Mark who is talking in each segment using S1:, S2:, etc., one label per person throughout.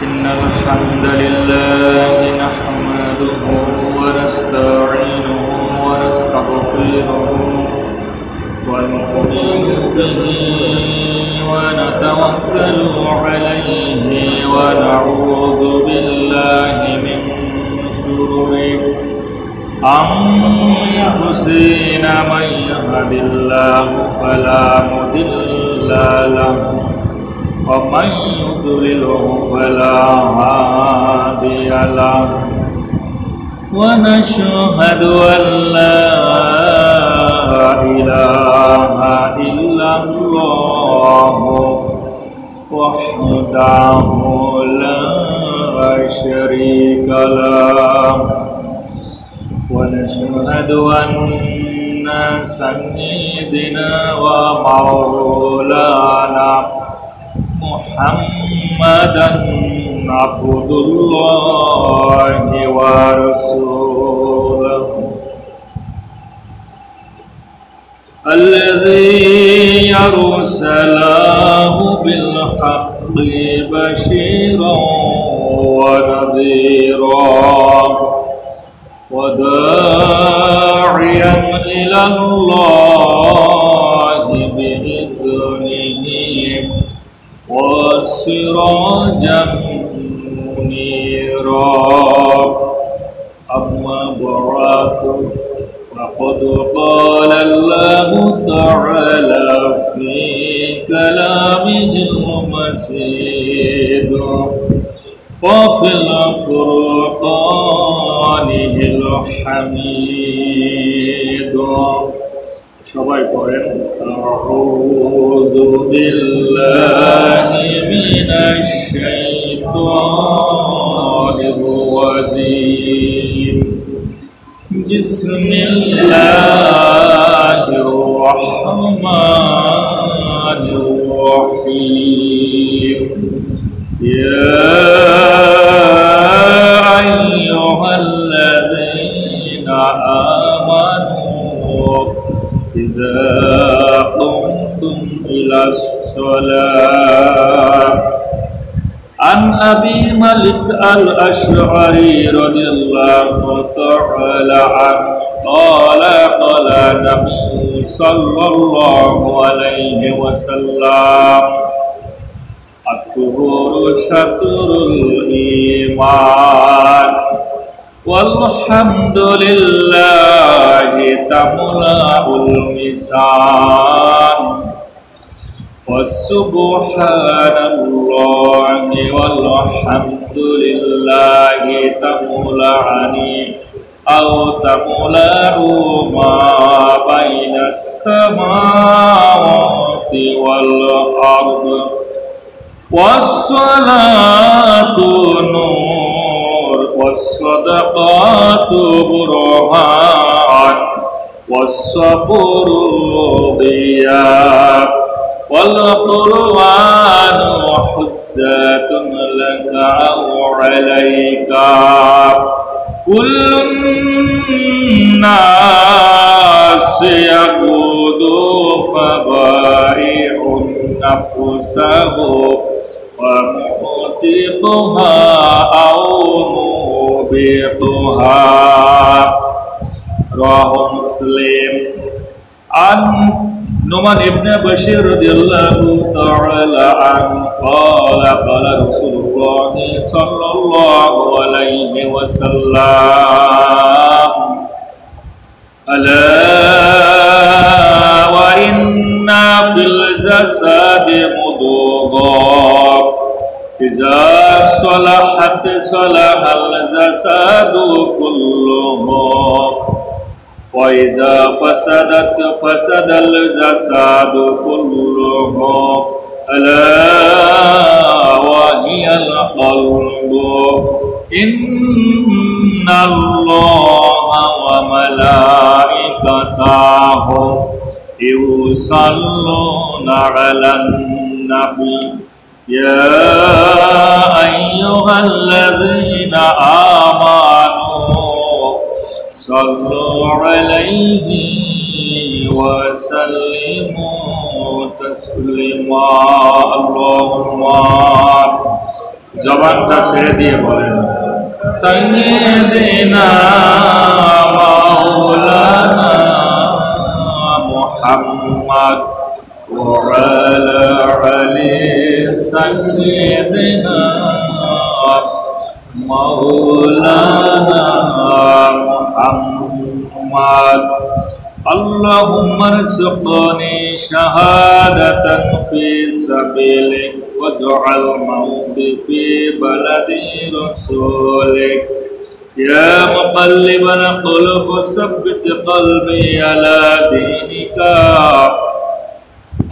S1: إن الحمد لله نحمده ونستعينه ونستغفره ونؤمن به ونتوكل عليه ونعوذ بالله من شرور أنفسنا من يهد الله فلا مضل له ومن يضلله فلا هادي له ونشهد أن لا إله إلا الله وحده لا شريك له ونشهد أن سيدنا ومولانا محمدا عبد الله ورسوله الذي أرسله بالحق بشيرا ونذيرا وداعيا إلى الله بإذنه وسراجا منيرا أما بعد فقد قال الله تعالى في كلامه المجيد وفي فرقانه الحميد সবাই পড়েন আউযু বিল্লাহি মিনাশ শাইতানির রাজীম বিসমিল্লাহির রাহমানির রাহিম ইয়া আইয়ুহাল্লাযীনা আমানু إذا قمتم إلى الصلاة عن أبي مالك الأشعري رضي الله تعالى عنه قال قال النبي صلى الله عليه وسلم الطهور شطر الإيمان والحمد لله تملأ الميزان وسبحان الله والحمد لله تملأني أو تملأ ما بين السماوات والأرض والصلاة نور والصدقات برهان والصبر ضياء والقرآن حجة لك أو عليك كل الناس يقود فبائع نفسه ومعتقها أو موبقها رواه مسلم عن نعمان بن بشير رضي الله تعالى عنه قال قال رسول الله صلى الله عليه وسلم ألا وإن في الجسد مضغة إذا صلحت صلح الجسد كله وإذا فسدت فسد الجسد كله ألا وهي القلب إن الله وملائكته يصلون على النبي يا أيها الذين آمنوا صلوا عليه وسلموا تسليما اللهم জবানটা ছেড়ে দিয়ে বলেন সাইয়্যিদিনা মাওলানা মুহাম্মদ ওয়া আলা আলি সাইয়্যিদিনা মাওলানা মুহাম্মদ اللهم ارزقني شهادة في سبيلك واجعل موتي في بلد رسولك يا مقلب القلوب ثبت قلبي على دينك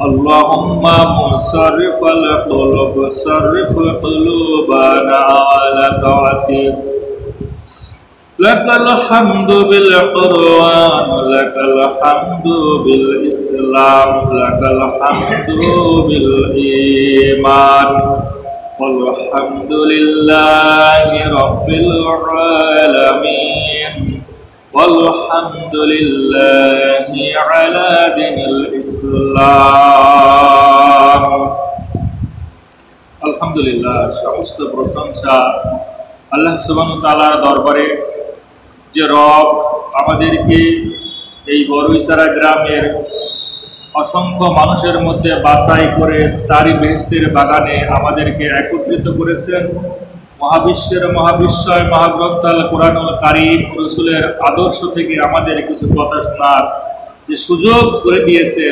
S1: اللهم مصرف القلوب صرف قلوبنا على طاعتك لك الحمد بالقرآن لك الحمد بالإسلام لك الحمد بالإيمان والحمد لله رب العالمين والحمد لله على دين الإسلام الحمد لله সমস্ত প্রশংসা আল্লাহ সুবহানাহু ওয়া তাআলার দরবারে যে রব আমাদেরকে এই বড়ইছড়া গ্রামের অসংখ্য মানুষের মধ্যে বাছাই করে তারই বেহেশতের বাগানে আমাদেরকে একত্রিত করেছেন। মহাবিশ্বের মহাবিশ্বয় মহাগ্রন্থ আল কোরআনুল কারীম রাসূলের আদর্শ থেকে আমাদের কিছু কথা শোনার যে সুযোগ করে দিয়েছে,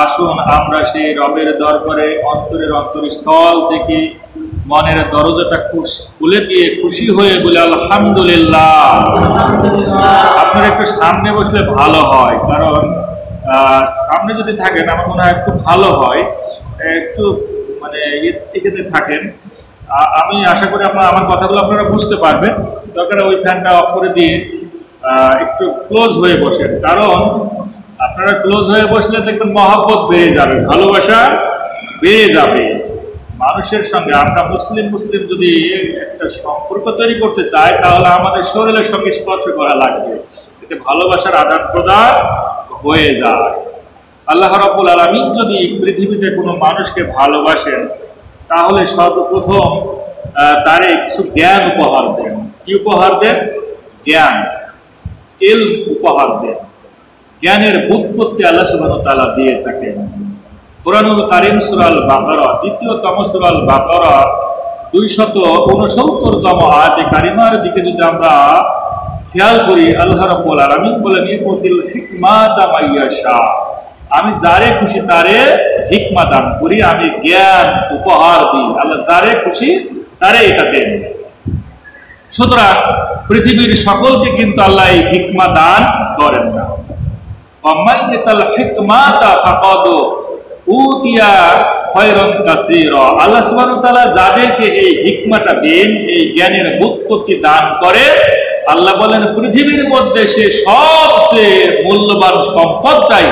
S1: আসুন আমরা সেই রবের দরবারে অন্তরের অন্তরস্থল থেকে মনের দরজাটা খুলে দিয়ে খুশি হয়ে বলে আলহামদুলিল্লাহ। আপনারা একটু সামনে বসলে ভালো হয়, কারণ সামনে যদি থাকেন আমার মনে হয় একটু ভালো হয়, একটু মানে এদিকে থাকেন। আমি আশা করি আমার কথাগুলো আপনারা বুঝতে পারবেন। দরকার ওই ফ্যানটা অফ করে দিয়ে একটু ক্লোজ হয়ে বসেন, কারণ আপনারা ক্লোজ হয়ে বসলে দেখবেন মহব্বত বেড়ে যাবে, ভালোবাসা বেড়ে যাবে মানুষের সঙ্গে। আমরা মুসলিম যদি একটা সম্পর্ক তৈরি করতে চাই তাহলে আমাদের শরীরের সঙ্গে স্পর্শ করা লাগবে, এতে ভালোবাসার আদান প্রদান হয়ে যায়। আল্লাহ রাব্বুল আলামিন যদি পৃথিবীতে কোনো মানুষকে ভালোবাসেন তাহলে সর্বপ্রথম তারে কিছু জ্ঞান উপহার দেন। কি উপহার দেন? জ্ঞান, ইলম উপহার দেন। জ্ঞানের বুৎপত্তি আল্লাহ সুবহানাহু ওয়া তাআলা দিয়ে থাকেন। কোরআনুল কারীম সূরা আল বাকারা, দ্বিতীয়তম সূরা আল বাকারা 269তম আয়াতে কারিমার দিকে যদি আমরা খেয়াল করি, আল্লাহ রাব্বুল আলামিন বলেন ইউতিল হিকমাতা মাইয়াশা, আমি যারে খুশি তারে হিকমা দান করি, আমি জ্ঞান উপহার দিই। আল্লাহ যারে খুশি তারে এটা দেন। সুতরাং পৃথিবীর সকলকে কিন্তু আল্লাহ এই হিকমা দান করেন না। ওয়ামাইয়াতাল হিকমাতা ফাকাদ উতিয়া খায়রান কাসীরা, আল্লাহ সুবহানাহু ওয়া তাআলা যাদেরকে এই হিকমাটা দেন, এই জ্ঞানের বুৎপত্তি দান করে, আল্লাহ বলেন পৃথিবীর মধ্যে সে সবচেয়ে মূল্যবান সম্পদটাই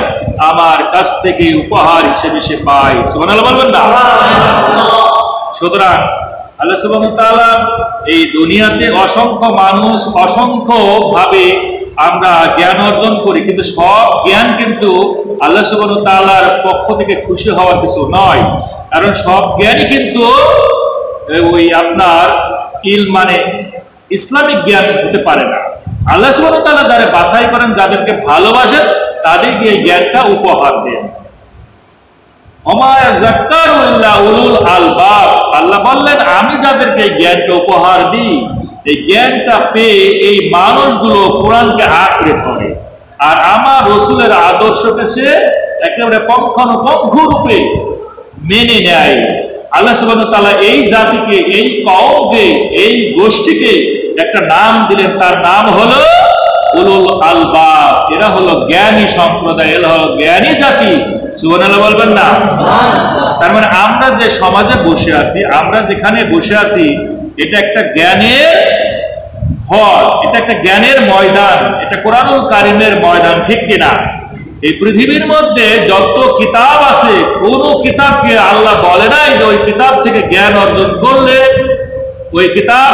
S1: আমার কাছ থেকে উপহার হিসেবে সে পায়। সুবহানাল্লাহ বলবেন না? সুতরাং আল্লাহ সুবহানাহু ওয়া তাআলা এই দুনিয়াতে অসংখ্য মানুষ অসংখ্য ভাবে আমরা জ্ঞান অর্জন করি, কিন্তু সব জ্ঞান কিন্তু আল্লাহ সুবহানাহু ওয়া তাআলার পক্ষ থেকে খুশি হওয়ার কিছু নয়। কারণ সব জ্ঞানই কিন্তু ওই আপনার মানে ইসলামিক জ্ঞান হতে পারে না। আল্লাহ সুবহানাহু ওয়া তাআলা যারা বাছাই করেন, যাদেরকে ভালোবাসেন, তাদেরকে এই জ্ঞানটা উপহার দেন। ওমা যাক্কারু ইল্লা উলুল আলবাব, আল্লাহ বললেন আমি যাদেরকে এই জ্ঞানটা উপহার দিই, এই জ্ঞানটা পেয়ে এই মানুষগুলো কোরআনকে আঁকড়ে ধরে আর আমার রাসূলের আদর্শকে সে একেবারে পঙ্খানুপঙ্খ রূপে মেনে নেয়। আল্লাহ সুবহানাহু ওয়া তাআলা এই জাতিকে, এই কওমকে, এই গোষ্ঠীকে একটা নাম দিলেন, তার নাম হলো উলুল আলবাব। এরা হলো জ্ঞানী সম্প্রদায়, এরা হলো জ্ঞানী জাতি। সুবহানাল্লাহ বলবেন না? তার মানে আমরা যে সমাজে বসে আছি, আমরা যেখানে বসে আছি, এটা একটা জ্ঞানের ঘর, এটা একটা জ্ঞানের ময়দান, এটা কোরআনুল কারীমের ময়দান, ঠিক কিনা? এই পৃথিবীর মধ্যে যত কিতাব আছে, কোন কিতাবকে আল্লাহ বলে নাই যে ওই কিতাব থেকে জ্ঞান অর্জন করলে ওই কিতাব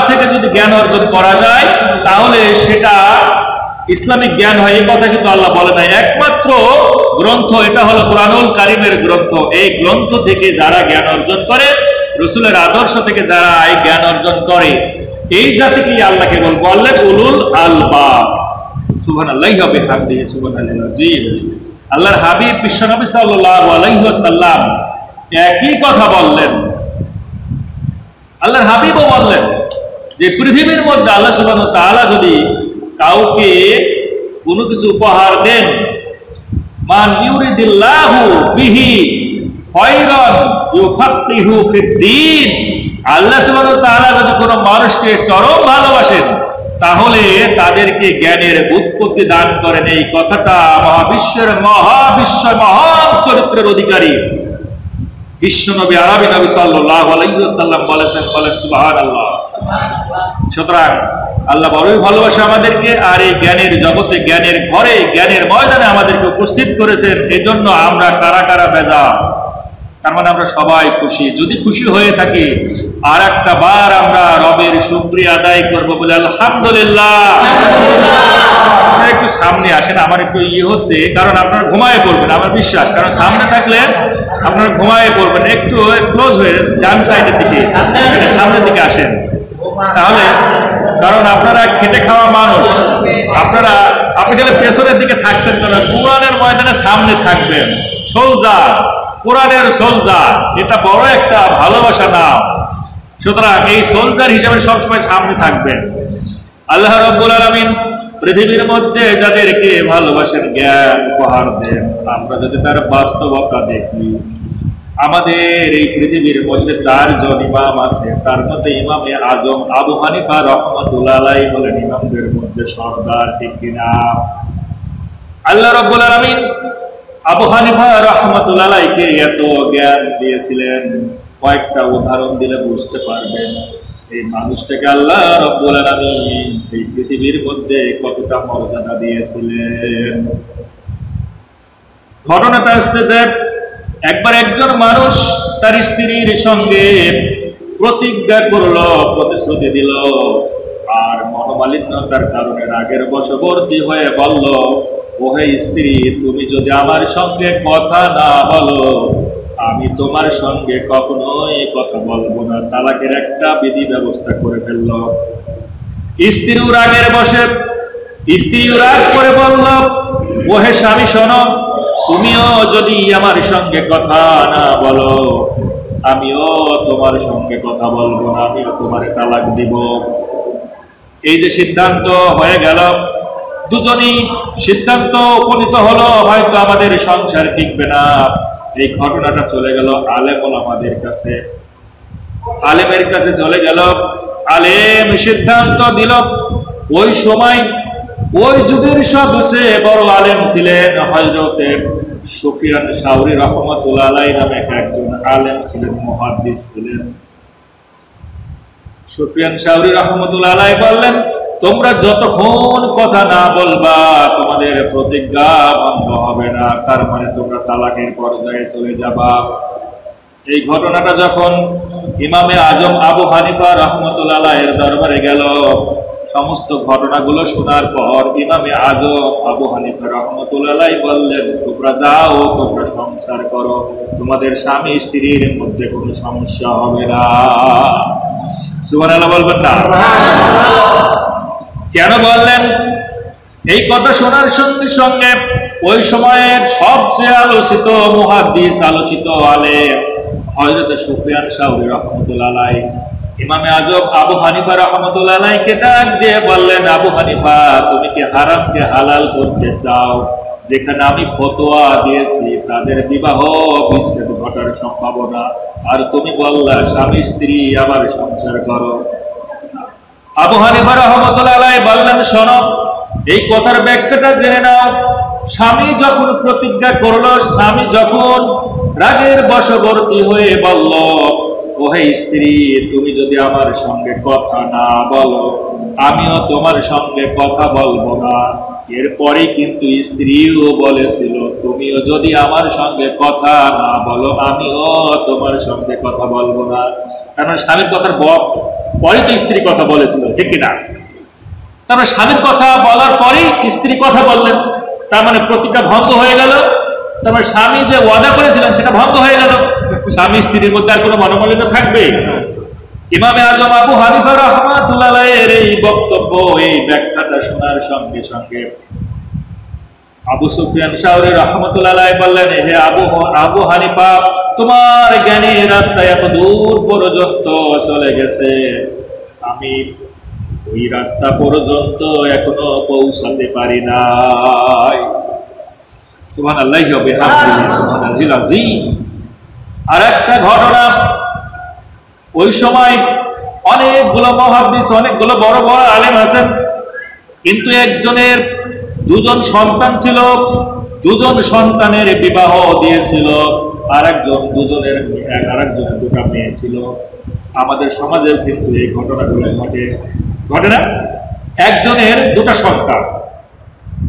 S1: থেকে যদি জ্ঞান অর্জন করা যায় তাহলে সেটা ইসলামিক জ্ঞান হয় এই কথা কিন্তু আল্লাহ বলে নাই। একমাত্র গ্রন্থ এটা হলো কুরআনুল কারীমের গ্রন্থ। এই গ্রন্থ থেকে যারা জ্ঞান অর্জন করে, রাসূলের আদর্শ থেকে যারা এই জ্ঞান অর্জন করে, এই জাতিকেই আল্লাহকে বললেন উলুল আলবাব। সুবহানাল্লাহি ওয়া বিহামদিহি সুবহানাল আযীম। আল্লাহর হাবিব বিশ্বনবী সাল্লাল্লাহু আলাইহি ওয়াসাল্লাম একই কথা বললেন। আল্লাহর হাবিবও বললেন যে পৃথিবীর মধ্যে আল্লাহ সুবহানাহু ওয়া তাআলা যদি কাউকে কোনো কিছু উপহার দেন, মান ইউরিদিল্লাহু বিহি খায়রান ইউফাক্কিহু ফিদ্দীন, আল্লাহ সুবহানাহু ওয়া তাআলা যদি কোনো মানুষকে চরম ভালোবাসেন তাহলে তাদেরকে জ্ঞানের উৎপত্তি দান করেন। এই কথাটা মহান চরিত্রের অধিকারী বিশ্বনবী আরবী নবী সাল্লাল্লাহু আলাইহি ওয়াসাল্লাম বলেছেন। বলেন সুবহানাল্লাহ। সুতরাং আল্লাহ বড়ই ভালোবাসে আমাদেরকে, আর এই জ্ঞানের জগতে, জ্ঞানের ঘরে, জ্ঞানের ময়দানে আমাদেরকে উপস্থিত করেছেন। এজন্য আমরা কারা কারা বেজার? তার মানে আমরা সবাই খুশি। যদি খুশি হয়ে থাকি, আর একটা বার আমরা রবের শুকরিয়া আদায় করব বলে আলহামদুলিল্লাহ। আপনারা একটু সামনে আসেন, আমার একটু হচ্ছে, কারণ আপনারা ঘুমায় পড়বেন আমার বিশ্বাস, কারণ সামনে থাকলে আপনারা ঘুমায় পড়বেন। একটু ক্লোজ হয়ে ডান সাইডের দিকে, সামনের দিকে আসেন তাহলে, কারণ আপনারা খেটে খাওয়া মানুষ, আপনি গেলে পেছনের দিকে থাকছেন কেন? কোরআনের ময়দানে সামনে থাকবেন, সোলজার, কোরআনের সোলজার, এটা বড় একটা ভালোবাসা নাম। সুতরাং এই সোলজার হিসেবে সবসময় সামনে থাকবেন। আল্লাহ রাব্বুল আলামিন পৃথিবীর মধ্যে যাদেরকে ভালোবাসেন, জ্ঞান উপহার দেন, আমরা যদি তার বাস্তবতা দেখি, আমাদের এই পৃথিবীর মধ্যে 4 জন ইমাম আছে, তার মধ্যে ইমামে আজম আবু হানিফা রাহমাতুল্লাহ আলাইহি বলেন ইমামদের মধ্যে সর্দার, ঠিক কিনা? আল্লাহ রাব্বুল আলামিন আবু হানিফা রাহমাতুল্লাহ আলাইহিকে এত জ্ঞান দিয়েছিলেন, কয়েকটা উদাহরণ দিলে বুঝতে পারবেন এই মানুষটাকে আল্লাহ রাব্বুল আলামিন এই পৃথিবীর মধ্যে কতটা মর্যাদা দিয়েছিলেন। ঘটনাটা আসতেছে, একবার একজন মানুষ তার স্ত্রীর সঙ্গে প্রতিজ্ঞা করলো, প্রতিশ্রুতি দিল, আর মনোমালিন্যতার কারণে রাগের বশবর্তী হয়ে বলল, ওহে স্ত্রী, তুমি যদি আমার সঙ্গে কথা না বলো, আমি তোমার সঙ্গে কখনোই কথা বলবো না। তালাকের একটা বিধি ব্যবস্থা করে ফেলল। স্ত্রীও রাগের বশে, স্ত্রীও রাগ করে বলল, ওহে স্বামী শোনো, তুমিও যদি আমার সঙ্গে কথা না বলো, আমিও তোমার সঙ্গে কথা বলবো না, আমিও তোমার তালাক দিব। এই যে সিদ্ধান্ত হয়ে গেল, দুজনই সিদ্ধান্ত উপনীত হলো, হয়তো আমাদের সংসার টিকবে না। এই ঘটনাটা চলে গেল আলেম ওলামাদের কাছে, আলেমের কাছে চলে গেল। আলেম সিদ্ধান্ত দিল। ওই সময় ওই যুগের সবচেয়ে বড় আলেম ছিলেন হযরতে সুফিয়ান সাউরি রাহমাতুল্লাহ আলাইহি নামে একজন আলেম ছিলেন, মুহাদ্দিস ছিলেন। সুফিয়ান সাউরি রাহমাতুল্লাহ আলাইহি বললেন, তোমরা যতক্ষণ কথা না বলবা তোমাদের প্রতিজ্ঞা ভঙ্গ হবে না, তার মানে তোমরা তালাকের পর্যায়ে চলে যাবা। এই ঘটনাটা যখন ইমামে আজম আবু হানিফা রাহমাতুল্লাহ আলাইহির দরবারে গেল, সমস্ত ঘটনাগুলো শোনার পর ইমামে আজম আবু হানিফা রাহমাতুল্লাহ আলাইহি বললেন, তোমরা যাও, তোমরা সংসার করো, তোমাদের স্বামী স্ত্রীর মধ্যে কোনো সমস্যা হবে না। সুবহানাল্লাহ বলবেন না? কেন বললেন? এই কথা শোনার সঙ্গে সঙ্গে ওই সময়ের সবচেয়ে আলোচিত মুহাদ্দিস, আলোচিত আলেম হযরত সুফিয়ান সাউরি রাহমাতুল্লাহ আলাইহি ইমামে আজম আবু হানিফা রাহমাতুল্লাহ আলাইহিকে ডাক দিয়ে বললেন, আবু হানিফা, তুমি কি হারামকে হালাল করতে চাও? যেখানে আমি ফতোয়া দিয়েছি তাদের বিবাহ বিচ্ছেদ ঘটার সম্ভাবনা, আর তুমি বললা স্বামী স্ত্রী আবার সংসার করো। আবু হানিফা রাহমাতুল্লাহ আলাইহি বললেন, শোনো, এই কথার ব্যাখ্যাটা জেনে নাও। স্বামী যখন প্রতিজ্ঞা করলো, স্বামী যখন রাগের বশবর্তী হয়ে বলল, ওহে স্ত্রী, তুমি যদি আমার সঙ্গে কথা না বলো, আমিও তোমার সঙ্গে কথা বলবো না। এরপরে কিন্তু স্ত্রীও বলেছিল, তুমিও যদি আমার সঙ্গে কথা না বলো, আমিও তোমার সঙ্গে কথা বলবো না। কারণ স্বামীর কথার পরে তো স্ত্রী কথা বলেছিল, ঠিক কিনা? তারপরে স্বামীর কথা বলার পরেই স্ত্রী কথা বললেন, তার মানে প্রতিজ্ঞা ভঙ্গ হয়ে গেল। তারপরে স্বামী যে ওয়াদা করেছিলেন সেটা ভঙ্গ হয়ে গেল। স্বামী স্ত্রীর মধ্যে আর কোনো মনোমালিন্য থাকবে? ইমামে আজম আবু হানিফা রাহমাতুল্লাহ আলাইহির এই বক্তব্য, এই ব্যাখ্যাটা শোনার সঙ্গে সঙ্গে আবু সুফিয়ান শাওরি রাহমাতুল্লাহ আলাইহি বললেন, হে আবু হানিফা, তোমার জ্ঞানের রাস্তায় এত দূর পর্যন্ত চলে গেছে, আমি ওই রাস্তা পর্যন্ত এখনো পৌঁছাতে পারি নাই। সুবহানাল্লাহি ওয়া বিহামদিহি, সুবহানাল্লাহিল আযীম। আর একটা ঘটনা, ওই সময় অনেকগুলো মুহাদ্দিস, অনেকগুলো বড় বড় আলেম আছেন, কিন্তু একজনের দুজন সন্তান ছিল, দুজন সন্তানের বিবাহ দিয়েছিল, আরেকজনের দুটো মেয়ে ছিল। আমাদের সমাজের কিন্তু এই ঘটনাগুলো ঘটে না? একজনের দুটা সন্তান,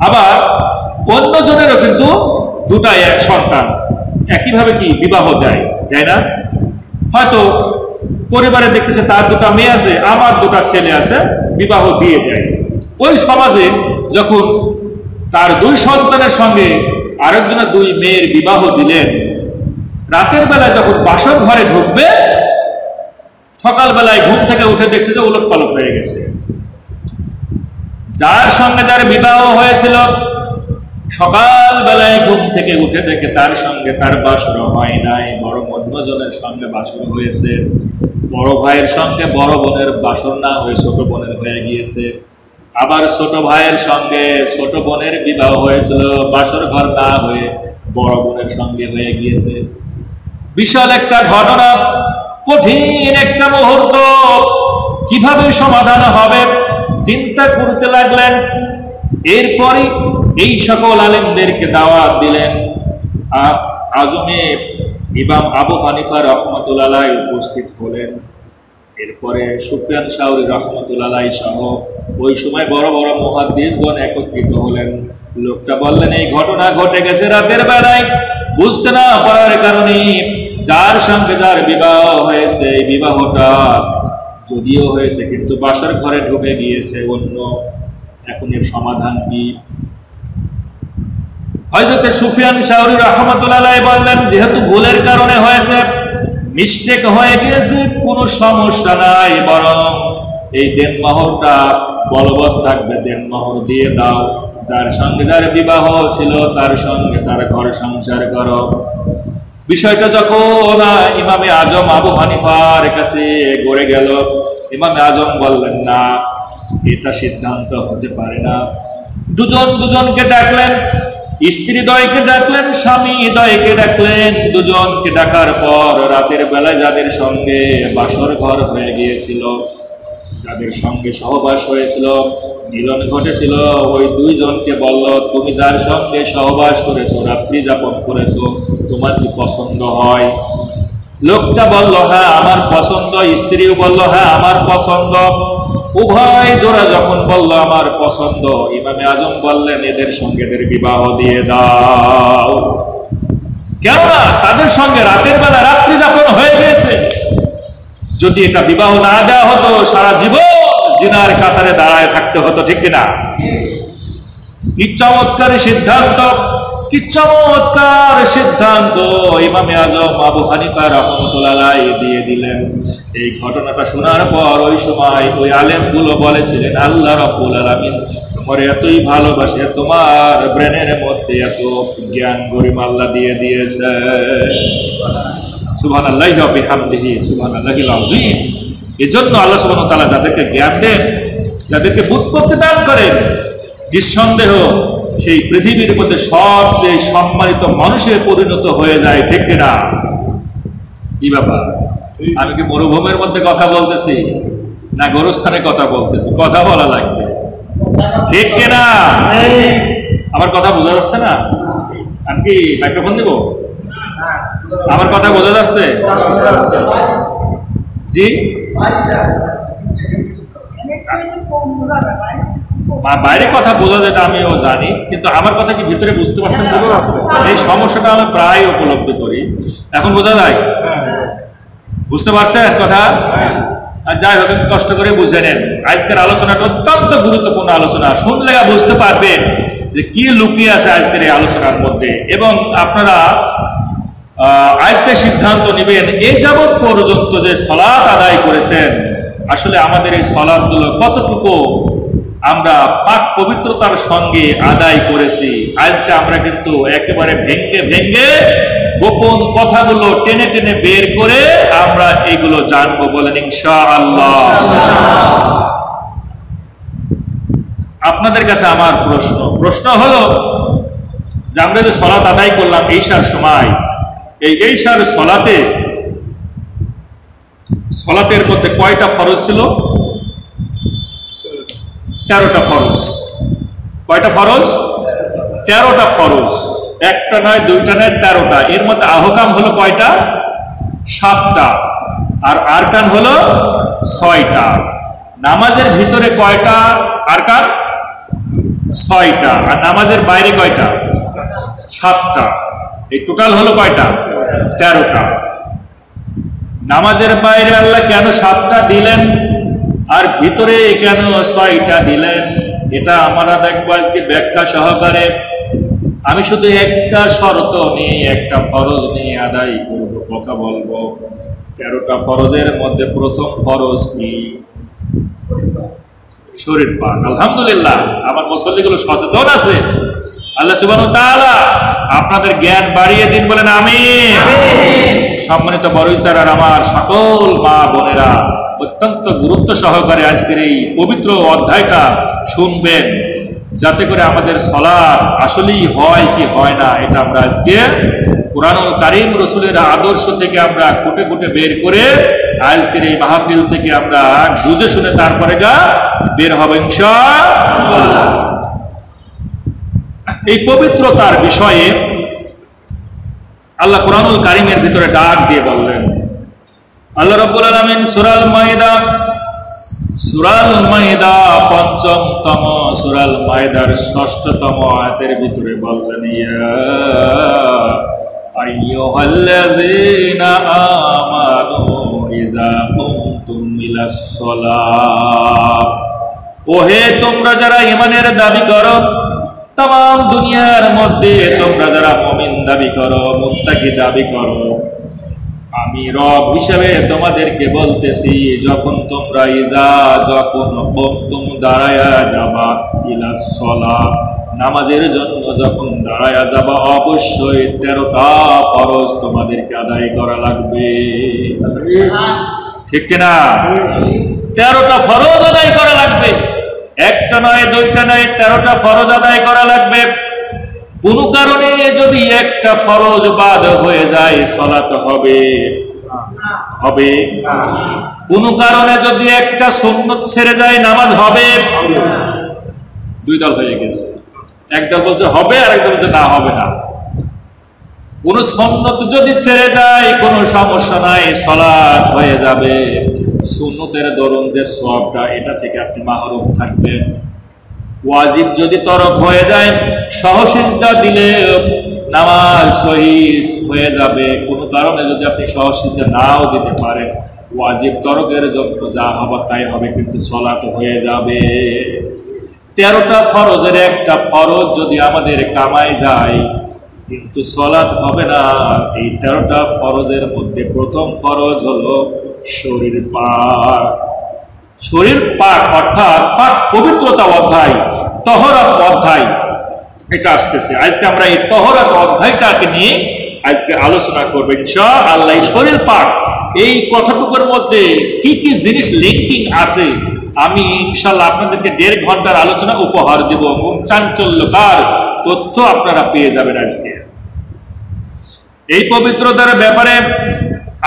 S1: আবার অন্যজনেরও কিন্তু দুটা এক সন্তান, একইভাবে কি বিবাহ দেয় না? হয়তো পরিবারে দেখতেছে তার দুটা মেয়ে আছে, আমার দুটা ছেলে আছে, বিবাহ দিয়ে দেয়। ওই সমাজে যখন তার দুই সন্তানের সঙ্গে আরেকজনের দুই মেয়ের বিবাহ দিলেন, রাতের বেলায় যখন বাসর ঘরে ঢুকবে, সকালবেলায় ঘুম থেকে উঠে দেখছে যে উলট পালট হয়ে গেছে। যার সঙ্গে যার বিবাহ হয়েছিল, সকালবেলায় ঘুম থেকে উঠে দেখে তার সঙ্গে তার বাসর হয় নাই, বরং অন্যজনের সঙ্গে বাসর হয়েছে। বড় ভাইয়ের সঙ্গে বড় বোনের বাসর না হয়ে ছোট বোনের হয়ে গিয়েছে। আবার ছোট ভাইয়ের সঙ্গে ছোট বোনের বিবাহ হয়েছিল, বাসর ঘর না হয়ে বড় বোনের সঙ্গে হয়ে গিয়েছে। বিশাল একটা ঘটনা, কঠিন একটা মুহূর্ত, কিভাবে সমাধান হবে চিন্তা করতে লাগলেন। এরপরে এই সকল আলেমদেরকে দাওয়াত দিলেন। আজমে ইমাম আবু হানিফা রাহমাতুল্লাহ আলাইহি উপস্থিত হলেন। এরপরে সুফিয়ান শাওরি রাহমাতুল্লাহ আলাইহি সহ ওই সময় বড় বড় মুহাদ্দিসগণ একত্রিত হলেন। লোকটা বললেন, এই ঘটনা ঘটে গেছে রাতের বেলায়, বুঝতে না পারার কারণে যার সঙ্গে যার বিবাহ হয়েছে, এই বিবাহটা যদিও হয়েছে কিন্তু বাসর ঘরে ঢুকে গিয়েছে অন্য। এখন এর সমাধান কি? হযরত সুফিয়ান শাওরি রাহমাতুল্লাহ আলাইহি বললেন, যেহেতু ভুলের কারণে হয়েছে, মিস্টেক হয়ে গিয়েছে, কোনো সমস্যা নাই, বরং এই দেনমোহরটা বলবৎ থাকবে, দেনমোহর দিয়ে দাও। যার সঙ্গে যার বিবাহ ছিল তার সঙ্গে তার ঘর সংসার করো। বিষয়টা যখন ইমামে আজম আবু হানিফার কাছে গড়ে গেল, ইমামে আজম বললেন, না, এটা সিদ্ধান্ত হতে পারে না। দুজনকে ডাকলেন, স্ত্রী দ্বয়কে ডাকলেন, স্বামী দ্বয়কে ডাকলেন। দুজনকে ডাকার পর রাতের বেলায় যাদের সঙ্গে বাসর ঘর হয়ে গিয়েছিল, যাদের সঙ্গে সহবাস হয়েছিল, মিলন ঘটেছিল, ওই দুইজনকে বলল, তুমি যার সঙ্গে সহবাস করেছো, রাত্রি যাপন করেছো, তোমার কি পছন্দ হয়? লোকটা বলল, হ্যাঁ আমার পছন্দ। স্ত্রীও বলল, হ্যাঁ আমার পছন্দ। উভয় জোড়া যখন বলল আমার পছন্দ, ইমামে আজম বললেন, এদের সঙ্গে এদের বিবাহ দিয়ে দাও। কেননা তাদের সঙ্গে রাতের বেলা রাত্রি যাপন হয়ে গিয়েছে। যদি এটা বিবাহ না দেওয়া হতো, সারা জীবন জিনার কাতারে দাঁড়ায় থাকতে হতো, ঠিক কিনা? কি চমৎকার সিদ্ধান্ত, কি চমৎকার সিদ্ধান্ত ইমামে আজম আবু হানিফা রাহমাতুল্লাহ আলাইহি দিয়ে দিলেন। এই ঘটনাটা শোনার পর ওই সময় ওই আলেমগুলো বলেছিলেন, আল্লাহ রাব্বুল আলামিন তোমার এতই ভালোবাসে, তোমার ব্রেনের মধ্যে এত জ্ঞান গরিমা আল্লাহ দিয়ে দিয়েছে। সুবহানাল্লাহি ওয়া বিহামদিহি, সুবহানাল্লাহিল আযীম। এজন্য আল্লাহ সুবহানাহু ওয়া তাআলা যাদেরকে জ্ঞান দেন, যাদেরকে বুঝতে দান করেন, নিঃসন্দেহ সেই পৃথিবীর মধ্যে সবচেয়ে সম্মানিত মানুষে পরিণত হয়ে যায়, ঠিক কিনা? কি ব্যাপার, আমি কি মরুভূমির মধ্যে কথা বলতেছি না গোরস্থানে কথা বলতেছি? কথা বলা লাগবে, ঠিক কিনা? আমার কথা বোঝা যাচ্ছে না? আমি কি মাইক্রোফোন দিব? আমার কথা বোঝা যাচ্ছে? জি, বাইরে কথা বোঝা যেটা আমিও জানি, কিন্তু আমার কথা কি ভিতরে বুঝতে পারছেন? এই সমস্যাটা আমি প্রায় উপলব্ধি করি। এখন বোঝা যায়? বুঝতে পারছেন কথা? আর যাই হোক, কষ্ট করে বুঝে নেন, আজকের আলোচনাটা অত্যন্ত গুরুত্বপূর্ণ আলোচনা। শুনলে বুঝতে পারবেন যে কি লুকিয়ে আছে আজকের এই আলোচনার মধ্যে, এবং আপনারা আজকে সিদ্ধান্ত নেবেন এই যাবৎ পর্যন্ত যে সালাত আদায় করেছেন, আসলে আমাদের এই সালাতগুলো কতটুকু আমরা পাক পবিত্রতার সঙ্গে আদায় করেছি। আজকে আমরা কিন্তু একেবারে ভেঙ্গে ভেঙ্গে গোপন কথাগুলো টেনে টেনে বের করে আমরা এগুলো জানবো, বলেন ইনশাআল্লাহ। আপনাদের কাছে আমার প্রশ্ন হলো যে আমরা যে সালাত আদায় করলাম ঈশার সময়, এই ঈশার সালাতের মধ্যে কয়টা ফরজ ছিল? 13টা ফরজ। কয়টা ফরজ? 13টা ফরজ। একটা নয়, দুইটা নয়, 13টা। এর মধ্যে আহকাম হলো কয়টা? 7টা। আর আরকান হলো 6টা। নামাজের ভিতরে কয়টা আরকান? 6টা। আর নামাজের বাইরে কয়টা? 7টা। এই টোটাল হলো কয়টা? 13টা। নামাজের বাইরে আল্লাহ কেন 7টা দিলেন আর ভিতরে কেন 6টা দিলেন, এটা আমরা দেখবো আজকে ব্যাখ্যা সহকারে। আমি শুধু একটা শর্ত নিয়ে, একটা ফরজ নিয়ে আদায় করব, কথা বলবো। 13টা ফরজের মধ্যে প্রথম ফরজ কি? শরীর পাক। আলহামদুলিল্লাহ, আমার মুসল্লিগুলো সচেতন আছে। আল্লাহ সুবহানাহু ওয়া তাআলা আপনাদের জ্ঞান বাড়িয়ে দিন, বলেন আমিন। সম্মানিত বড়ইচার আর আমার সকল মা বোনেরা, অত্যন্ত গুরুত্ব সহকারে আজকের এই পবিত্র অধ্যায়টা শুনবেন, যাতে করে আমাদের সালাত আসলেই হয় কি হয় না, এটা আমরা আজকে কুরআনুল কারীম রাসূলের আদর্শ থেকে আমরা খুঁটে খুঁটে বের করে আজকের এই মাহফিল থেকে আমরা বুঝে শুনে তারপরে বের হবে ইনশাআল্লাহ। এই পবিত্রতার বিষয়ে আল্লাহ কুরআনুল কারীমের ভিতরে ডাক দিয়ে বললেন। আল্লাহ রাব্বুল আলামিন সূরাল মাইদা পঞ্চমতম সূরাল মাইদার 6তম আয়াতের ভিতরে বললেন, ইয়া আইয়ুহাল্লাযীনা আমানু ইযা কুমতুম ইলাস সালাত, ওহে তোমরা যারা ঈমানের দাবি করো, तमाम দুনিয়ার মধ্যে তোমরা যারা মুমিন দাবি করো, মুত্তাকি দাবি করো, আমি রব হিসেবে তোমাদেরকে বলতেছি, যখন তোমরা যখন দাঁড়ায়া যাবা ইলাস সালাত, নামাজের জন্য যখন দাঁড়ায়া যাবা, অবশ্যই 13টা ফরজ তোমাদেরকে আদায় করা লাগবে। ঠিক কিনা? 13টা ফরজ আদায় করা লাগবে। একটা নয়, দুইটা নয়, 13টা ফরজ আদায় করা লাগবে। কোন কারণে যদি একটা ফরজ বাদ হয়ে যায়, সালাত হবে কোন কারণে যদি একটা সুন্নত ছেড়ে যায়, নামাজ হবে। দুই দল হয়ে গেছে, একদল বলছে হবে আর একদল বলছে না, হবে না। কোন সুন্নত যদি ছেড়ে যায় কোনো সমস্যা নাই, সালাত হয়ে যাবে। সুন্নতের দরুন যে সওয়াবটা, এটা থেকে আপনি মাহরুম থাকবেন। ওয়াজিব যদি তরক হয়ে যায়, সহসিজদা দিলে নামাজ সহিহ হয়ে যাবে। কোনো কারণে যদি আপনি সহসিজদা নাও দিতে পারেন, ওয়াজিব তরকের জন্য যা হবার তাই হবে, কিন্তু সালাত হয়ে যাবে। 13টা ফরজের একটা ফরজ যদি আমাদের কামাই যায়, কিন্তু সালাত হবে না। এই 13টা ফরজের মধ্যে প্রথম ফরজ হলো শরীর পাক। শরীর পাক অর্থাৎ পাক পবিত্রতা অধ্যায়, তহরাত অধ্যায়, এটা আসতেছে। আজকে আমরা এই তহরাত অধ্যায়টাকে নিয়ে আজকে আলোচনা করব ইনশাআল্লাহ। শরীর পাক, এই কথাটুকুর মধ্যে কি কি জিনিস লিঙ্কিং আছে, আমি ইনশাআল্লাহ আপনাদেরকে 1.5 ঘন্টার আলোচনা উপহার দিব এবং চাঞ্চল্যকর তথ্য আপনারা পেয়ে যাবেন। আজকে এই পবিত্রতার ব্যাপারে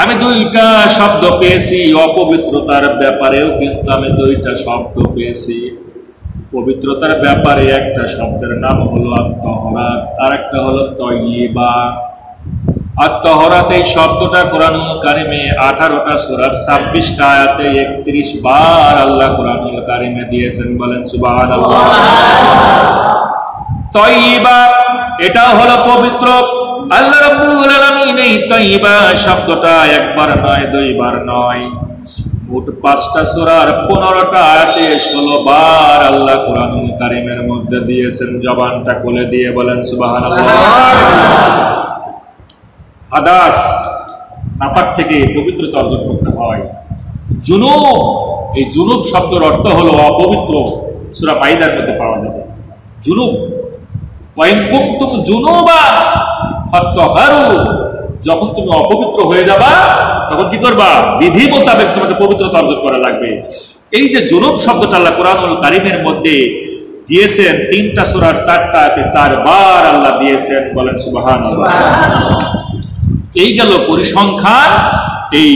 S1: আমি 2টা শব্দ পেয়েছি, অপবিত্রতার ব্যাপারেও কিন্তু আমি 2টা শব্দ পেয়েছি। পবিত্রতার ব্যাপারে একটা শব্দের নাম হলো আত-তাহরাত, আর একটা হলো তয়্যিবা। আত-তাহরাত এই শব্দটা কোরআনুল কারীমে 18টা সূরার 26টা আয়াতে 31 বার আল্লাহ কোরআনুল কারীমে দিয়েছেন, বলেন সুবহানাল্লাহ। তয়্যিবা এটা হলো পবিত্র। আল্লাহ রাব্বুল আলামিন এই তয়্যিবা শব্দটা একবার নয়, 2বার নয়, মোট 5টা সূরার 15টা আয়াতে 16 বার আল্লাহ কোরআনুল কারীমের মধ্যে দিয়েছেন। জবানটা খুলে দিয়ে বলেন সুবহানাল্লাহ। হাদাস নাপাক থেকে পবিত্রতা অর্জন করতে হয়। জুনুব, এই জুনুব শব্দের অর্থ হলো অপবিত্র। সূরা মাইদার মধ্যে পাওয়া যাবে জুনুব। ওয়াইন কুনতুম জুনুবান ফাত্তাহারু, যখন তুমি অপবিত্র হয়ে যাবা তখন কি করবা? বিধি মোতাবেক তোমাকে পবিত্রতা অর্জন করা লাগবে। এই যে জুনুব শব্দটা আল্লাহ কোরআনুল কারীমের মধ্যে দিয়েছেন, 3টা সূরার 4টা আয়াতে 4 বার আল্লাহ দিয়েছেন। বলেন সুবহানাল্লাহ। এই গেল পরিসংখ্যান এই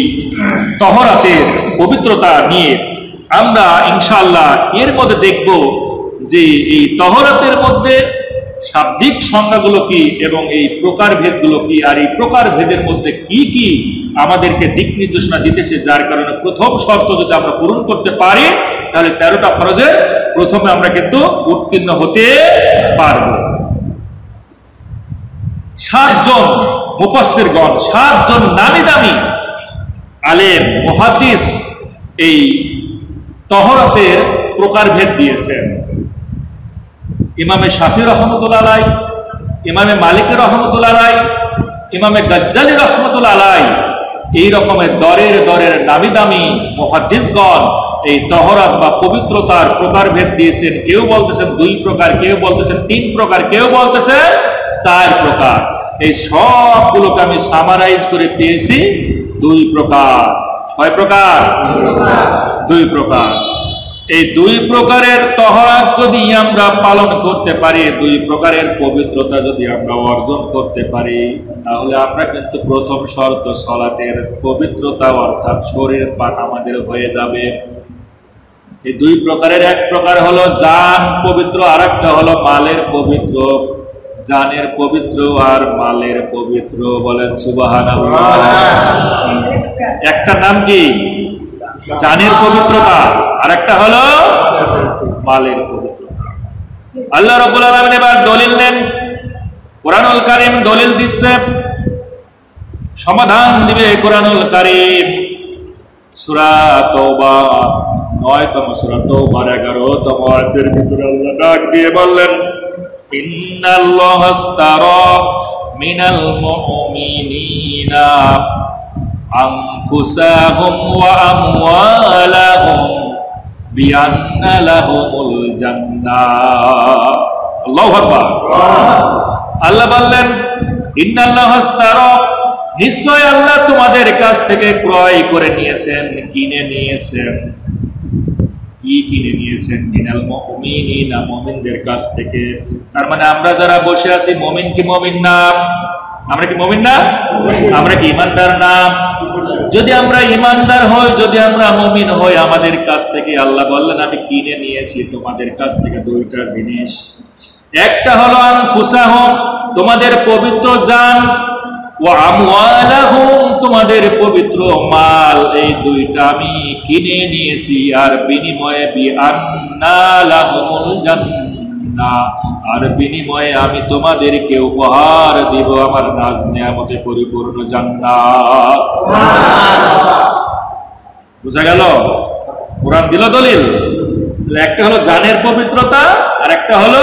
S1: তহরাতের পবিত্রতা নিয়ে। আমরা ইনশাআল্লাহ এর মধ্যে দেখব যে এই তহরাতের মধ্যে শাব্দিক সংজ্ঞাগুলো কি এবং এই প্রকারভেদগুলো কি, আর এই প্রকারভেদের মধ্যে কি কি আমাদেরকে দিক নির্দেশনা দিতেছে, যার কারণে প্রথম শর্ত যদি আমরা পূরণ করতে পারি তাহলে 13টা ফরজে প্রথমে আমরা কিন্তু উত্তীর্ণ হতে পারব। 7 জন মুফাসসিরগণ, 7 জন নামি দামি আলেম মুহাদ্দিস এই তহরাতের প্রকারভেদ দিয়েছেন। ইমামে শাফি রহমতুল্লাহ আলাইহি, ইমামে মালিক রহমতুল্লাহ আলাইহি, ইমামে গাজ্জালি রহমতুল্লাহ আলাইহি, এই রকমের দরের দরের নামি দামি মুহাদ্দিসগণ এই তহরাত বা পবিত্রতার প্রকারভেদ দিয়েছেন। কেউ বলতেছেন 2 প্রকার, কেউ বলতেছেন 3 প্রকার, কেউ বলতেছেন 4 প্রকার। এই সবগুলোকে আমি সামারাইজ করে পেয়েছি 2 প্রকার। কয় প্রকার? 2 প্রকার। এই 2 প্রকারের তহরাত যদি আমরা পালন করতে পারি, 2 প্রকারের পবিত্রতা যদি আমরা অর্জন করতে পারি, তাহলে আমরা কিন্তু প্রথম শর্ত সালাতের পবিত্রতা অর্থাৎ শরীর পাক আমাদের হয়ে যাবে। এই 2 প্রকারের এক প্রকার হলো জান পবিত্র, আর একটা হলো মালের পবিত্র। জানের পবিত্র আর মালের পবিত্র। বলেন সুবহানাল্লাহ। একটা নাম কি? জানের পবিত্রতা, আর একটা হলো মালের পবিত্রতা। আল্লাহ রাব্বুল আলামিন এবার দলিল নেন। কোরআনুল কারীম দলিল দিচ্ছে, সমাধান দিবে কোরআনুল কারীম। সূরা তাওবা 9তম সূরা তাওবার 11তম আয়াতের ভিতরে আল্লাহ ডাক দিয়ে বললেন, ইন্নাল্লাহা আশতারা মিনাল মুমিনিনা আনফুসাহুম ওয়া আমওয়ালাহুম বিআন্না লাহুমুল জান্নাহ। আল্লাহু আকবার। আল্লাহ বললেন, ইন্নাল্লাহা আশতারা, নিশ্চয় আল্লাহ তোমাদের কাছ থেকে ক্রয় করে নিয়েছেন, কিনে নিয়েছেন। কি কিনে নিয়েছেন? মিনাল মুমিনিনা, মুমিনদের কাছ থেকে। তার মানে আমরা যারা বসে আছি মুমিন কি মুমিন না? আমরা কি মুমিন না? আমরা কি ঈমানদার না? যদি আমরা ঈমানদার হই, যদি আমরা মুমিন হই, আমাদের কাছ থেকে আল্লাহ বললেন আমি কিনে নিয়েছি তোমাদের কাছ থেকে 2টা জিনিস। একটা হলো আনফুসাহুম, তোমাদের পবিত্র জান, ওয়া আমওয়ালাহুম, তোমাদের পবিত্র মাল। এই 2টা আমি কিনে নিয়েছি, আর বিনিময়ে বিআন্না লাহুমুল জান্নাহ, আর বিনিময়ে আমি তোমাদেরকে উপহার দিব আমার নাজ নিয়ামতে পরিপূর্ণ জান্নাত। বুঝা গেল? কোরআন দিল দলিল। একটা হলো জানের পবিত্রতা, আর একটা হলো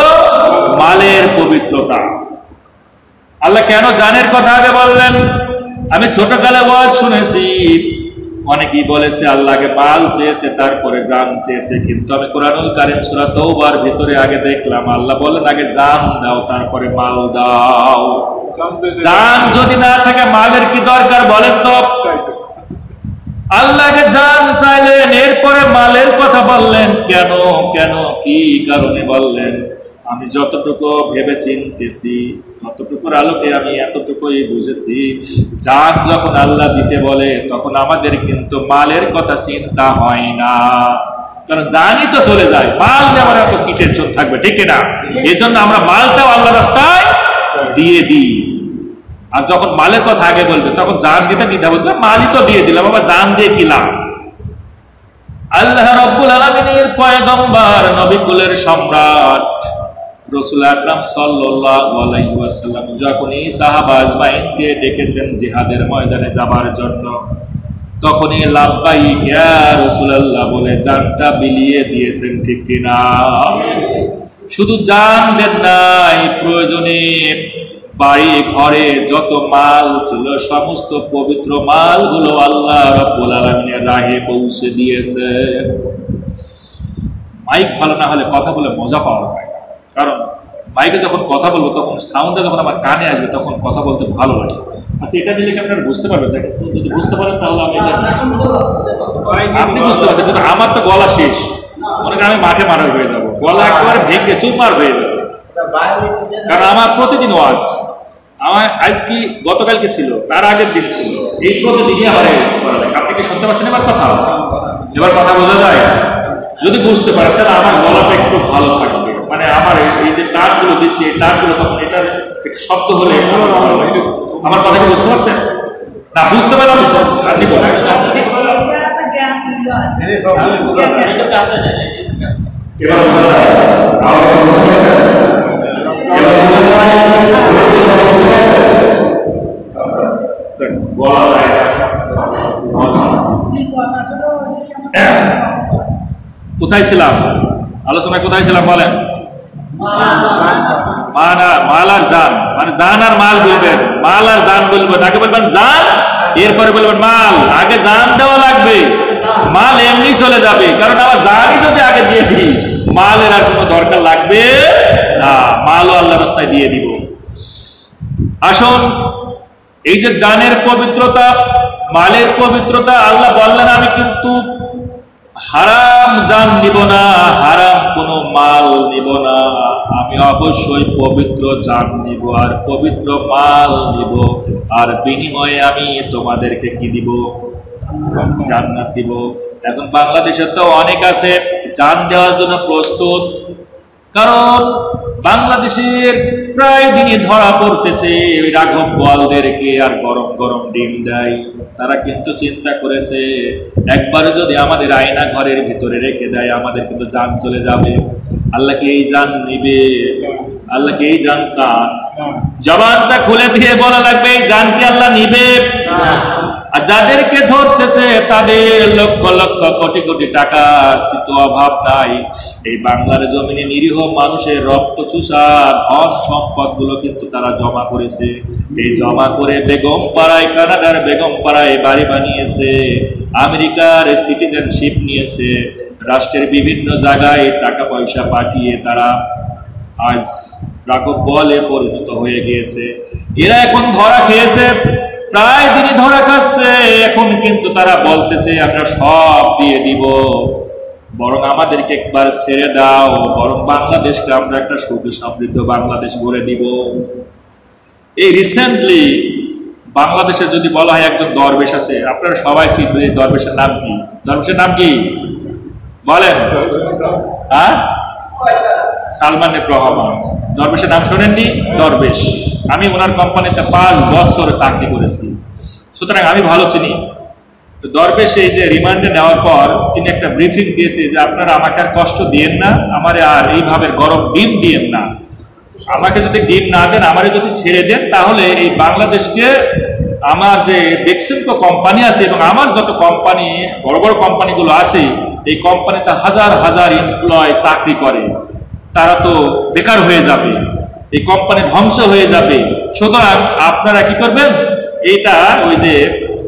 S1: মালের পবিত্রতা। আল্লাহ কেন জানের কথা আগে বললেন? আমি ছোটকালে ওয়াজ শুনেছি, অনেকেই বলেছে আল্লাহকে মাল চেয়েছে তারপরে জান চেয়েছে, কিন্তু আমি কোরআনুল কারীম সূরা তাওবার ভিতরে আগে দেখলাম আল্লাহ বলেন আগে জান দাও তারপরে মাল দাও। জান যদি না থাকে মালের কি দরকার বলেন তো? আল্লাহকে জান চাইলেন, এরপরে মালের কথা বললেন। কেন কেন কি কারণে বললেন? আমি যতটুকু ভেবে চিনতেছি, ততটুকুর আলোকে আমি এতটুকুই বুঝেছি, জান যখন আল্লাহ দিতে বলে তখন আমাদের কিন্তু মালের কথা চিন্তা হয় না, কারণ জানই তো চলে যায়, মাল নেওয়ার এত কি টেনশন থাকবে, ঠিক না? এই জন্য আমরা মালটাও আল্লাহ রাস্তায় দিয়ে দিই। আর যখন মালের কথা আগে বলবে তখন জান দিতে দ্বিধা বলবে, মালই তো দিয়ে দিলাম, আবার জান দিয়ে কি লাভ? আল্লাহ রাব্বুল আলামিনের পয়গম্বর, নবী কুলের সম্রাট রাসূল আকরাম সাল্লাল্লাহু আলাইহি ওয়াসাল্লাম যখন এই সাহাবা আজমাইনকে ডেকেছেন জিহাদের ময়দানে যাবার জন্য, তখনই লাব্বাইক ইয়া রাসূলুল্লাহ বলে জানটা বিলিয়ে দিয়েছেন, ঠিক কিনা? শুধু জান দেন নাই, প্রয়োজনে বাড়ি ঘরে যত মাল ছিল সমস্ত পবিত্র মালগুলো আল্লাহ রাব্বুল আলামিনের রাহে পৌঁছে দিয়েছে। মাইক ভালো না হলে কথা বলে মজা পাওয়া যায় না, কারণ মাইকে যখন কথা বলবো তখন সাউন্ডটা যখন আমার কানে আসবে তখন কথা বলতে ভালো লাগে। আচ্ছা, এটা নিলে কি আপনারা বুঝতে পারবেন? দেখেন তো, যদি বুঝতে পারেন তাহলে আমি আপনি বুঝতে পারছেন, কিন্তু আমার তো গলা শেষ, মনে করেন আমি মাঠে মারা হয়ে যাবো, গলা একেবারে ভেঙে চুরমার হয়ে যাবে। কারণ আমার প্রতিদিন ওয়াজ, আমার আজ কি গতকালকে ছিল, তার আগের দিন ছিল, এই প্রতিদিনই আমার করা লাগে। আপনি কি শুনতে পাচ্ছেন এবার কথা? এবার কথা বোঝা যায়? যদি বুঝতে পারেন তাহলে আমার গলাটা একটু ভালো থাকবে, মানে আমার এই যে তারগুলো দিচ্ছি এই তারগুলো তখন এটার একটু শব্দ হলে আমার কথা কি বুঝতে পারছেন? না বুঝতে পারলাম আপনি বলেন। এবার বোঝা যায়? কোথায় ছিলাম? আলোচনা কোথায় ছিলাম বলেন? মাল আর জান, মানে জান আর মাল বলবেন, মাল আর জান বলবেন, আগে বলবেন জান এরপরে বলবেন মাল। আগে জান দেওয়া লাগবে, মাল এমনি চলে যাবে, কারণ আমার জানই যদি আগে দিয়ে দিই মালের আর কোনো দরকার লাগবে না, মালও আল্লাহ রাস্তায় দিয়ে দিব। আসুন, এই যে জানের পবিত্রতা, মালের পবিত্রতা, আল্লাহ বললেন আমি কিন্তু হারাম জান নিব না, হারাম কোনো মাল নিব না, আমি অবশ্যই পবিত্র জান নিব আর পবিত্র মাল নিব, আর বিনিময়ে আমি তোমাদেরকে কি দিব? জান্নাত দিব। এখন বাংলাদেশে তো অনেক আছে জান দেওয়ার জন্য প্রস্তুত, কারণ বাংলাদেশের প্রায় দিনই ধরা পড়তেছে ওই রাঘব বোয়ালদেরকে, আর গরম গরম ডিম দেয়। তারা কিন্তু চিন্তা করেছে একবারে যদি আমাদের আয়না ঘরের ভিতরে রেখে দেয় আমাদের কিন্তু জান চলে যাবে। আল্লাহ কি এই জান নিবে? আল্লাহ কি এই জান চান? জবানটা খুলে দিয়ে বলা লাগবে এই জান কি আল্লাহ নিবে? আর যাদেরকে ধরতেছে তাদের লক্ষ লক্ষ কোটি কোটি টাকার কিন্তু অভাব নাই। এই বাংলার জমিনে নিরীহ মানুষের রক্ত চুষা ধন সম্পদ গুলো কিন্তু তারা জমা করেছে। এই জমা করে বেগম পাড়ায়, কানাডার বেগম পাড়ায় বাড়ি বানিয়েছে, আমেরিকার সিটিজেনশিপ নিয়েছে, রাষ্ট্রের বিভিন্ন জায়গায় টাকা পয়সা পাঠিয়ে তারা আজ রাঘব বোয়ালে পরিণত হয়ে গিয়েছে। এরা এখন ধরা খেয়েছে, প্রায় দিনই ধরা খাচ্ছে। এখন কিন্তু তারা বলতেছে আমরা সব দিয়ে দিব, বরং আমাদেরকে একবার ছেড়ে দাও, বরং বাংলাদেশকে আমরা একটা সুখী সমৃদ্ধ বাংলাদেশ গড়ে দিব। এই রিসেন্টলি বাংলাদেশে যদি বলা হয় একজন দরবেশ আছে, আপনারা সবাই চিনবেন এই দরবেশের নাম কি? দরবেশের নাম কি বলেন? হ্যাঁ, সালমান রহমান। দরবেশের নাম শোনেননি? দরবেশ। আমি ওনার কোম্পানিতে 5 বছর চাকরি করেছি, সুতরাং আমি ভালো চিনি। দরবেশ এই যে রিমান্ডে নেওয়ার পর তিনি একটা ব্রিফিং দিয়েছে যে আপনারা আমাকে আর কষ্ট দিয়েন না, আমারে আর এইভাবে গরম ডিম দিয়েন না, আমাকে যদি ডিম না দেন, আমারে যদি ছেড়ে দেন, তাহলে এই বাংলাদেশকে আমার যে বেক্সিমকো কোম্পানি আছে এবং আমার যত কোম্পানি বড় বড় কোম্পানিগুলো আছে, এই কোম্পানিতে হাজার হাজার এমপ্লয় চাকরি করে, তারা তো বেকার হয়ে যাবে, এই কোম্পানি ধ্বংস হয়ে যাবে। সুতরাং আপনারা কি করবেন? এইটা ওই যে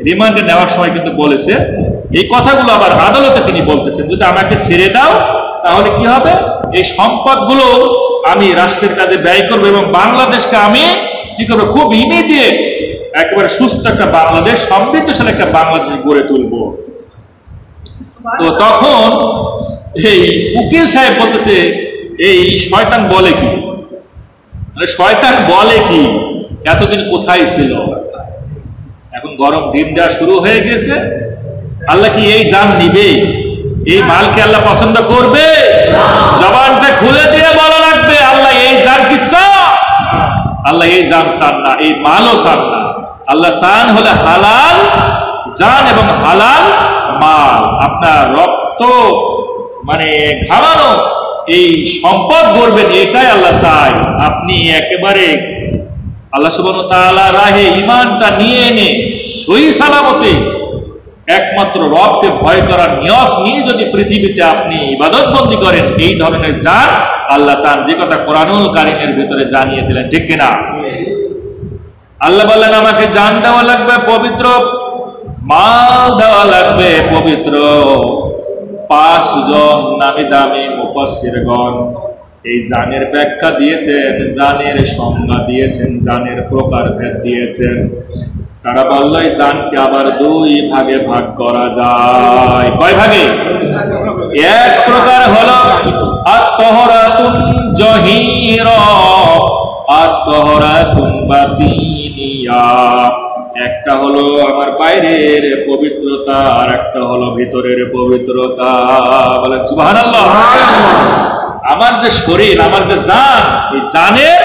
S1: রিমান্ডে নেওয়ার সময় কিন্তু বলেছে এই কথাগুলো, আবার আদালতে তিনি বলতেছেন যদি আমাকে ছেড়ে দাও তাহলে কি হবে, এই সম্পদগুলো আমি রাষ্ট্রের কাজে ব্যয় করবো এবং বাংলাদেশকে আমি কি করবো, খুব ইমিডিয়েট একেবারে সুস্থ একটা বাংলাদেশ, সমৃদ্ধশালী একটা বাংলাদেশ গড়ে তুলবো। তো তখন এই উকিল সাহেব বলতেছে এই শয়তান বলে কি, মানে শয়তান বলে কি, এতদিন কোথায় ছিল? এখন গরম ডিম দেওয়া শুরু হয়ে গেছে। আল্লাহ কি এই জান নিবে? এই মালকে আল্লাহ পছন্দ করবে? জবানটা খুলে দিয়ে বলা লাগবে আল্লাহ এই জান কি চান? আল্লাহ এই জান চান না, এই মালও চান না। আল্লাহ চান হলে হালাল জান এবং হালাল মাল, আপনার রক্ত মানে ঘামানো এই সম্পদ গড়বেন, এটাই আল্লাহ চায়। আপনি একেবারে আল্লাহ সুবহানাহু ওয়া তাআলা রাহে ঈমানটা নিয়ে এনে সহি সালামতে একমাত্র রবকে ভয় করার নিয়ত নিয়ে যদি পৃথিবীতে আপনি ইবাদত বন্দি করেন, এই ধরনের জান আল্লাহ চান, যে কথা কোরআনুল কারীমের ভিতরে জানিয়ে দিলেন, ঠিক কিনা? আল্লাহ বললেন আমাকে জান দেওয়া লাগবে পবিত্র, মাল দেওয়া লাগবে পবিত্র। 5 জন নামি দামি মুফাসসিরগণ এই জানের ব্যাখ্যা দিয়েছেন, জানের সংজ্ঞা দিয়েছেন, জানের প্রকারভেদ দিয়েছেন। তারা বলল এই জানকে আবার 2 ভাগে ভাগ করা যায়। কয় ভাগে? এক প্রকার হলো আত-তাহরাতুন জাহিরা, আত-তাহরাতুন বাতিনিয়া। একটা হলো আমার বাইরের পবিত্রতা, আর একটা হলো ভিতরের পবিত্রতা। বলেন সুবহানাল্লাহ। আমার যে শরীর, আমার যে জান, এই জানের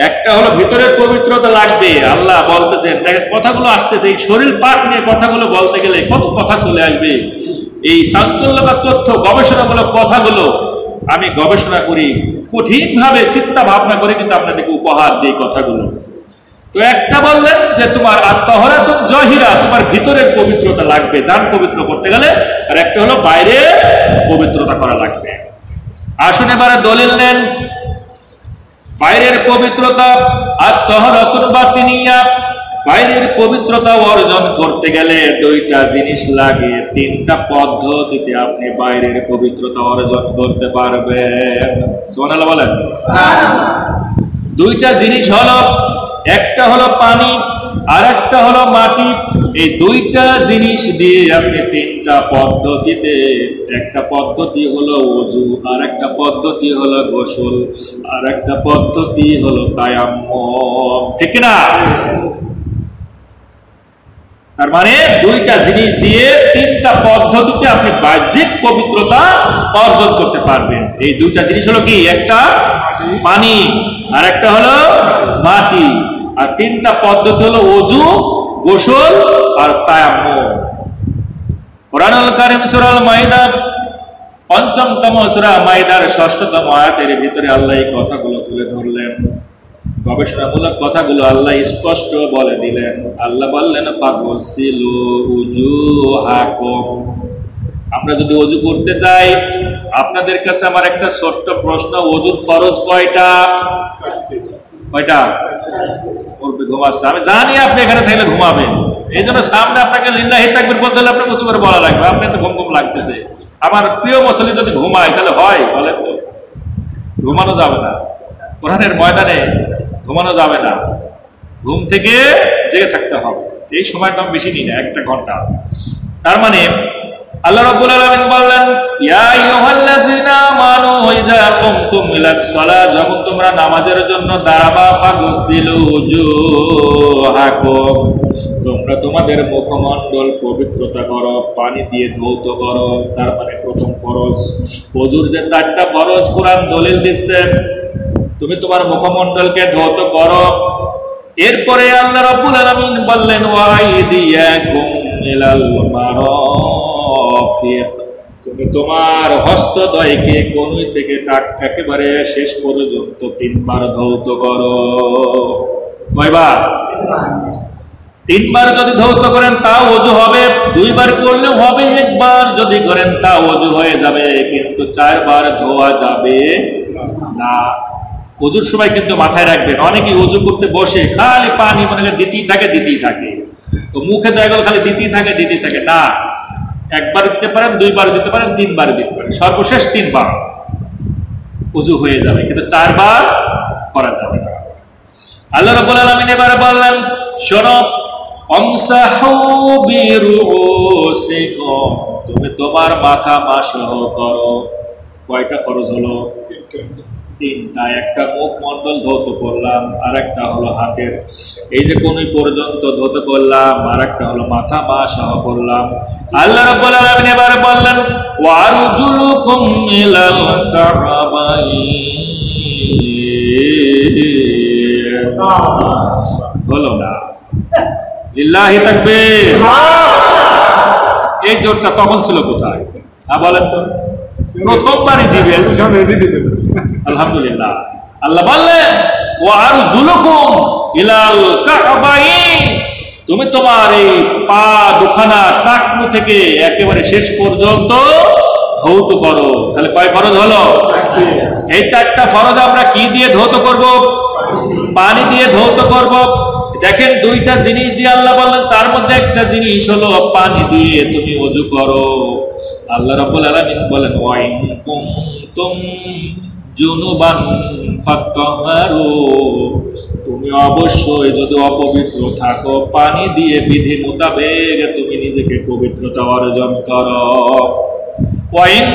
S1: একটা হলো ভিতরের পবিত্রতা লাগবে। আল্লাহ বলতেছেন, দেখেন কথাগুলো আসতেছে, এই শরীর পাক নিয়ে কথাগুলো বলতে গেলে কত কথা চলে আসবে। এই চাঞ্চল্যকর তথ্য, গবেষণামূলক কথাগুলো আমি গবেষণা করি, কঠিন ভাবে চিন্তা ভাবনা করে কিন্তু আপনাদেরকে উপহার দিই কথাগুলো। তো একটা বললেন যে তোমার আত-তাহরাতুন জাহিরা, তোমার ভিতরের পবিত্রতা লাগবে জান পবিত্র করতে গেলে, আর একটা হলো বাইরের পবিত্রতা করা লাগবে। আসুন এবারে দলিল নেন। বাইরের পবিত্রতা আত-তাহরাতুন বাতিনিয়া, বাইরের পবিত্রতা অর্জন করতে গেলে 2টা জিনিস লাগে। 3টা পদ্ধতিতে আপনি বাইরের পবিত্রতা অর্জন করতে পারবেন। সুবহানাল্লাহ বলেন। 2টা জিনিস হলো, একটা হলো পানি আর একটা হলো মাটি। এই 2টা জিনিস দিয়ে আপনি 3টা পদ্ধতিতে, একটা পদ্ধতি হলো ওযু, আর একটা পদ্ধতি হলো গোসল, আর একটা পদ্ধতি হলো তায়াম্মুম, ঠিক না? তার মানে 2টা জিনিস দিয়ে 3টা পদ্ধতিতে আপনি বাহ্যিক পবিত্রতা অর্জন করতে পারবেন। এই 2টা জিনিস হলো কি? একটা পানি আর একটা হলো মাটি, আর 3টা পদ্ধতি হলো ওযু, গোসল আর তায়াম্মুম। কোরআনুল কারীম সূরা আল মাইদা 5তম সূরা মাইদার 6তম আয়াতের ভিতরে আল্লাহ এই কথাগুলো তুলে ধরলেন। গবেষণামূলক কথাগুলো আল্লাহ স্পষ্ট বলে দিলেন। আল্লাহ বললেন ফাগসিলু উজুহাকুম। আমরা যদি ওযু করতে যাই, আপনাদের কাছে আমার একটা ছোট্ট প্রশ্ন, ওযুর ফরজ কয়টা? কয়টা? ঘুমাচ্ছে, আমি জানি আপনি এখানে থাকলে ঘুমাবেন, এই জন্য সামনে আপনাকে লিল্লাহি তাকবীর বলতে হলে আপনাকে উঁচু করে বলা লাগবে। আপনি তো ঘুম ঘুম লাগতেছে। আমার প্রিয় মুসল্লি যদি ঘুমায় তাহলে হয়? বলেন তো। ঘুমানো যাবে না, কোরআনের ময়দানে ঘুমানো যাবে না, ঘুম থেকে জেগে থাকতে হবে। এই সময়টা বেশি নিই না, 1টা ঘন্টা। তার মানে আল্লাহ রাব্বুল আলামিন বললেন, ইয়া আইয়ুহাল্লাযীনা আমানু ইযা কুমতুম ইলাস সালাহ, যখন তোমরা নামাজের জন্য দাঁড়াবা, ফাগসিলু উজুহাকুম, তোমরা তোমাদের মুখমণ্ডল পবিত্রতা করো, পানি দিয়ে ধৌত করো। তার মানে প্রথম ফরজ, ওযুর যে 4টা ফরজ কোরআন দলিল দিচ্ছে, তুমি তোমার মুখমণ্ডলকে ধৌত করো। এরপরে আল্লাহ রাব্বুল আলামিন বললেন, ওয়া আইদিয়াকুম ইলাল মারাফিক, তুমি তোমার হস্তদ্বয়কে কনুই থেকে টাক একেবারে শেষ পর্যন্ত 3 বার ধৌত করো। কয়বার? 3 বার যদি ধৌত করেন তাও ওযু হবে, 2 বার করলেও হবে, 1 বার যদি করেন তাও ওযু হয়ে যাবে, কিন্তু 4 বার ধোয়া যাবে না। ওযুর সময় কিন্তু মাথায় রাখবেন, অনেকেই ওযু করতে বসে খালি পানি মনে করে দিতেই থাকে, তো মুখে দেখা গেল খালি দিতেই থাকে না। 1 বার দিতে পারেন, 2 বার দিতে পারেন, 3 বার দিতে পারেন, সর্বশেষ 3 বার ওযু হয়ে যাবে, কিন্তু 4 বার করা যাবে না। আল্লাহ রাব্বুল আলামিন এবারে বললেন, শোনো, আমসাহু বিরুসিকুম, তুমি তোমার মাথা মাসহ করো। কয়টা ফরজ হলো? 3টা। একটা মুখমণ্ডল ধৌত করলাম, আর একটা হলো হাতের এই যে কনুই পর্যন্ত ধৌত করলাম, আর একটা হলো মাথা মাসহ করলাম। আল্লাহ রাব্বুল আলামিন এবারে বললেন, ওয়া আরজুলুকুম ইলাল কাবাইন, বলো না লিল্লাহি তাকবীর। এই জোরটা তখন ছিল কোথায়? বলেন তো। প্রথমবারই দিবেন, আলহামদুলিল্লাহ। আল্লাহ বললেন, ওয়া আরজুলুকুম ইলাল কাবাইন, তুমি তোমার এই পা দুখানা টাকনু থেকে একেবারে শেষ পর্যন্ত ধৌত করো। তাহলে কয় ফরজ হলো? এই 4টা ফরজ আমরা কি দিয়ে ধৌত করব? পানি দিয়ে ধৌত করব। দেখেন 2টা জিনিস দিয়ে আল্লাহ বললেন, তার মধ্যে একটা জিনিস হলো পানি দিয়ে তুমি ওযু করো। আল্লাহ রাব্বুল আলামিন বলেন ওয়া ইন কুনতুম জুনুবান ফাত্তাহারু, তুমি অবশ্যই যদি অপবিত্র থাকো পানি দিয়ে বিধি মোতাবেক তুমি নিজেকে পবিত্রতা অর্জন করো। ওয়া ইন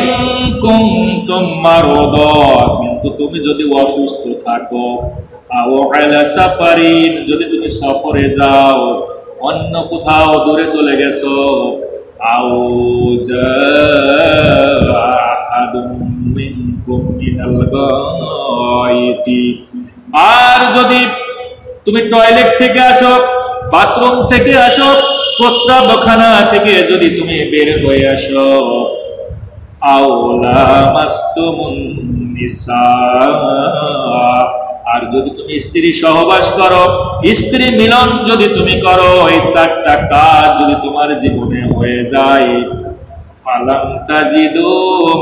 S1: কুনতুম মারদা, কিন্তু তুমি যদি অসুস্থ থাকো, আও আলা সাফারিন, যদি তুমি সফরে যাও, অন্য কোথাও দূরে চলে গেছো, আও জাআহাদুম মিনকুম মিনাল গায়তি, আর যদি তুমি টয়লেট থেকে আসো, বাথরুম থেকে আসো, প্রস্রাবখানা থেকে যদি তুমি বের হয়ে আসো, আও লামাস্তুমুন নিসা, আর যদি তুমি স্ত্রী সহবাস করো, স্ত্রী মিলন যদি তুমি করো, এই 4টা কাজ যদি তোমার জীবনে হয়ে যায়, ফালাম তাজিদু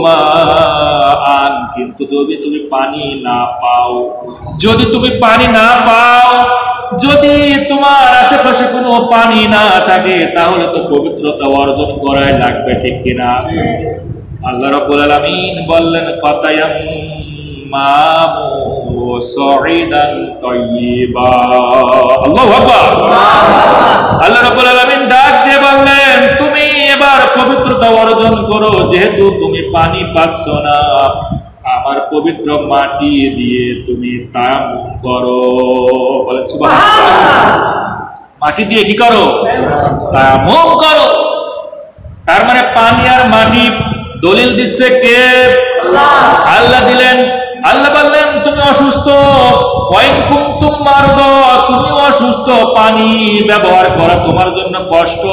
S1: মাআন, কিন্তু যদি তুমি পানি না পাও, যদি তুমি পানি না পাও, যদি তোমার আশেপাশে কোনো পানি না থাকে, তাহলে তো পবিত্রতা অর্জন করাই লাগবে, ঠিক কিনা? আল্লাহ রাব্বুল আলামিন বললেন ফাতায়াম্মামু সাঈদান তাইয়্যিবা। আল্লাহু আকবার। আল্লাহ রাব্বুল আলামিন ডাক দিয়ে বললেন তুমি এবার পবিত্রতা অর্জন করো, যেহেতু তুমি পানি পাচ্ছ না, আমার পবিত্র মাটি দিয়ে তুমি তায়াম্মুম করো। বলেন সুবহানাল্লাহ। মাটি দিয়ে কি করো? তায়াম্মুম করো। তার মানে পানি আর মাটি দলিল দিচ্ছে কে? আল্লাহ দিলেন। আল্লাহ বললেন তুমি অসুস্থ, ওয়াইন কুনতুম মারদা, তুমি অসুস্থ, পানি ব্যবহার করা তোমার জন্য কষ্ট,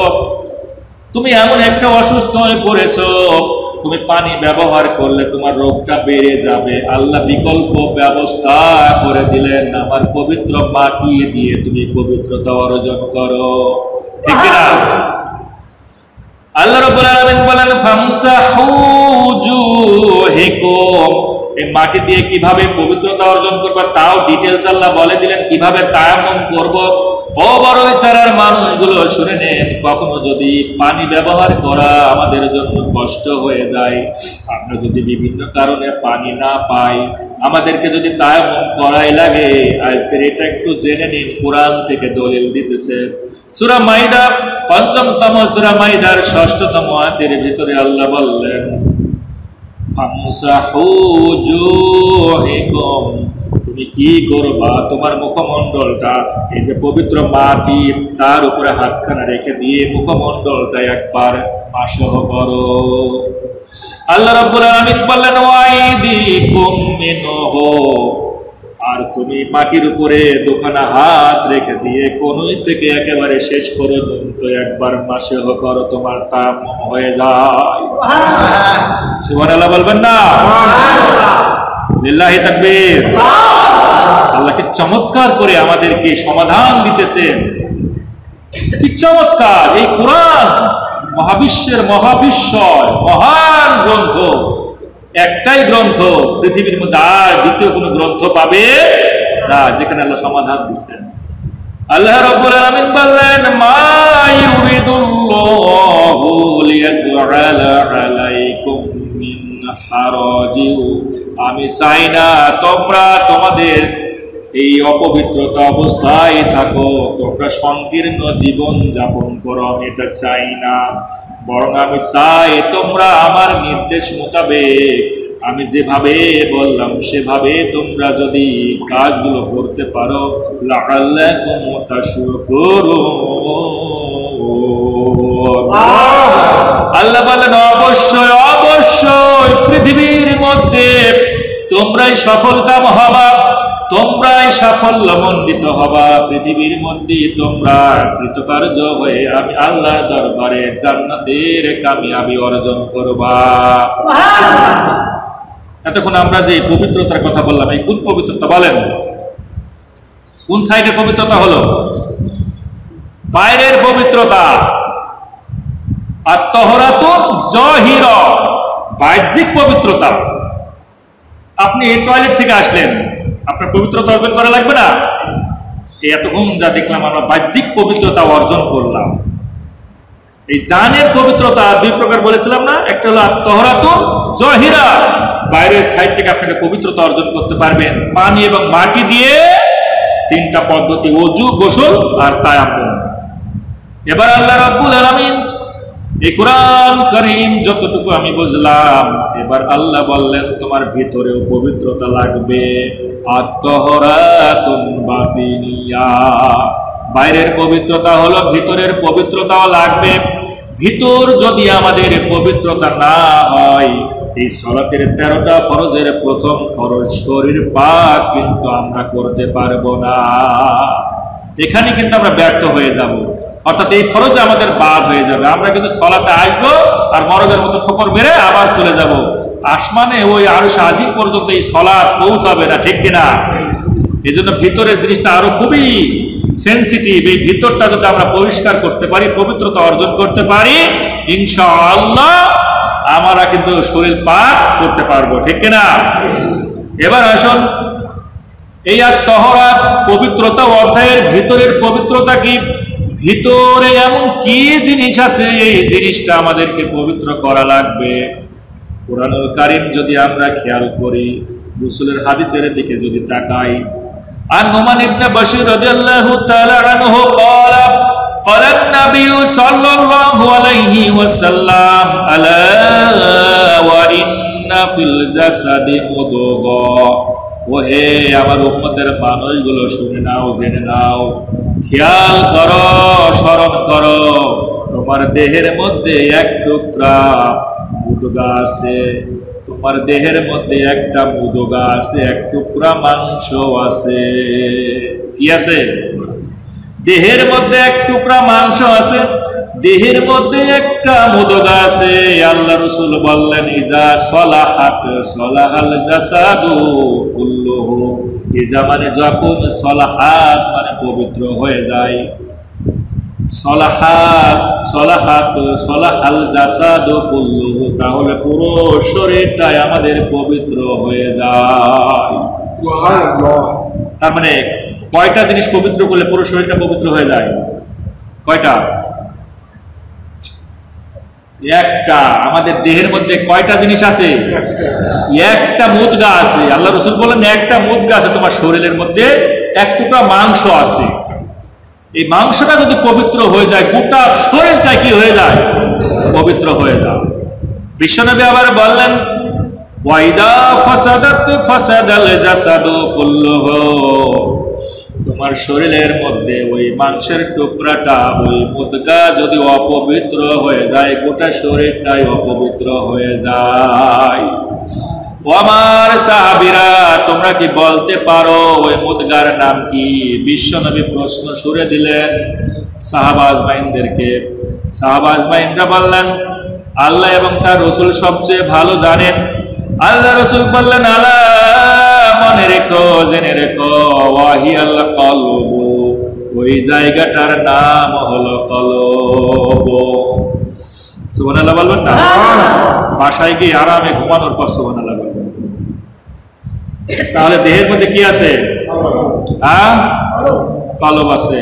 S1: তুমি এমন একটা অসুস্থ হয়ে পড়েছো, তুমি পানি ব্যবহার করলে তোমার রোগটা বেড়ে যাবে। আল্লাহ বিকল্প ব্যবস্থা করে দিলেন, আমার পবিত্র মাটি দিয়ে তুমি পবিত্রতা অর্জন করো, ঠিক না? আল্লাহ রাব্বুল আলামিন বলেন ফামসাহু উজুহিকুম, এই মাটি দিয়ে কিভাবে পবিত্রতা অর্জন করবে তাও ডিটেইলস আল্লাহ বলে দিলেন, কিভাবে তায়াম্মুম করব। ও বড় বিচারার মানুষগুলো শুনে নেন, কখনো যদি পানি ব্যবহার করা আমাদের জন্য কষ্ট হয়ে যায়, আমরা যদি বিভিন্ন কারণে পানি না পাই, আমাদেরকে যদি তায়াম্মুম করাই লাগে, আজকের এটা একটু জেনে নিন, কোরআন থেকে দলিল দিতেছে। সূরা মাইদা ৫ম সূরা মাইদার ৬ষ্ঠতম আয়াতের ভিতরে আল্লাহ বললেন ফামসাহু উজুহিকুম, তুমি কি করবা, তোমার মুখমণ্ডলটা এই যে পবিত্র মাটি তার উপরে হাতখানা রেখে দিয়ে মুখমণ্ডলটা একবার মাসহ করো। আল্লাহ রাব্বুল আলামিন বললেন ওয়াইদিকুম মিনহু, আর তুমি মাটির উপরে দুখানা হাত রেখে দিয়ে কোনই থেকে একেবারে শেষ পর্যন্ত একবার মাসহ করো, তোমার তায়াম্মুম হয়ে যায়। সুবহানাল্লাহ বলবেন না? লিল্লাহি তাকবীর। আল্লাহ কি চমৎকার করে আমাদেরকে সমাধান দিতেছেন, কি চমৎকার! এই কোরআন মহাবিশ্বের মহাবিশ্বর মহান গ্রন্থ, একটাই গ্রন্থ, পৃথিবীর মধ্যে আর দ্বিতীয় কোনো গ্রন্থ পাবে না যেখানে আল্লাহ সমাধান দিচ্ছেন। আল্লাহ রাব্বুল আলামিন বললেন মা ইউরিদুল্লাহু লিয়াজআলা আলাইকুম মিন হারাজি, আমি চাই না তোমরা তোমাদের এই অপবিত্রতা অবস্থায় থাকো, তোমরা সংকীর্ণ জীবন যাপন করো, আমি এটা চাই না। বরং আমি চাই তোমরা আমার নির্দেশ মোতাবেক আমি যেভাবে বললাম সেভাবে তোমরা যদি কাজগুলো করতে পারো, লাআল্লাকুম তাশকুরুন। আল্লাহ বলেন অবশ্যই অবশ্যই পৃথিবীর মধ্যে তোমরাই সফলকাম হবা, তোমরাই সাফল্যমণ্ডিত হবা, পৃথিবীর মধ্যে তোমরা কৃতকার্য হয়ে আমি আল্লাহর দরবারে জান্নাতের কামিয়াবি অর্জন করবা। এতক্ষণ আমরা যে পবিত্রতার কথা বললাম, এই কোন পবিত্রতা বলেন? কোন সাইডে পবিত্রতা হলো? বাইরের পবিত্রতা, আর তহরাতুন জাহিরা বাহ্যিক পবিত্রতা। আপনি টয়লেট থেকে আসলেন, আপনার পবিত্রতা অর্জন করা লাগবে না? এতক্ষণ যা দেখলাম আমরা বাহ্যিক পবিত্রতা অর্জন করলাম। এই জানের পবিত্রতা দুই প্রকার বলেছিলাম না? একটা হলো তহরাতুন জাহিরা, বাইরের সাইড থেকে আপনাকে পবিত্রতা অর্জন করতে পারবেন পানি এবং মাটি দিয়ে, তিনটা পদ্ধতি, ওযু, গোসল আর তায়াম্মুম। এবার আল্লাহ রাব্বুল আলামিন এই কোরআন কারীম যতটুকু আমি বুঝলাম, এবার আল্লাহ বললেন তোমার ভিতরেও পবিত্রতা লাগবে, আত-তাহরাতুন বাতিনিয়া। বাইরের পবিত্রতা হলো, ভিতরের পবিত্রতাও লাগবে। ভিতর যদি আমাদের পবিত্রতা না হয়, এই সালাতের 13টা ফরজের প্রথম ফরজ শরীর পাক কিন্তু আমরা করতে পারবো না। এখানে কিন্তু আমরা ব্যর্থ হয়ে যাব, অর্থাৎ এই ফরজ আমাদের বাদ হয়ে যাবে। আমরা কিন্তু সালাতে আসবো আর মরদের মতো ঠোকর মেরে আবার চলে যাব। আসমানে ওই আরশ আজিম পর্যন্ত এই সালাত পৌঁছাবে না, ঠিক কিনা? এই জন্য ভিতরের জিনিসটা আরো খুবই সেন্সিটিভ। এই ভিতরটা যদি আমরা পরিষ্কার করতে পারি, পবিত্রতা অর্জন করতে পারি, ইনশাআল্লাহ আমরা কিন্তু শরীর পাক করতে পারবো, ঠিক কিনা? এবার আসুন, এই আত-তাহরাত পবিত্রতা অধ্যায়ের ভিতরের পবিত্রতা কি? ভিতরে এমন কি জিনিস আছে এই জিনিসটা আমাদেরকে পবিত্র করা লাগবে। কোরআনুল কারীম যদি আমরা খেয়াল করি, রাসূলের হাদিসের দিকে যদি তাকাই, আন নুমান ইবনে বাশীর রাদিয়াল্লাহু তাআলা আনহু قال قال النبي صلى الله عليه وسلم الا وان في الجسد مضغة। ওহে আমার উম্মতের মানুষগুলো, শুনে নাও, জেনে নাও, খেয়াল করো, স্মরণ করো, তোমার দেহের মধ্যে এক টুকরা মুদগা আছে, তোমার দেহের মধ্যে একটা মুদগা আছে, এক টুকরা মাংস আছে। কি আছে? দেহের মধ্যে এক টুকরা মাংস আছে, দেহের মধ্যে একটা মুদগা আছে। আল্লাহ রাসূল বললেন, ইজা সলাহাত সলাহাল জাসাদু কুল্লুহু। ইজা মানে যখন, সলাহাত মানে পবিত্র হয়ে যায়, সলাহাত সলাহাত সলাহাল জাসাদু কুল্লুহু, তাহলে পুরো শরীরটাই আমাদের পবিত্র হয়ে যায়। সুবহানাল্লাহ। তার মানে কয়টা জিনিস পবিত্র করলে পুরো শরীরটা পবিত্র হয়ে যায়? কয়টা? একটা। আমাদের দেহের মধ্যে কয়টা জিনিস আছে? একটা মুদগা আছে। আল্লাহ রাসূল বলেন একটা মুদগা আছে তোমার শরীরের মধ্যে, এক টুকরা মাংস আছে। এই মাংসটা যদি পবিত্র হয়ে যায়, গোটা শরীরটা কি হয়ে যায়? পবিত্র হয়ে যায়। বিশ্বনবী আবার বললেন, ওয়াইজা ফাসাদাত ফাসাদাল জাসাদু কুল্লুহু। তোমার শরীরের মধ্যে ওই মাংসের টুকরাটা, ওই মুদগা যদি অপবিত্র হয়ে যায়, গোটা শরীরটাই অপবিত্র হয়ে যায়। ও আমার সাহাবীরা, তোমরা কি বলতে পারো ওই মুদগার নাম কি? বিশ্বনবী প্রশ্ন ছুড়ে দিলেন সাহাবা আজমাইনদেরকে। সাহাবা আজমাইনরা বললেন, আল্লাহ এবং তার রাসূল সবচেয়ে ভালো জানেন। আল্লাহ রাসূল বললেন, আলা, মনে রেখো, জেনে রেখো, ওয়াহিয়াল কলবু, ওই জায়গাটার নাম হলো কলব। সুবহানাল্লাহ বলবেন না? বাসায় গিয়ে আরামে ঘুমানোর পর সুবহানাল্লাহ বলবেন। তাহলে দেহের মধ্যে কি আছে? কলব আছে।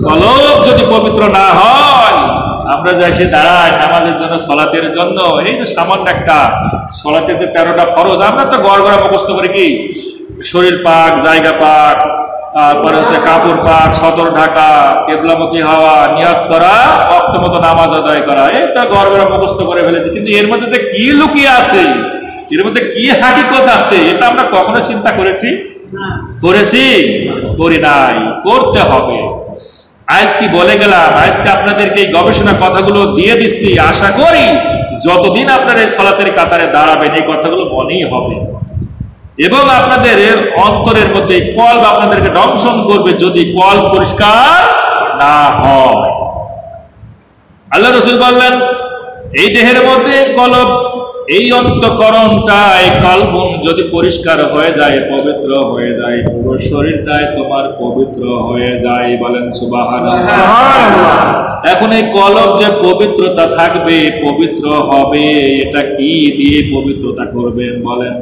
S1: কলব যদি পবিত্র না হয়, আমরা যে এসে দাঁড়াই নামাজের জন্য, সালাতের জন্য, এই যে সামান্য একটা সালাতের যে 13টা ফরজ, আমরা তো গড়গড়া মুখস্থ করি কি শরীর পাক, জায়গা পাক, তারপরে হচ্ছে কাপড় পাক, সদর ঢাকা, কেবলামুখী হওয়া, নিয়ত করা, ওয়াক্ত মতো নামাজ আদায় করা, এটা গড়গড়া মুখস্থ করে ফেলেছি। কিন্তু এর মধ্যে যে কি লুকিয়ে আছে, এর মধ্যে কি হাকিকত আছে, এটা আমরা কখনো চিন্তা করেছি? করি নাই। করতে হবে। আজ কি বলে গেলাম, আজকে আপনাদেরকে এই গবেষণা কথাগুলো দিয়ে দিচ্ছি। আশা করি যতদিন আপনারা এই সালাতের কাতারে দাঁড়াবেন, এই কথাগুলো মনেই হবে এবং আপনাদের অন্তরের মধ্যে কলব আপনাদেরকে দংশন করবে যদি কলব পরিষ্কার না হয়। আল্লাহ রাসূল বললেন, এই দেহের মধ্যে কলব এই অন্তঃকরণটা, এই কলবুন যদি পরিষ্কার হয়ে যায়, পবিত্র হয়ে যায়, পুরো শরীরটাই তোমার পবিত্র হয়ে যায়। বলেন সুবহানাল্লাহ। এখন এই কলব যে পবিত্রতা থাকবে, পবিত্র হবে, এটা কি দিয়ে পবিত্রতা করবেন বলেন?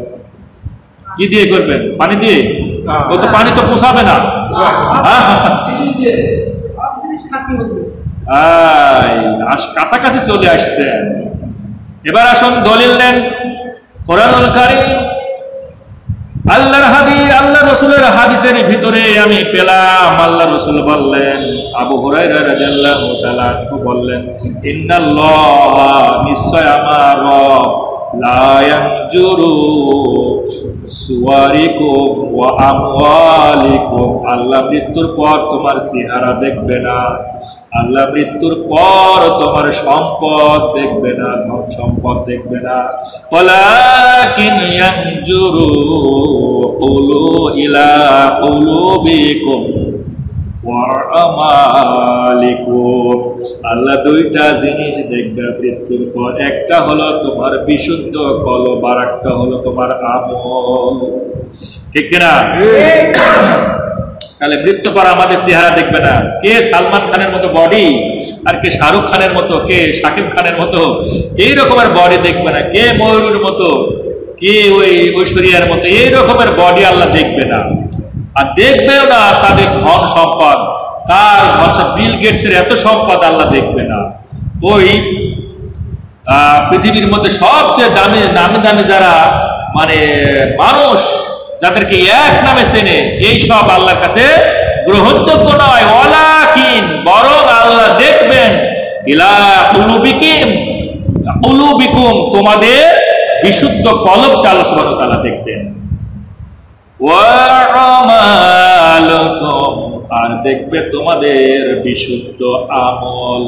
S1: কি দিয়ে করবেন? পানি দিয়ে? ও তো পানি তো পোষাবে না। কাছাকাছি চলে আসছেন। এবার আসুন দলিল নেন কোরআনুল কারীম। আল্লাহর হাদিস, আল্লাহ রাসূলের হাদিসের ভিতরে আমি পেলাম, আল্লাহ রাসূল বললেন, আবু হুরায়রা রাদিয়াল্লাহু তাআলা বললেন, ইন্নাল্লাহা, নিশ্চয় আমার রব, লা ইয়ানজুরু সুওয়ারিকুম ওয়া আমওয়ালিকুম, আল্লাহ মৃত্যুর পর তোমার চেহারা দেখবে না, আল্লাহ মৃত্যুর পর তোমার সম্পদ দেখবে না, ধন সম্পদ দেখবে না, ওয়ালাকিন ইয়ানজুরু ইলা কুলুবিকুম ওয়া আমালিকুম, আল্লাহ দুইটা জিনিস দেখবে মৃত্যুর পর। একটা হলো তোমার বিশুদ্ধ কলব, আর একটা হলো তোমার আমল। ঠিক কিনা? তাহলে মৃত্যু পর আমাদের চেহারা দেখবে না। কে সালমান খানের মতো বডি, আর কে শাহরুখ খানের মতো, কে শাকিব খানের মতো এই রকমের বডি দেখবে না, কে ময়ূরের মতো, কে ওই ঐশ্বরিয়ার মতো এই রকমের বডি আল্লাহ দেখবে না। আর দেখবেও না তাদের ধন সম্পদ, কার ধন, বিল গেটসের এত সম্পদ আল্লাহ দেখবে না। ওই পৃথিবীর মধ্যে সবচেয়ে দামি দামি দামি যারা মানে মানুষ, যাদেরকে এক নামে চেনে, এই সব আল্লাহর কাছে গ্রহণযোগ্য নয়। ওয়ালাকিন, বরং আল্লাহ দেখবেন, ইলা কুলুবিকুম, তোমাদের বিশুদ্ধ কলবটা আল্লাহ সুবহানাহু ওয়া তাআলা দেখবেন। ওয়া আমালুকুম, আর দেখবে তোমাদের বিশুদ্ধ আমল।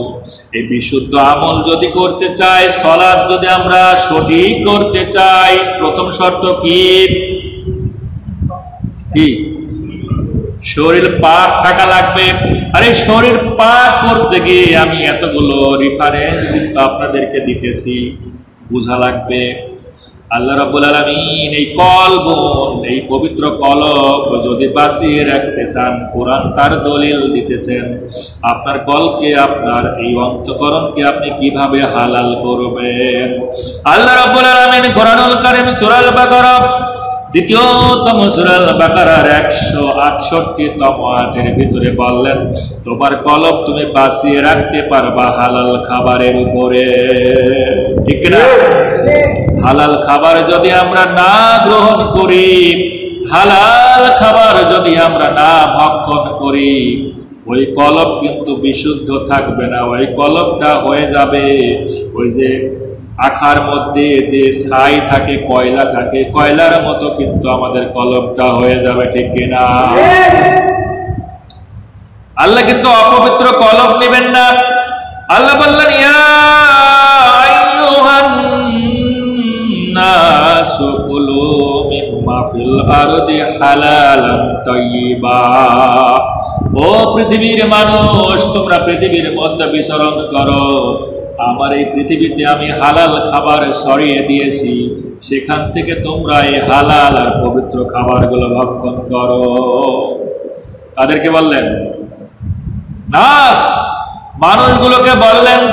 S1: এই বিশুদ্ধ আমল যদি করতে চাই, সালাত যদি আমরা সঠিক করতে চাই, প্রথম শর্ত কি? কি? শরীর পাক থাকা লাগবে। আর এই শরীর পাক করতে গিয়ে আমি এতগুলো রেফারেন্স কিন্তু আপনাদেরকে দিতেছি, বোঝা লাগবে। আল্লাহ রাব্বুল আলামিন এই কলবুন, এই পবিত্র কলব যদি বাঁচিয়ে রাখতে চান, কোরআন তার দলিল দিতেছেন। আপনার কলবকে, আপনার এই অন্তঃকরণকে আপনি কিভাবে হালাল করবেন? আল্লাহ রাব্বুল আলামিন কোরআনুল কারীম সূরা আল বাকারা, দ্বিতীয়তম সূরা আল বাকারার 168তম আয়াতের ভিতরে বললেন, তোমার কলব তুমি বাঁচিয়ে রাখতে পারবা হালাল খাবারের উপরে। ঠিক না? হালাল খাবার যদি আমরা না গ্রহণ করি, হালাল খাবার যদি আমরা না ভক্ষণ করি, ওই কলব কিন্তু বিশুদ্ধ থাকবে না। ওই কলবটা হয়ে যাবে ওই যে আখার মধ্যে যে ছাই থাকে, কয়লা থাকে, কয়লার মতো কিন্তু আমাদের কলবটা হয়ে যাবে। ঠিক কিনা? আল্লাহ কিন্তু অপবিত্র কলব নেবেন না। আল্লাহ বললেন, ইয়া আইয়ুহান নাসু কুলু মিম্মা ফিল আরদি হালালান তাইয়্যিবা, ও পৃথিবীর মানুষ, তোমরা পৃথিবীর মধ্যে বিচরণ করো। আমার এই পৃথিবীতে আমি হালাল খাবার ছড়িয়ে দিয়েছি, সেখান থেকে তোমরা এই হালাল আর পবিত্র খাবারগুলো ভক্ষণ করো। তাদেরকে বললেন, নাস, মানুষগুলোকে বললেন।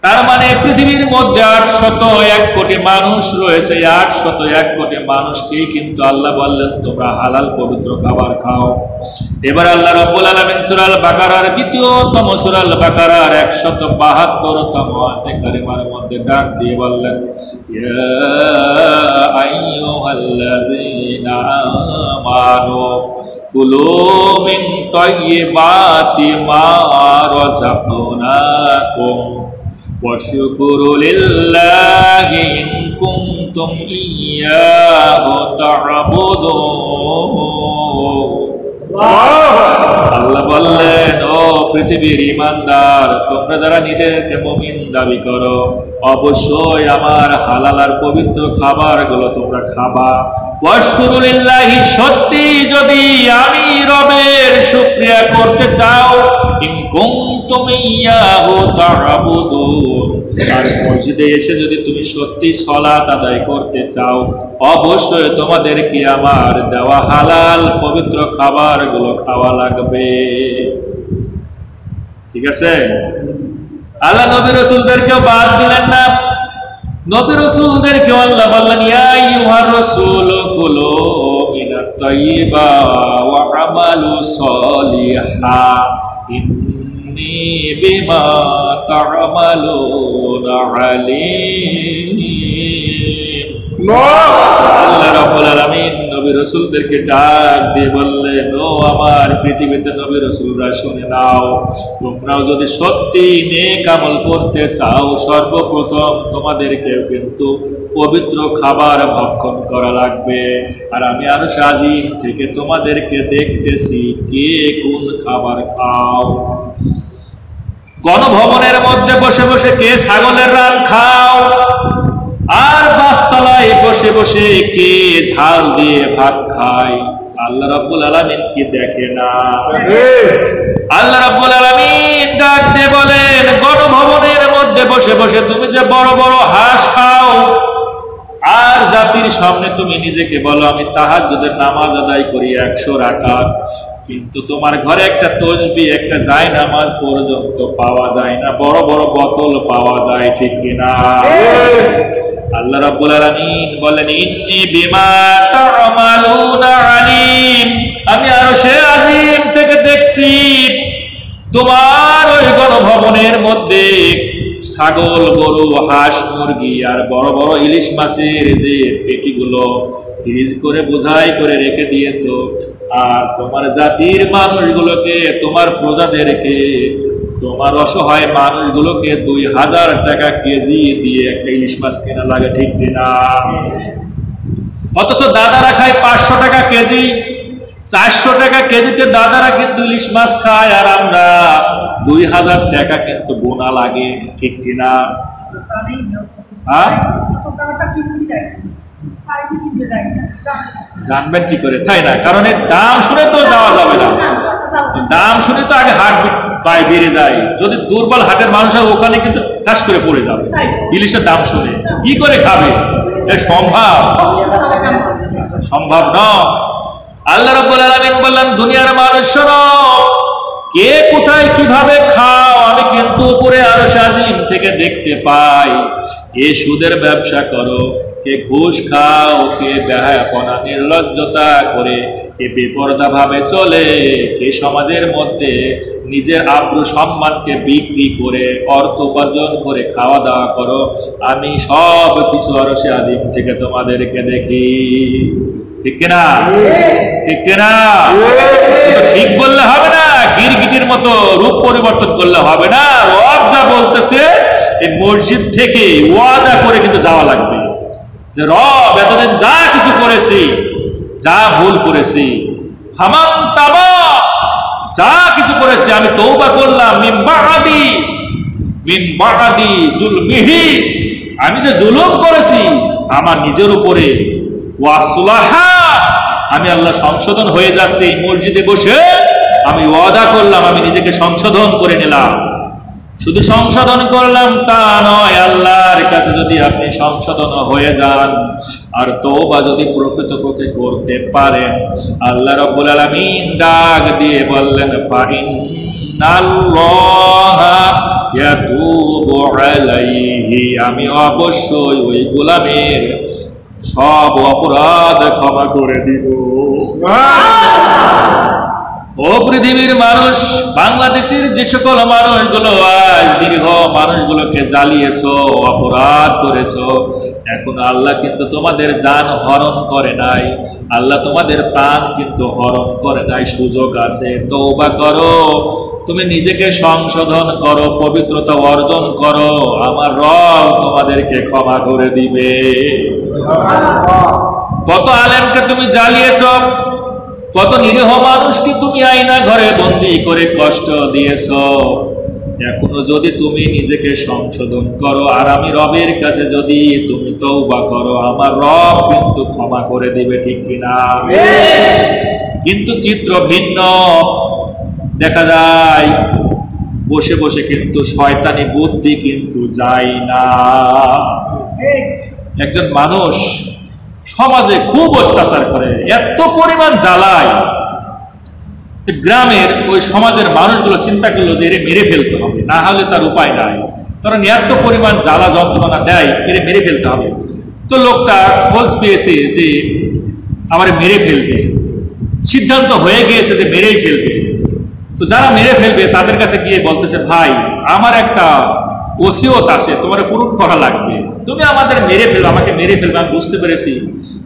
S1: তার মানে পৃথিবীর মধ্যে 801 কোটি মানুষ রয়েছে। 801 কোটি মানুষকেই কিন্তু আল্লাহ বললেন, তোমরা হালাল পবিত্র খাবার খাও। এবার আল্লাহ রাব্বুল আলামিন সূরা আল বাকারার দ্বিতীয়তম সূরা আল বাকারার 172তম আয়াতে কারিমার মধ্যে ডাক দিয়ে বললেন, ইয়া আইয়ুহাল্লাযীনা আমানু কুলু মিন তাইয়্যিবাতি মা রাযাকনাকুম ওয়াশকুরু লিল্লাহি ইন কুনতুম ইয়্যাহু তা'বুদুন। আল্লাহ বললেন, ও পৃথিবীর ঈমানদার, তোমরা যারা নিজেদেরকে মুমিন দাবি করো, অবশ্যই আমার হালাল আর পবিত্র খাবারগুলো তোমরা খাবা। ওয়াশকুরু লিল্লাহি, সত্যি যদি আমি রবের শুকরিয়া করতে চাও, ইন কুনতুম কুনতুম ইয়াহু তা'বুদুন। আর মসজিদে এসে যদি তুমি সত্যি সালাত আদায় করতে চাও, অবশ্যই তোমাদেরকে আমার দেওয়া হালাল পবিত্র খাবারগুলো খাওয়া লাগবে। ঠিক আছে? আল্লাহ নবী রাসূলদেরকে বাদ দিলেন না। নবী রাসূলদেরকে আল্লাহ বললেন, ইয়া আইয়ুহার রাসূল কুলু মিনাত তাইয়্যিবা ওয়া আমালু সলিহা ইন্নী বিমা তা'মালুনা আলীম। আল্লাহ রাব্বুল আলামিন নবী রাসূলদেরকে ডাক দিয়ে বললেন, ও আমার পৃথিবীতে নবী রাসূলরা শুনে নাও, তোমরাও যদি সত্যি নেক আমল করতে চাও, সর্বপ্রথম তোমাদেরকে কিন্তু পবিত্র খাবার ভক্ষণ করা লাগবে। আর আমি আরশ আজিম থেকে তোমাদেরকে দেখতেছি কে কোন খাবার খাও। গণভবনের মধ্যে বসে বসে কে ছাগলের রান খাও, আর বাসতলায় বসে বসে কে ঝাল দিয়ে ভাত খায়, আল্লাহ রাব্বুল আলামিন কি দেখে না? আল্লাহ রাব্বুল আলামিন ডাক দিয়ে বলেন, গণভবনের মধ্যে বসে বসে তুমি যে বড় বড় হাঁস খাও, আর জাতির সামনে তুমি নিজেকে বলো আমি তাহাজ্জুদের নামাজ আদায় করি 100 রাকাত, কিন্তু তোমার ঘরে একটা তসবিহ, একটা জায়নামাজ পর্যন্ত পাওয়া যায় না, বড় বড় বোতল পাওয়া যায়, ঠিক কিনা? আল্লাহ রাব্বুল আলামিন বলেন, ইন্নী বিমা তা'মালুনা আলীম, আমি আরশে আজিম থেকে দেখছি তোমার ওই গণভবনের মধ্যে ছাগল, গরু, হাঁস, মুরগি আর বড় বড় ইলিশ মাছের যে পেটিগুলো ফ্রিজ করে বোঝাই করে রেখে দিয়েছো, আর তোমার জাতির মানুষগুলোকে, তোমার প্রজাদেরকে, তোমার অসহায় মানুষগুলোকে 2000 টাকা কেজি দিয়ে একটা ইলিশ মাছ কেনা লাগে, ঠিক কিনা? অথচ দাদারা খায় 500 টাকা কেজি, 400 টাকা কেজিতে দাদারা কিন্তু ইলিশ মাছ খায়, আর আমরা 2000 টাকা কিন্তু বোনা লাগে, ঠিক কিনা? জানবেন কি করে, তাই না? কারণ এর দাম শুনে তো যাওয়া যাবে না, দাম শুনে তো আগে হাট বেড়ে যায়। যদি দুর্বল হাটের মানুষ হয়, ওখানে কিন্তু ঠাস করে পড়ে যাবে ইলিশের দাম শুনে। কি করে খাবে? এ সম্ভব? সম্ভব নয়। আল্লাহ রাব্বুল আলামিন বললেন, দুনিয়ার মানুষ শোনো, কে কোথায় কিভাবে খাও আমি কিন্তু উপরে আরশ আজিম থেকে দেখতে পাই। কে সুদের ব্যবসা করো, কে ঘুষ খাও, কে বেহায়াপনা নির্লজ্জতা করে, কে বেপরদা ভাবে চলে, কে সমাজের মধ্যে নিজের আব্রু সম্মানকে বিক্রি করে অর্থ উপার্জন করে খাওয়া দাওয়া করো, আমি সব কিছু আরশে আজিম থেকে তোমাদেরকে দেখি, ঠিক কিনা? ঠিক কিনা? ঠিক বললে হবে না, গিরগিটির মতো রূপ পরিবর্তন করলে হবে না। রব যা বলতেছে এই মসজিদ থেকে ওয়াদা করে কিন্তু যাওয়া লাগবে, যে রব এতদিন যা কিছু করেছি, যা ভুল করেছি, হামান তাবা, যা কিছু করেছি আমি তওবা করলাম, মিন বাদি জুলমিহি, আমি যে জুলুম করেছি আমার নিজের উপরে, ওয়াসলাহা, আমি আল্লাহ সংশোধন হয়ে যাচ্ছে। এই মসজিদে বসে আমি ওয়াদা করলাম, আমি নিজেকে সংশোধন করে নিলাম। শুধু সংশোধন করলাম তা নয়, আল্লাহর কাছে যদি আপনি সংশোধন হয়ে যান আর তওবা যদি প্রকৃতপক্ষে করতে পারেন, আল্লাহ রাব্বুল আলামিন ডাক দিয়ে বললেন, ফাইন্নাল্লাহা ইয়াতুবু আলাইহি, আমি অবশ্যই ওই গোলামের সব অপরাধ ক্ষমা করে দিব। ও পৃথিবীর মানুষ, বাংলাদেশের যে সকল মানুষগুলো আজ দীর্ঘ মানুষগুলোকে জ্বালিয়েছো, অপরাধ করেছো, এখন আল্লাহ কিন্তু তোমাদের জান হরণ করে নাই, আল্লাহ তোমাদের প্রাণ কিন্তু হরণ করে নাই। সুযোগ আছে, তওবা করো, তুমি নিজেকে সংশোধন করো, পবিত্রতা অর্জন করো, আমার রব তোমাদেরকে ক্ষমা করে দিবে। কত আলেমকে তুমি জ্বালিয়েছো, কত নিরীহ মানুষকে তুমি আয়না ঘরে বন্দী করে কষ্ট দিয়েছ, এখনো যদি তুমি নিজেকে সংশোধন করো আর আমি রবের কাছে যদি তুমি তওবা করো, আমার রব কিন্তু ক্ষমা করে দিবে, ঠিক কিনা? কিন্তু চিত্র ভিন্ন। দেখা যায় বসে বসে কিন্তু শয়তানি বুদ্ধি কিন্তু যায় না। একজন মানুষ সমাজে খুব অত্যাচার করে, এত পরিমাণ জ্বালায়, গ্রামের ওই সমাজের মানুষগুলো চিন্তা করলো যে এরে মেরে ফেলতে হবে, না হলে তার উপায় নাই, কারণ এত পরিমাণ জ্বালা যন্ত্রণা দেয়, এরে মেরে ফেলতে হবে। তো লোকটা খোঁজ পেয়েছে যে আমার মেরে ফেলবে, সিদ্ধান্ত হয়ে গিয়েছে যে মেরেই ফেলবে। তো যারা মেরে ফেলবে তাদের কাছে গিয়ে বলতেছে, ভাই আমার একটা ওসিয়ত আছে, তোমার পূরণ করা লাগবে, তুমি আমাদের মেরে ফেলবে, আমাকে মেরে ফেলবে, আমি বুঝতে পেরেছি,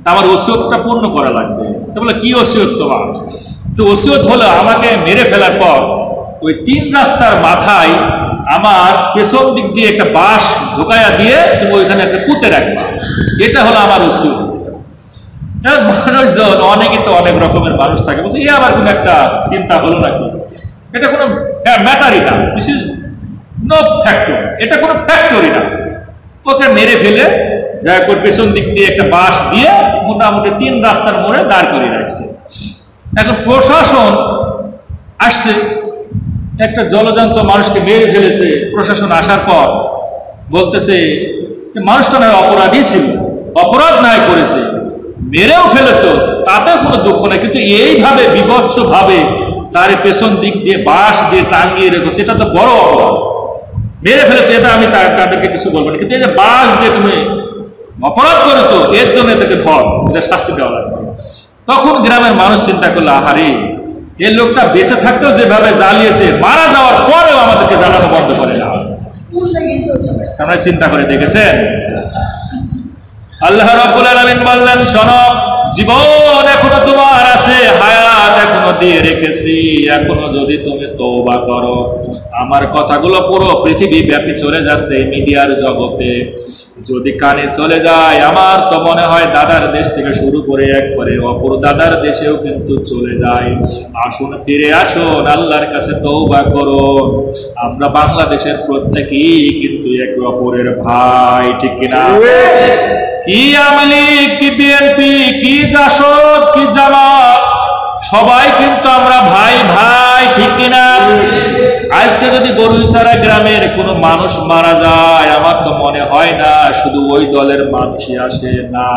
S1: তা আমার ওসিয়তটা পূর্ণ করা লাগবে। তো বলে, কি ওসিয়ত তোমার? তো ওসিয়ত হলো, আমাকে মেরে ফেলার পর ওই 3 রাস্তার মাথায় আমার পেছন দিক দিয়ে একটা বাঁশ ঢোকায়া দিয়ে তুমি ওইখানে একটা পুঁতে রাখবা, এটা হলো আমার ওসিয়ত। মানুষজন অনেকে তো অনেক রকমের মানুষ থাকে, বলছে এ আবার কোনো একটা চিন্তা হলো নাকি, এটা কোনো ম্যাটারই না, দিস ইজ নো ফ্যাক্টর, এটা কোনো ফ্যাক্টরই না। ওকে মেরে ফেলে যাই করে পেছন দিক দিয়ে একটা বাঁশ দিয়ে মোটামুটি 3 রাস্তার মোড়ে দাঁড় করিয়ে রাখছে। এখন প্রশাসন আসছে, একটা জলজন্ত মানুষকে মেরে ফেলেছে, প্রশাসন আসার পর বলতেছে যে মানুষটা নয় অপরাধী ছিল, অপরাধ নয় করেছে, মেরেও ফেলেছো তাতেও কোনো দুঃখ নাই, কিন্তু এইভাবে বিভৎস ভাবে তার পেছন দিক দিয়ে বাঁশ দিয়ে টাঙিয়ে রেখেছে, এটা তো বড় অপরাধ। মেরে ফেলেছে এটা আমি তাদেরকে কিছু বলবো না, কিন্তু এই যে বাঁশ দিয়ে তুমি অপরাধ করেছো, এর জন্য এদেরকে ধর, এদের শাস্তি দেওয়া লাগবে। তখন গ্রামের মানুষ চিন্তা করলো, আহারে এই লোকটা বেঁচে থাকতেও যেভাবে জ্বালিয়েছে, মারা যাওয়ার পরেও আমাদেরকে জ্বালানো বন্ধ করে না। আপনারা চিন্তা করে দেখেছেন? আল্লাহ রাব্বুল আলামিন বললেন, শোনো, জীবন এখনো তোমার আছে, হায়াত এখনো দিয়ে রেখেছি, এখনো যদি তুমি তওবা করো। আমার কথাগুলো পুরো পৃথিবী ব্যাপী চলে যাচ্ছে মিডিয়ার জগতে, যদি কানে চলে যায় আমার তো মনে হয় দাদার দেশ থেকে শুরু করে একবারে অপর দাদার দেশেও কিন্তু চলে যায়। আসুন, ফিরে আসুন, আল্লাহর কাছে তওবা করো। আমরা বাংলাদেশের প্রত্যেকেই কিন্তু একে অপরের ভাই, ঠিক কিনা? কি আওয়ামী লীগ, কি বিএনপি, কি জাসদ, কি জামাত, সবাই কিন্তু আমরা ভাই ভাই, ঠিক কিনা? আজকে যদি বরুইছড়া গ্রামের কোনো মানুষ মারা যায়, আমার তো মনে হয় না শুধু ওই দলের মানুষই আসে, না,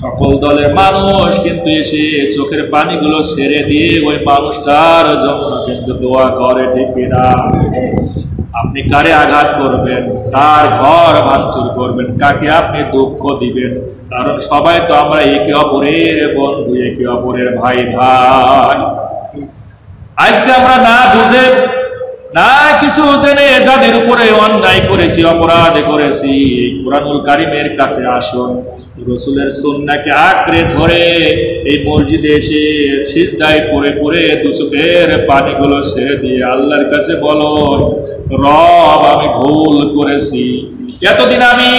S1: সকল দলের মানুষ কিন্তু এসে চোখের পানিগুলো ছেড়ে দিয়ে ওই মানুষটার জন্য কিন্তু দোয়া করে, ঠিক কিনা? আপনি কারে আঘাত করবেন, কার ঘর ভাঙচুর করবেন, কাকে আপনি দুঃখ দিবেন, কারণ সবাই তো আমরা একে অপরের বন্ধু, একে অপরের ভাই ভাই। আজকে আমরা না বুঝে না কিছু জেনে যাদের উপরে অন্যায় করেছি, অপরাধ করেছি, কুরআনুল কারীমের কাছে আসুন, রাসূলের সুন্নাহকে আঁকড়ে ধরে এই মসজিদে এসে সিজদায় পড়ে পড়ে দু চোখের পানিগুলো ছেড়ে দিয়ে আল্লাহর কাছে বলো, রব আমি ভুল করেছি। এতদিন আমি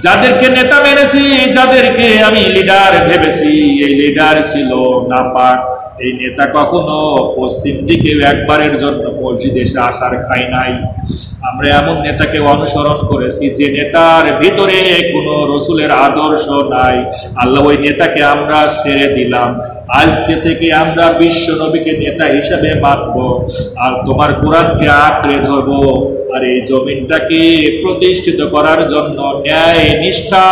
S1: যাদেরকে নেতা মেনেছি, যাদেরকে আমি লিডার ভেবেছি, এই লিডার ছিল নাপাক, এই নেতা কখনো পশ্চিম দিকে একবারের জন্য মসজিদে এসে আসার খাই নাই। আমরা এমন নেতাকে অনুসরণ করেছি যে নেতার ভিতরে কোনো রসুলের আদর্শ নাই, আল্লাহ ওই নেতাকে আমরা ছেড়ে দিলাম। আজকে থেকে আমরা বিশ্ব নবীকে নেতা হিসাবে মানব, আর তোমার কোরআনকে আঁকড়ে ধরবো, আর এই জমিনটাকে প্রতিষ্ঠিত করার জন্য ন্যায়, নিষ্ঠা,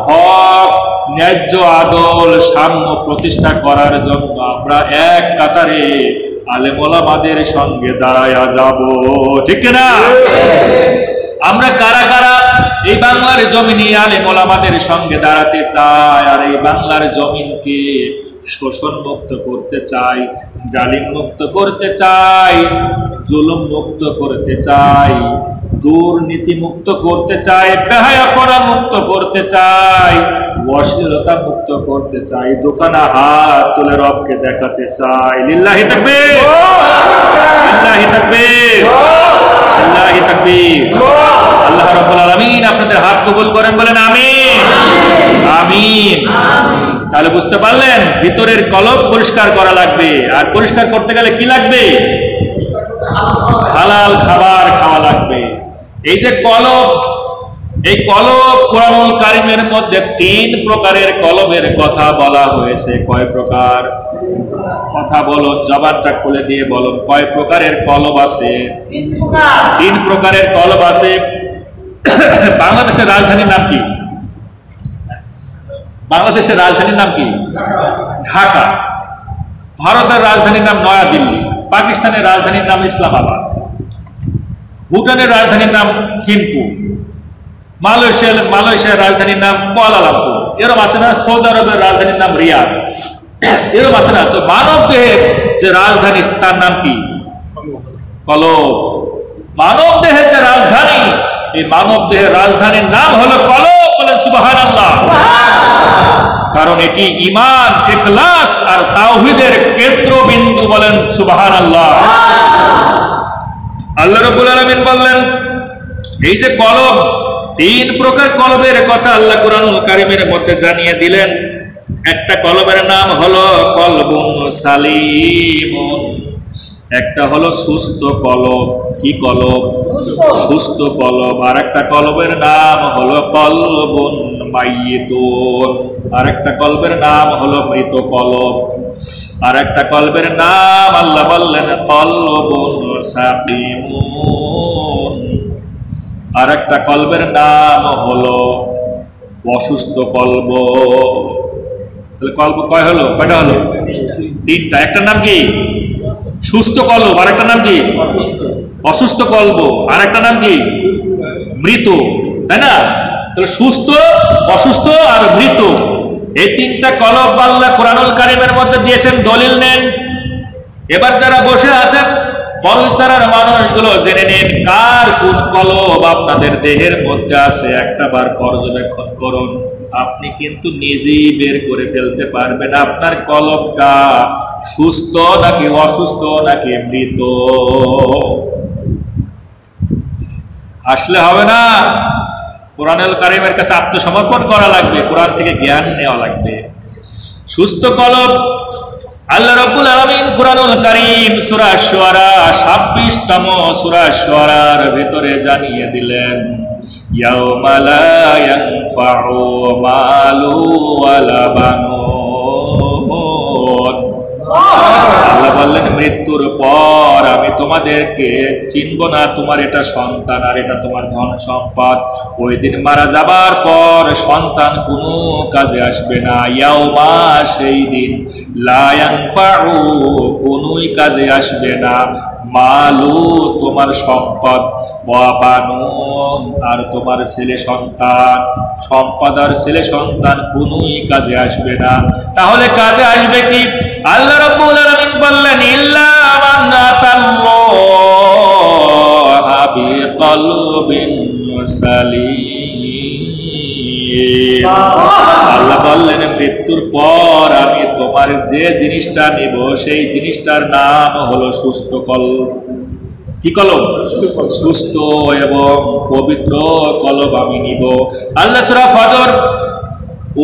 S1: হক, ন্যায্য, আদল, সাম্য প্রতিষ্ঠা করার জন্য আমরা এক কাতারে আলেম ওলামাদের সঙ্গে দাঁড়ায়া যাব, ঠিক না? আমরা কারা কারা এই বাংলার জমিনে আলেম ওলামাদের সঙ্গে দাঁড়াতে চাই, আর এই বাংলার জমিনকে শোষণ মুক্ত করতে চাই, জালিম মুক্ত করতে চাই, জুলুম মুক্ত করতে চাই, দুর্নীতি মুক্ত করতে চাই, বেহায়াপনা মুক্ত করতে চাই, অশ্লীলতা মুক্ত করতে চাই, দোকানে হাত তুলে রবকে দেখাতে চাই। লিল্লাহি তাকবীর, লিল্লাহি তাকবীর, লিল্লাহি তাকবীর। আল্লাহ রাব্বুল আলামিন আপনাদের হাত কবুল করেন, বলেন আমিন, আমিন। তাহলে বুঝতে পারলেন, ভিতরের কলব পরিষ্কার করা লাগবে, আর পরিষ্কার করতে গেলে কি লাগবে? হালাল খাবার খাওয়া লাগবে। এই যে কলব, এই কলব কোরআনুল কারীমের মধ্যে 3 প্রকারের কলবের কথা বলা হয়েছে। কয় প্রকার? কথা বলো, জবানটা খুলে দিয়ে বলো, কয় প্রকারের কলব আছে? 3 প্রকারের কলব আছে। বাংলাদেশের রাজধানীর নাম কি? বাংলাদেশের রাজধানীর নাম কি? ঢাকা। ভারতের রাজধানীর নাম নয়াদিল্লি। পাকিস্তানের রাজধানীর নাম ইসলামাবাদ। ভুটানের রাজধানীর নাম থিম্পু। মালয়েশিয়ার রাজধানীর নাম কুয়ালালামপুর। এরকম আছে না? সৌদি আরবের রাজধানীর নাম রিয়াদ। এরকম আছে না? তো মানব দেহের যে রাজধানী তার নাম কি? কলব। মানব দেহের যে রাজধানী, এই মানব দেহের রাজধানীর নাম হলো কলব। বলেন সুবহানাল্লাহ। কারণ এটি ঈমান, ইখলাস আর তাওহীদের কেন্দ্রবিন্দু। বলেন সুবহানাল্লাহ। আল্লাহ রাব্বুল আলামিন বললেন, এই যে কলব, 3 প্রকার কলবের কথা আল্লাহ কুরআনুল কারীমের মধ্যে জানিয়ে দিলেন। একটা কলবের নাম হলো কলবুন সালিমুন, একটা হলো সুস্থ কলব। কি কলব? সুস্থ কলব। আর একটা কলবের নাম হলো কলবুন মাইয়িতুন, আর একটা কলবের নাম হলো মৃত কলব। আর একটা কলবের নাম আল্লাহ বললেন কলবুন সাকিমুন, আর একটা কলবের নাম হলো অসুস্থ কলব। তাহলে কলব কয় হলো? কয়টা হলো? 3টা। একটা নাম কি? সুস্থ কলব। আর একটা নাম কি? অসুস্থ কলব। আর একটা নাম কি? মৃত। তাই না? তাহলে সুস্থ, অসুস্থ আর মৃত, এই 3টা কলব আল্লাহ কুরআনুল কারীমের মধ্যে দিয়েছেন। দলিল নেন। এবার যারা বসে আছেন বড়ইচারার মানুষগুলো, জেনে নেন কার কোন কলব আপনাদের দেহের মধ্যে আছে। একটাবার পর্যবেক্ষণ করুন। আপনি কিন্তু নিজেই বের করে ফেলতে পারবেন আপনার কলবটা সুস্থ নাকি অসুস্থ নাকি মৃত। আসলে হবে না। কোরআনুল কারীমের কাছে আত্মসমর্পণ করা লাগবে, কোরআন থেকে জ্ঞান নেওয়া লাগবে। সুস্থ কলব আল্লাহ রাব্বুল আলামিন কুরআনুল কারীম সূরা আশ-শুআরা 26তম সূরা আশ-শুআরার ভিতরে জানিয়ে দিলেন, ইয়াউমা লা ইয়ানফাউ মালু ওয়ালা বানুন। আল্লাহ বললেন, মৃত্যুর পর আমি তোমাদেরকে চিনব না। তোমার এটা সন্তান আর এটা তোমার ধন সম্পদ। ওই দিন মারা যাবার পর সন্তান কোনো কাজে আসবে না। ইয়াউমা, সেই দিন, লা ইয়ানফাউ, কোনোই কাজে আসবে না, মালু, তোমার সম্পদ, ওয়া বানুন, আর তোমার ছেলে সন্তান। সম্পদ আর ছেলে সন্তান কোনোই কাজে আসবে না। তাহলে কাজে আসবে কি? আল্লাহ রাব্বুল আলামিন বললেন, ইল্লা মান আতাল্লাহা বিকলবিন সালিম। আল্লাহ বললেন, মৃত্যুর পর আমি তোমার যে জিনিসটা নিব সেই জিনিসটার নাম হলো সুস্থ কলব। কি কলব? সুস্থ এবং পবিত্র কলব আমি নিব। আল্লাহ সূরা ফজর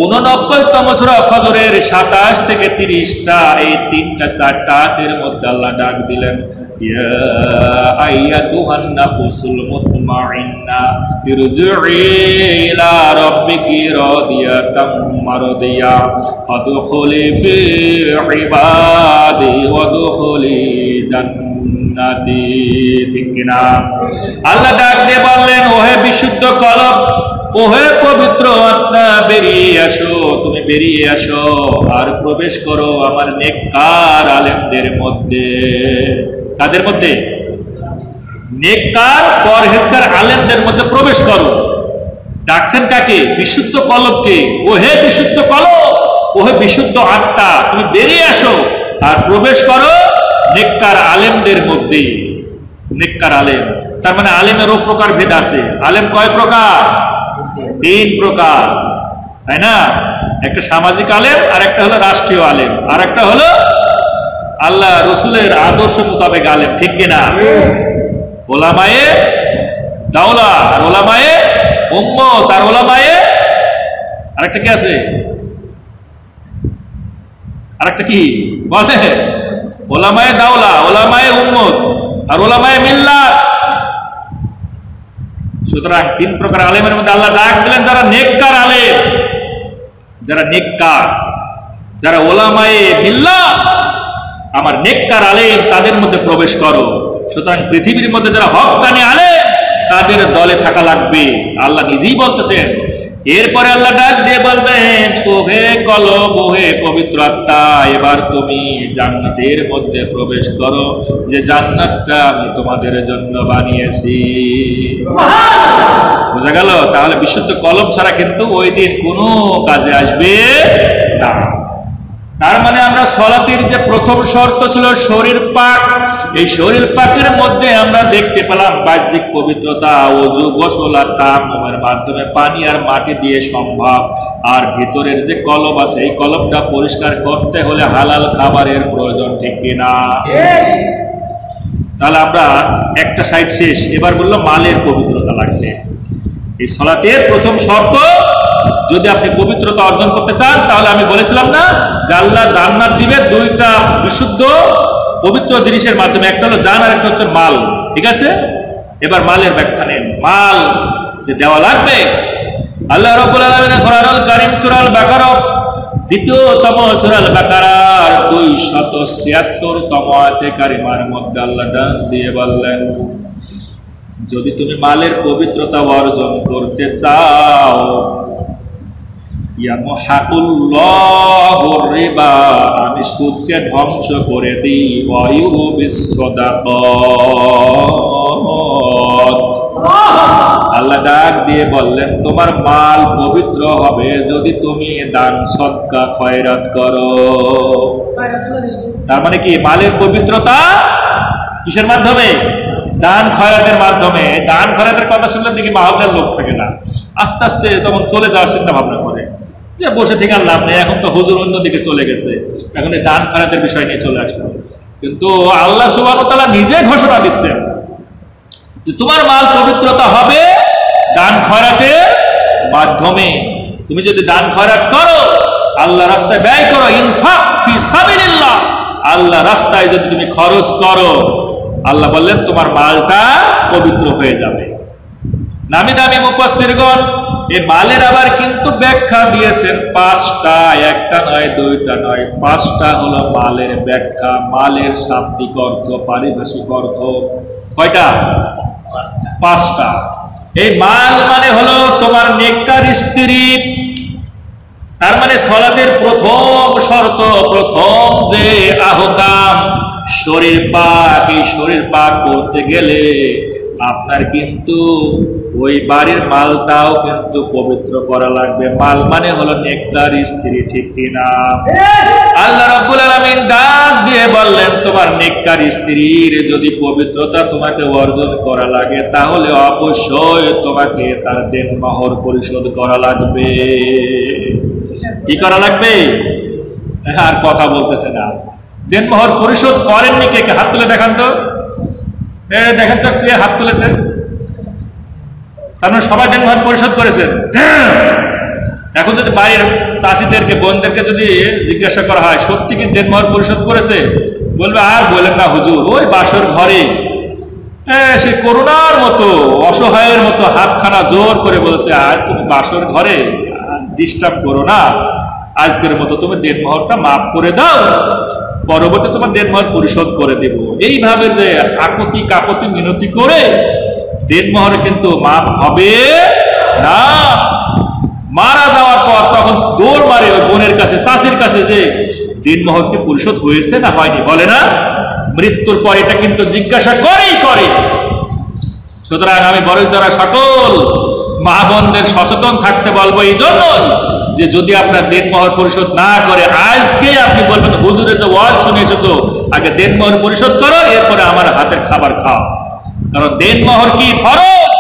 S1: 89তম সূরা ফজরের 27 থেকে 30টা, এই 3টা 4টা আয়াতের মধ্যে আল্লাহ ডাক দিলেন, ইয়া আইয়াতুহান নাফসুল মুতমাইন্না ইরজিই ইলা রাব্বিকি রাদিয়াতাম মারদিয়া ফাদখুলি ফি ইবাদি ওয়াদখুলি জান্নাতি। ঠিক কিনা? আল্লাহ ডাক দিয়ে বললেন, ওহে বিশুদ্ধ কলব, ওহে পবিত্র আত্মা, বেরিয়ে আসো, তুমি বেরিয়ে আসো আর প্রবেশ করো আমার নেককার আলেমদের মধ্যে। কাদের মধ্যে? নেককার পরহেজগার আলেমদের মধ্যে প্রবেশ করো। ডাকছেন কাকে? বিশুদ্ধ কলবকে। ওহে বিশুদ্ধ কলব, ওহে বিশুদ্ধ আত্মা, তুমি বেরিয়ে আসো আর প্রবেশ করো নেককার আলেমদের মধ্যে। নেককার আলেম, তার মানে আলেমেরও প্রকার ভেদ আছে। আলেম কয় প্রকার? 3 প্রকার, তাই না? একটা সামাজিক আলেম, আর একটা হলো রাষ্ট্রীয় আলেম, আর একটা হলো আল্লাহ রসুলের আদর্শ মোতাবেক আলেম। ঠিক কিনা? ওলামায়ে দাওলা আর ওলামায়ে উম্মত আর ওলামায়ে আরেকটা কি আছে? আরেকটা কি বলে? ওলামায়ে দাওলা, ওলামায়ে উম্মত আর ওলামায়ে মিল্লাত। সুতরাং 3 প্রকার আলেমের মধ্যে আল্লাহ ডাক দিলেন যারা নেককার আলেম, যারা নেককার, যারা ওলামায়ে মিল্লাত, আমার নেককার আলেম, তাদের মধ্যে প্রবেশ করো। সুতরাং পৃথিবীর মধ্যে যারা হক্কানি আলেম, তাদের দলে থাকা লাগবে, আল্লাহ নিজেই বলতেছেন। এরপরে আল্লাহ ডাক দিয়ে বলবেন, ওহে কলব, ওহে পবিত্র আত্মা, এবার তুমি জান্নাতের মধ্যে প্রবেশ করো, যে জান্নাতটা আমি তোমাদের জন্য বানিয়েছি। বোঝা গেল? তাহলে বিশুদ্ধ কলব ছাড়া কিন্তু ওই দিন কোনো কাজে আসবে না। তার মানে আমরা সলাতের যে প্রথম শর্ত ছিল শরীর পাক, এই শরীর পাকের মধ্যে আমরা দেখতে পেলাম বাহ্যিক পবিত্রতা, ওযু, গোসল আর তায়াম্মুমের মাধ্যমে পানি আর মাটি দিয়ে সম্ভব। আর ভিতরের যে কলব আছে, এই কলবটা পরিষ্কার করতে হলে হালাল খাবারের প্রয়োজন, ঠিক কিনা? তাহলে আমরা একটা সাইড শেষ, এবার বললো মালের পবিত্রতা লাগবে। এই সলাতের প্রথম শর্ত, যদি আপনি পবিত্রতা অর্জন করতে চান, তাহলে আমি বলেছিলাম না যে আল্লাহ জান্নাত দিবে দুইটা বিশুদ্ধ পবিত্র জিনিসের মাধ্যমে, একটা হলো জান আর একটা হচ্ছে মাল। ঠিক আছে, এবার মালের ব্যাখ্যা নেন। মাল যে দেওয়া লাগবে, আল্লাহ রাব্বুল আলামিন কোরআনুল কারীম সূরা আল বাকারা, দ্বিতীয়তম সূরা আল বাকারার 276তম আয়াতে কারিমার মধ্যে আল্লাহ ডাক দিয়ে বললেন, যদি তুমি মালের পবিত্রতা অর্জন করতে চাও, ইয়ামহাকুল্লাহুর রিবা, আমি সুদকে ধ্বংস করে দিই, ওয়া ইউরবিস সাদাকাত। আল্লাহ ডাক দিয়ে বললেন, তোমার মাল পবিত্র হবে যদি তুমি দান সদকা খয়রাত করো। তার মানে কি, মালের পবিত্রতা কিসের মাধ্যমে? দান খয়রাতের মাধ্যমে। দান খয়রাতের কথা শুনলে দেখি মাহফিলের লোক থাকে না, আস্তে আস্তে তখন চলে যাওয়ার চিন্তা ভাবনা করে যে বসে থেকে আর লাভ নেই, এখন তো হুজুর অন্যদিকে চলে গেছে, এখন এই দান খয়রাতের বিষয় নিয়ে চলে আসলো। কিন্তু আল্লাহ সুবহানাহু ওয়া তাআলা নিজে ঘোষণা দিচ্ছেন যে তোমার মাল পবিত্রতা হবে দান খয়রাতের মাধ্যমে। তুমি যদি দান খয়রাত করো, আল্লাহ রাস্তায় ব্যয় করো, ইনফাক ফি সাবিলিল্লাহ, আল্লাহ রাস্তায় যদি তুমি খরচ করো, আল্লাহ বললেন তোমার মালটা পবিত্র হয়ে যাবে। নামি দামি মুফাসসিরগণ এই মালের আবার কিন্তু ব্যাখ্যা দিয়েছেন 5টা, একটা নয়, 2টা নয়, 5টা হলো মালের ব্যাখ্যা। মালের শাব্দিক অর্থ, পারিভাষিক অর্থ কয়টা? 5টা। এই মাল মানে হলো তোমার নেককার স্ত্রী। তার মানে সলাতের প্রথম শর্ত, প্রথম যে আহকাম শরীর পাক, এই শরীর পাক করতে গেলে আপনার কিন্তু ওই বাড়ির মালটাও কিন্তু পবিত্র করা লাগবে। মাল মানে হলো নেককার স্ত্রী, ঠিক কিনা? আল্লাহ রাব্বুল আলামিন ডাক দিয়ে বললেন, তোমার নেককার স্ত্রীর যদি পবিত্রতা তোমাকে অর্জন করা লাগে, তাহলে অবশ্যই তোমাকে তার দেনমোহর পরিশোধ করা লাগবে। কি করা লাগবে? আর কথা বলতেছে না। দেনমোহর পরিশোধ করেননি কে? হাত তুলে দেখান তো, দেখেন তো কে হাত তুলেছে। তার মানে সবাই দেনমোহর পরিশোধ করেছেন। এখন যদি বাড়ির চাষিদেরকে, বোনদেরকে যদি জিজ্ঞাসা করা হয় সত্যি কি দেনমোহর পরিশোধ করেছে, বলবে আর বলেন না হুজুর, ওই বাসর ঘরে সে করোনার মতো অসহায়ের মতো হাতখানা জোর করে বলছে, আর তুমি বাসর ঘরে ডিস্টার্ব করো না, আজকের মতো তুমি দেনমোহরটা মাফ করে দাও, পরবর্তী তোমার দেনমোহর পরিশোধ করে দেব। এইভাবে যে আকুতি কাকুতি মিনতি করে দেনমোহর কিন্তু মাফ হবে না। মারা যাওয়ার পর তখন দৌড় মারে ওই বোনের কাছে, চাষির কাছে, যে দেনমোহর কি পরিশোধ হয়েছে না হয়নি, বলে না? মৃত্যুর পর এটা কিন্তু জিজ্ঞাসা করেই করে। সুতরাং আমি বড়ইচড়া সকল মা বোনদের সচেতন থাকতে বলবো এই জন্য যে যদি আপনার দেনমোহর পরিশোধ না করে, আজকে আপনি বলবেন হুজুরে যে ওয়াজ শুনে এসেছো, আগে দেনমোহর পরিশোধ করো, এরপরে আমার হাতের খাবার খাও। কারণ দেনমোহর কি ফরজ।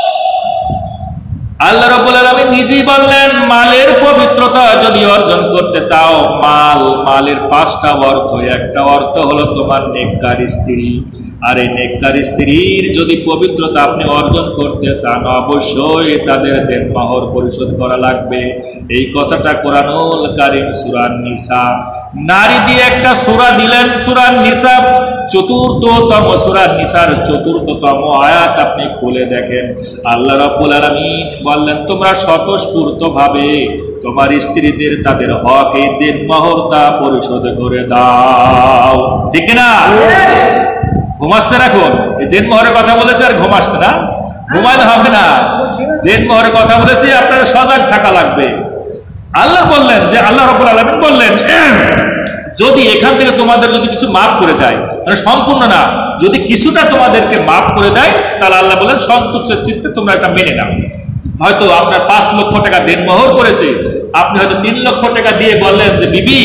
S1: আল্লাহ রাব্বুল আলামিন নিজেই বললেন, মালের পবিত্রতা যদি অর্জন করতে চাও, মালের 5টা অর্থ। একটা অর্থ হলো তোমার নেককার স্ত্রী, আর এই নেককার স্ত্রীর যদি পবিত্রতা আপনি অর্জন করতে চান, অবশ্যই তাদের দেনমোহর পরিশোধ করা লাগবে। এই কথাটা কোরআনুল কারীম সূরা নিসা নারী দিয়ে একটা সূরা দিলেন, সূরা নিসা, চতুর্থতম সূরা নিসার চতুর্থতম আয়াত আপনি খুলে দেখেন, আল্লাহ রাব্বুল আলামিন বললেন তোমরা স্বতঃস্ফূর্তভাবে তোমার স্ত্রীদের তাদের হক এই দিন মোহরটা পরিশোধ করে দাও। ঠিক না? ঘুমাচ্ছে এখন এই দিন মোহরের কথা বলেছে আর ঘুমাচ্ছে না, ঘুমাইলে হবে না। দিন মোহরের কথা বলেছি, আপনারা সজাগ থাকা লাগবে। আল্লাহ বললেন যে আল্লাহ রাব্বুল আলামিন বললেন যদি এখান থেকে তোমাদের যদি কিছু মাফ করে দেয়, মানে সম্পূর্ণ না, যদি কিছুটা তোমাদেরকে মাফ করে দেয় তাহলে আল্লাহ বলেন সন্তুষ্টের চিত্তে তোমরা এটা মেনে নাও। হয়তো আপনার 5 লক্ষ টাকা দেনমোহর করেছে, আপনি হয়তো 3 লক্ষ টাকা দিয়ে বললেন যে বিবি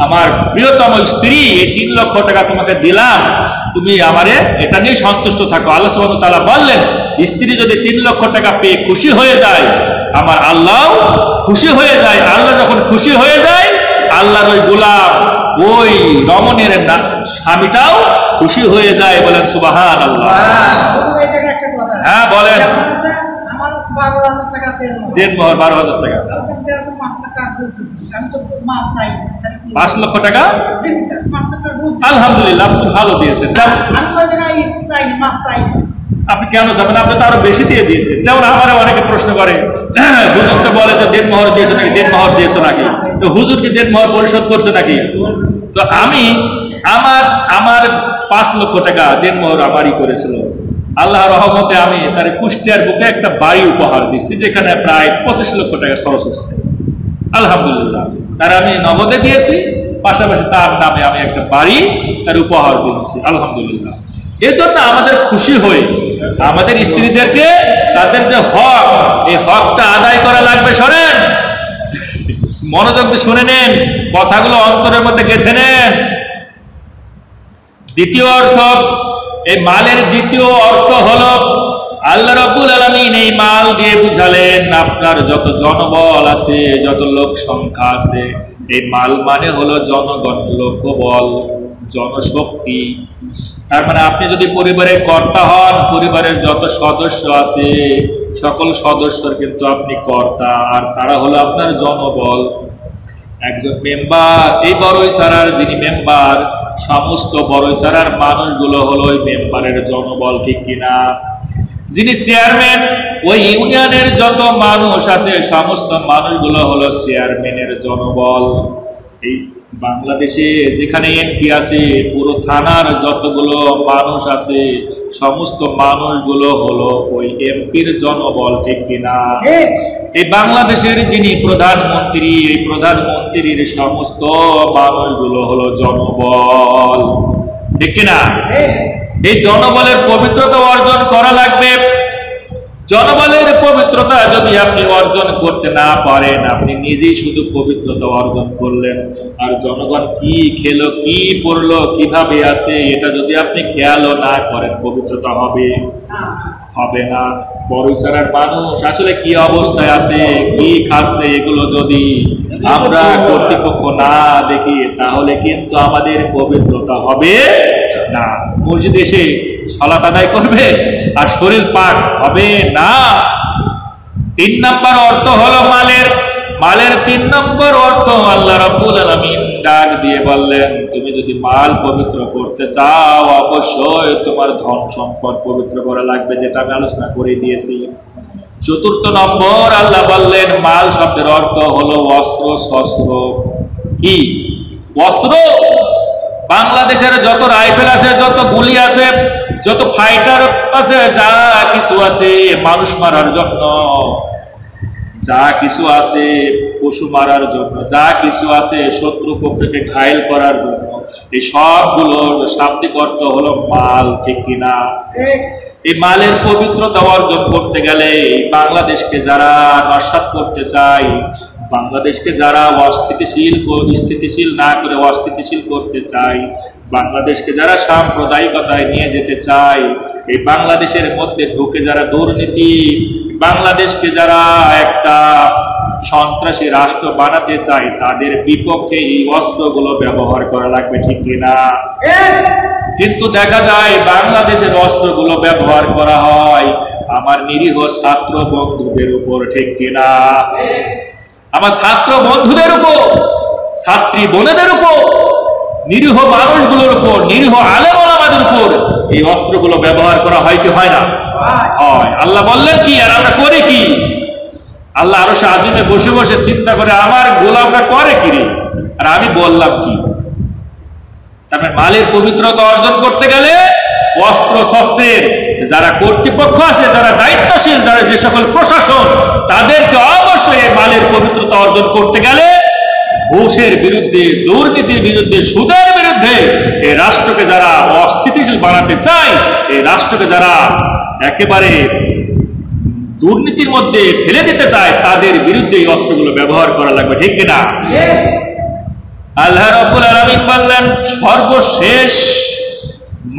S1: আমার প্রিয়তম স্ত্রী এই 3 লক্ষ টাকা তোমাকে দিলাম, তুমি আমারে এটা নিয়ে সন্তুষ্ট থাকো। আল্লাহ সুবহানাহু ওয়া তাআলা বললেন স্ত্রী যদি 3 লক্ষ টাকা পেয়ে খুশি হয়ে যায়, আমার আল্লাহ খুশি হয়ে যায়। আল্লাহ যখন খুশি হয়ে যায়, আল্লাহর ওই গোলাম ওই রমণের স্বামীটাও খুশি হয়ে যায়। বলেন সুবহানাল্লাহ। হ্যাঁ বলেন। দেনমোহর 12,000 টাকা, 5 লক্ষ টাকা আলহামদুলিল্লাহ আপনি ভালো দিয়েছেন। আপনি কেন যাবেন? আপনি তো আরো বেশি দিয়ে দিয়েছেন। যেমন আমার অনেকে প্রশ্ন করে, হুজুর তো বলে যে দেনমোহর দিয়েছো নাকি, দেনমোহর দিয়েছো নাকি, তো হুজুর কি দেনমোহর পরিশোধ করছে নাকি? তো আমি আমার 5 লক্ষ টাকা দেনমোহর আমারই করেছিল। আল্লাহ রহমতে আমি তার কুষ্টিয়ার বুকে একটা বাড়ি উপহার দিচ্ছি, যেখানে প্রায় 25 লক্ষ টাকা খরচ হচ্ছে। আলহামদুলিল্লাহ তার আমি নগদে দিয়েছি, পাশাপাশি তার নামে আমি একটা বাড়ি তার উপহার দিয়েছি। আলহামদুলিল্লাহ। এর জন্য আমাদের খুশি হই, আমাদের স্ত্রীদেরকে তাদের যে হক, এই হকটা আদায় করা লাগবে। শোনেন, মনোযোগ দিয়ে শুনে নেন, কথাগুলো অন্তরের মধ্যে গেঁথে নেন। দ্বিতীয় অর্থ, এই মালের দ্বিতীয় অর্থ হলো আল্লাহ রাব্বুল আলামিন এই মাল দিয়ে বুঝালেন আপনার যত জনবল আছে, যত লোক সংখ্যা আছে, এই মাল মানে হলো জনগণ, লোকবল, জনশক্তি। তার মানে আপনি যদি পরিবারের কর্তা হন, পরিবারের যত সদস্য আছে সকল সদস্যর কিন্তু আপনি কর্তা, আর তারা হলো আপনার জনবল। একজন মেম্বার, এই বড়ইছাড়ার যিনি মেম্বার, সমস্ত বড়ইছাড়ার মানুষগুলো হলো ওই মেম্বারের জনবল। ঠিক কিনা? যিনি চেয়ারম্যান, ওই ইউনিয়নের যত মানুষ আছে সমস্ত মানুষগুলো হলো চেয়ারম্যানের জনবল। এই বাংলাদেশে যেখানে এমপি আছে, পুরো থানার যতগুলো মানুষ আছে সমস্ত মানুষগুলো হলো ওই এমপির জনবল। ঠিক কিনা? এই বাংলাদেশের যিনি প্রধানমন্ত্রী, এই প্রধানমন্ত্রীর সমস্ত মানুষগুলো হলো জনবল। ঠিক কিনা? এই জনবলের পবিত্রতা অর্জন করা লাগবে। জনবলের পবিত্রতা যদি আপনি অর্জন করতে না পারেন, আপনি নিজেই শুধু পবিত্রতা অর্জন করলেন, আর জনগণ কি খেলো, কি পড়লো, কিভাবে আছে, এটা যদি আপনি খেয়ালও না করেন, পবিত্রতা হবে না। বড়ইছাড়ার মানুষ আসলে কি অবস্থায় আছে, কি খাচ্ছে, এগুলো যদি আমরা কর্তৃপক্ষ না দেখি তাহলে কিন্তু আমাদের পবিত্রতা হবে না। মসজিদে এসে সালাত আদায় করবে আর শরীর পাক হবে না। 3 নম্বর অর্থ হলো মালের 3 নম্বর অর্থ আল্লাহ রাব্বুল আলামিন ডাক দিয়ে বললেন তুমি যদি মাল পবিত্র করতে চাও অবশ্যই তোমার ধন সম্পদ পবিত্র করা লাগবে, যেটা আমি আলোচনা করে দিয়েছি। 4 নম্বর আল্লাহ বললেন মাল শব্দের অর্থ হলো অস্ত্র শস্ত্র। কি অস্ত্র? বাংলাদেশের যত রাইফেল আছে, যত গুলি আছে, যত ফাইটার আছে, যা কিছু আছে মানুষ মারার জন্য, যা কিছু আছে পশু মারার জন্য, যা কিছু আছে শত্রু পক্ষকে ঘায়েল করার জন্য, এই সবগুলোর শাব্দিক অর্থ হলো মাল। ঠিক কিনা? এই মালের পবিত্রতা অর্জন করতে গেলে বাংলাদেশকে যারা নস্যাৎ করতে চায়, বাংলাদেশকে যারা স্থিতিশীল না করে অস্থিতিশীল করতে চায়, বাংলাদেশকে যারা সাম্প্রদায়িকতায় নিয়ে যেতে চায়, এই বাংলাদেশের মধ্যে ঢুকে যারা দুর্নীতি, বাংলাদেশকে যারা একটা সন্ত্রাসী রাষ্ট্র বানাতে চায়, তাদের বিপক্ষে এই অস্ত্রগুলো ব্যবহার করা লাগবে। ঠিক কিনা? কিন্তু দেখা যায় বাংলাদেশের অস্ত্রগুলো ব্যবহার করা হয় আমার নিরীহ ছাত্র বন্ধুদের উপর। ঠিক কিনা? আমার ছাত্র বন্ধুদের উপর, ছাত্রী বোনেদের উপর, নিরীহ মানুষগুলোর উপর, নিরীহ আলেম ওলামাদের উপর এই অস্ত্রগুলো ব্যবহার করা হয় কি হয় না? হয়। আল্লাহ বললেন কি আর আমরা করি কি? আল্লাহ আরশে আজিমে বসে বসে চিন্তা করে আমার গোলামরা করে কি রে, আর আমি বললাম কি? তারপরে মালের পবিত্রতা অর্জন করতে গেলে অস্ত্র শস্ত্রের যারা কর্তৃপক্ষ আছে, যারা দায়িত্বশীল, যারা যে সকল প্রশাসন, তাদেরকে অবশ্যই মালের পবিত্রতা অর্জন করতে গেলে ঘুষের বিরুদ্ধে, দুর্নীতির বিরুদ্ধে, সুদের বিরুদ্ধে এই রাষ্ট্রকে যারা অস্থিতিশীল বানাতে চায়, এই রাষ্ট্রকে যারা একেবারে দুর্নীতির মধ্যে ফেলে দিতে চায়, তাদের বিরুদ্ধে এই অস্ত্রগুলো ব্যবহার করা লাগবে, ঠিক কিনা? আল্লাহ রাব্বুল আলামিন বললেন সর্বশেষ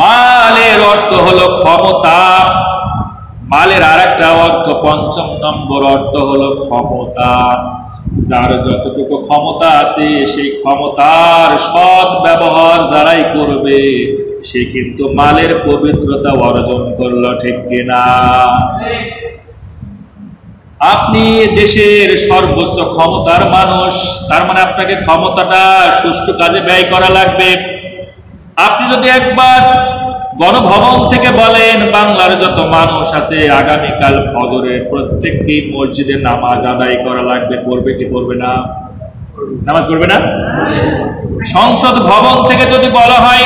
S1: মালের অর্থ হলো ক্ষমতা। মালের আরেকটা অর্থ, পঞ্চম নম্বর অর্থ হলো ক্ষমতা। যার যতটুকু ক্ষমতা আছে সেই ক্ষমতার সৎ ব্যবহার যারাই করবে সে কিন্তু মালের পবিত্রতা অর্জন করলো, ঠিক কিনা? আপনি দেশের সর্বোচ্চ ক্ষমতার মানুষ, তার মানে আপনাকে ক্ষমতাটা সুষ্ঠু কাজে ব্যয় করা লাগবে। আপনি যদি একবার গণভবন থেকে বলেন বাংলার যত মানুষ আছে আগামীকাল ফজরে প্রত্যেকটি মসজিদে নামাজ আদায় করা লাগবে, পড়বে কি পড়বে না? নামাজ পড়বে না? সংসদ ভবন থেকে যদি বলা হয়,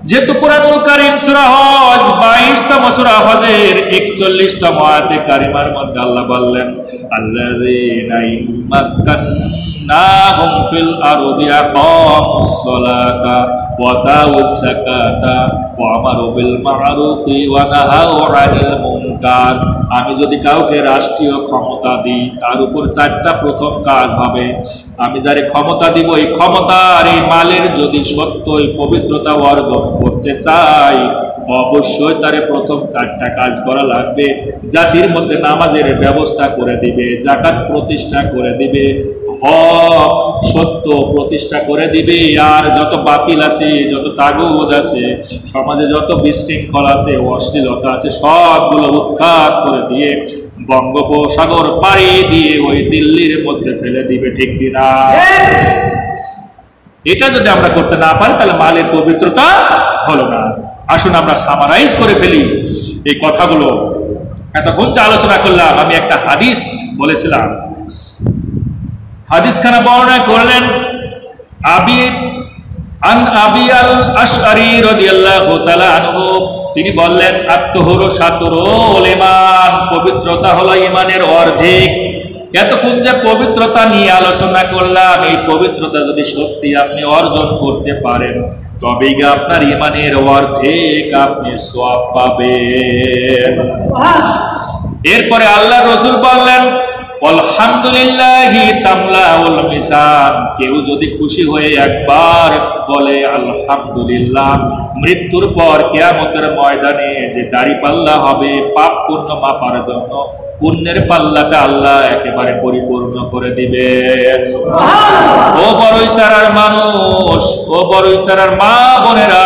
S1: যেহেতু কুরআনুল কারীম সূরা হজ 22তম সূরা হজের 41তম আয়াতে কারিমার মধ্যে আল্লাহ বললেন আল্লাযীনা ইম্মাক্কান্নাহুম ফিল আরদি আকামুস সালাতা ওয়া আতাউস যাকাতা ওয়া আমারু বিল মা'রুফি ওয়া নাহাউ আনিল মুনকার। আমি যদি কাউকে রাষ্ট্রীয় ক্ষমতা দিই তার উপর চারটা প্রথম কাজ হবে। আমি যারে ক্ষমতা দিব এই ক্ষমতার এই মালের যদি সত্যই পবিত্রতা অর্জন করতে চাই অবশ্যই তারে প্রথম চারটা কাজ করা লাগবে। জাতির মধ্যে নামাজের ব্যবস্থা করে দিবে, যাকাত প্রতিষ্ঠা করে দিবে, হক সত্য প্রতিষ্ঠা করে দিবে, আর যত বাতিল আছে, যত তাগুত আছে, সমাজে যত বিশৃঙ্খল আছে, অশ্লীলতা আছে, সবগুলো উৎখাত করে দিয়ে বঙ্গোপসাগর পাড়ি দিয়ে ওই দিল্লির মধ্যে ফেলে দিবে, ঠিক কিনা? এটা যদি আমরা করতে না পারি তাহলে মালের পবিত্রতা হলো না। আসুন আমরা সামারাইজ করে ফেলি এই কথাগুলো। এতক্ষণ যে আলোচনা করলাম, আমি একটা হাদিস বলেছিলাম, হাদিসখানা বর্ণনা করলেন আবি আল আশআরী রাদিয়াল্লাহু তাআলা আনহু। তিনি বললেন আত-তুহুরু শাতরুল ঈমান, পবিত্রতা হলো ঈমানের অর্ধেক। এতক্ষণ যে পবিত্রতা নিয়ে আলোচনা করলাম, এই পবিত্রতা যদি সত্যি আপনি অর্জন করতে পারেন তবেই আপনার ঈমানের অর্ধেক আপনি সওয়াব পাবেন। এরপরে আল্লাহ রাসূল বললেন আলহামদুলিল্লাহি তামলাউল মিজান। কেউ যদি খুশি হয়ে একবার বলে আলহামদুলিল্লাহ, মৃত্যুর পর কিয়ামতের ময়দানে যে দাড়িপাল্লা হবে পাপ পুণ্য মাপার জন্য, পুণ্যের পাল্লাটা আল্লাহ একেবারে পরিপূর্ণ করে দিবে। ও বড়ইচারার মানুষ, ও বড়ইচারার মা বোনেরা,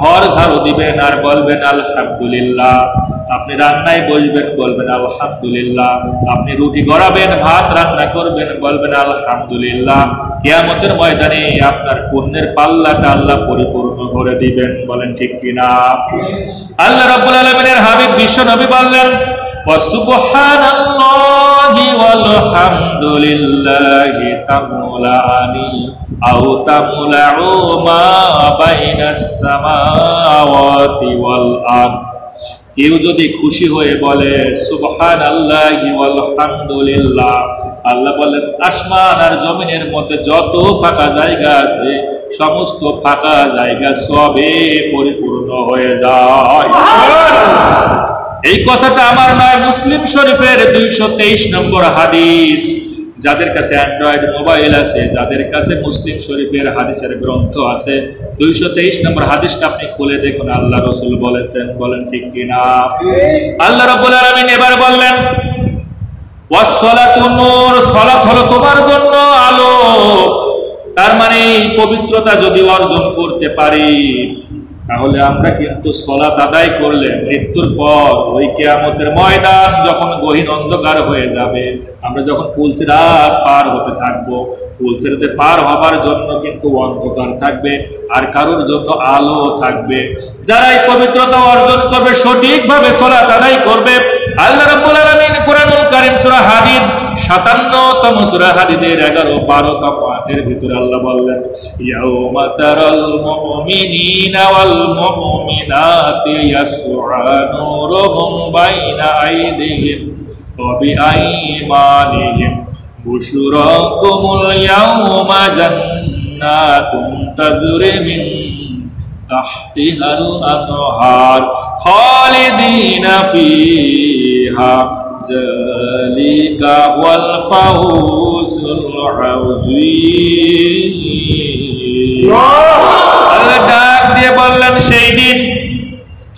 S1: ঘর ঝাড়ু দিবেন আর বলবেন আলহামদুলিল্লাহ। আপনি রান্নায় বসবেন, বলবেন আলহামদুলিল্লাহ। আপনি রুটি গড়াবেন, ভাত রান্না করবেন, বলবেন আলহামদুলিল্লাহ। কিয়ামতের ময়দানে আপনার পুণ্যের পাল্লাটা আল্লাহ পরিপূর্ণ করে দিবেন, বলেন ঠিক কিনা? আল্লাহ রাব্বুল আলামিনের হাবিব বিশ্ব নবী বললেন ওয়া সুবহানাল্লাহি ওয়াল হামদুলিল্লাহি তামলাআনি আও তামলাউ মা বাইনাস সামাওয়াতি ওয়াল আরদ। কেউ যদি খুশি হয়ে বলে সুবহানাল্লাহি ওয়াল হামদুলিল্লাহ, আল্লাহ বলেন আসমান আর জমিনের মধ্যে যত ফাঁকা জায়গা আছে সমস্ত ফাঁকা জায়গা সবে পরিপূর্ণ হয়ে যায়। এই কথাটা আমার নয়, মুসলিম শরীফের 223 নম্বর হাদিস। যাদের কাছে অ্যান্ড্রয়েড মোবাইল আছে, যাদের কাছে মুসলিম শরীফের হাদিসের গ্রন্থ আছে, 223 নম্বর হাদিসটা আপনি খুলে দেখুন, আল্লাহ রাসূল বলেছেন, বলেন ঠিক কিনা? আল্লাহ রাব্বুল আলামিন এবার বললেন ওয়াস সালাতু নূর, সালাত হলো তোমার জন্য আলো। তার মানে এই পবিত্রতা যদি অর্জন করতে পারি তাহলে আমরা কিন্তু সালাত আদায় করলে মৃত্যুর পর ওই কিয়ামতের ময়দান যখন গহীন অন্ধকার হয়ে যাবে, আমরা যখন পুলসিরাত পার হতে থাকবো, পুলসিরাতে পার হবার জন্য কিন্তু অন্ধকার থাকবে, আর কারোর জন্য আলো থাকবে। যারা এই পবিত্রতা অর্জন করবে, সঠিকভাবে সালাত আদায় করবে, আল্লাহ রাব্বুল আলামিন কুরআনুল কারীম সূরা হাদিদ 57তম সূরা হাদিদের 11-12তম আয়াতের ভিতরে আল্লাহ বললেন, ইয়াউমা তারাল মুমিনিনা ওয়াল মুমিনাতি ইয়াসআ নূরুহুম বাইনা আইদিহিম ওয়া বিআইমানিহিম বুশরাকুমুল ইয়াউমা জান্নাতুন তাজরি মিন তাহতিহাল আনহার খালিদিনা ফিহা যালিকা ওয়াল ফাউজুল আযীম। আল্লাহ ডাক দিয়ে বললেন,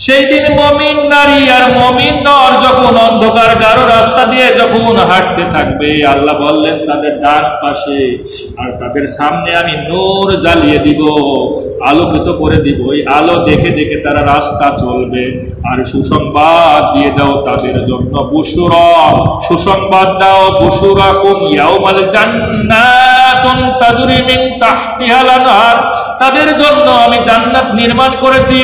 S1: সেই দিন মুমিন নারী আর মুমিন নর যখন অন্ধকার গাঢ় রাস্তা দিয়ে যখন হাঁটতে থাকবে, আল্লাহ বললেন তাদের ডান পাশে আর তাদের সামনে আমি নূর জ্বালিয়ে দিব, আলোকিত করে দিব। ওই আলো দেখে দেখে তারা রাস্তা চলবে। আর সুসংবাদ দিয়ে দাও তাদের জন্য, বুশুরা, সুসংবাদ দাও, বুশুরাকুম ইয়াউমাল জান্নাতুন তাজরি মিন তাহতিহাল আনহার, তাদের জন্য আমি জান্নাত নির্মাণ করেছি।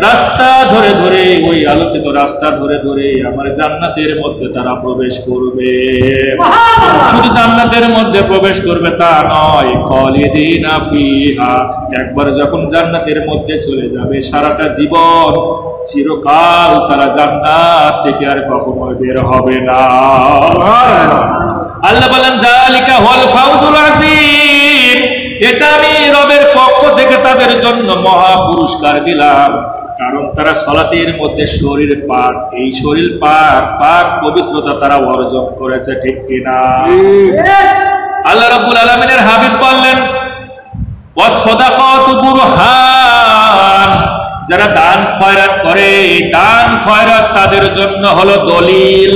S1: রাস্তা ধরে ধরে, ওই আলোকিত রাস্তা ধরে ধরে আমার জান্নাতের মধ্যে তারা প্রবেশ করবে। শুধু জান্নাতের মধ্যে প্রবেশ করবে তা নয়, খালিদিনা ফিহা, একবার যখন জান্নাতের মধ্যে চলে যাবে সারাটা জীবন, চিরকাল তারা জান্নাত থেকে আর কখনো বের হবে না। আল্লাহ বলেন, যালিকা হুয়াল ফাউজুল আযীম, এটা আমি রবের পক্ষ থেকে তাদের জন্য মহা পুরস্কার দিলাম, কারণ তারা সালাতের মধ্যে শরীর পাক, এই শরীর পাক পবিত্রতা তারা অর্জন করেছে, ঠিক কিনা? আল্লাহ রাব্বুল আলামিনের হাবিব বললেন, ওয়াস সাদাকাতু বুরহান, যারা দান খয়রাত করে, দান খয়রাত তাদের জন্য হলো দলিল।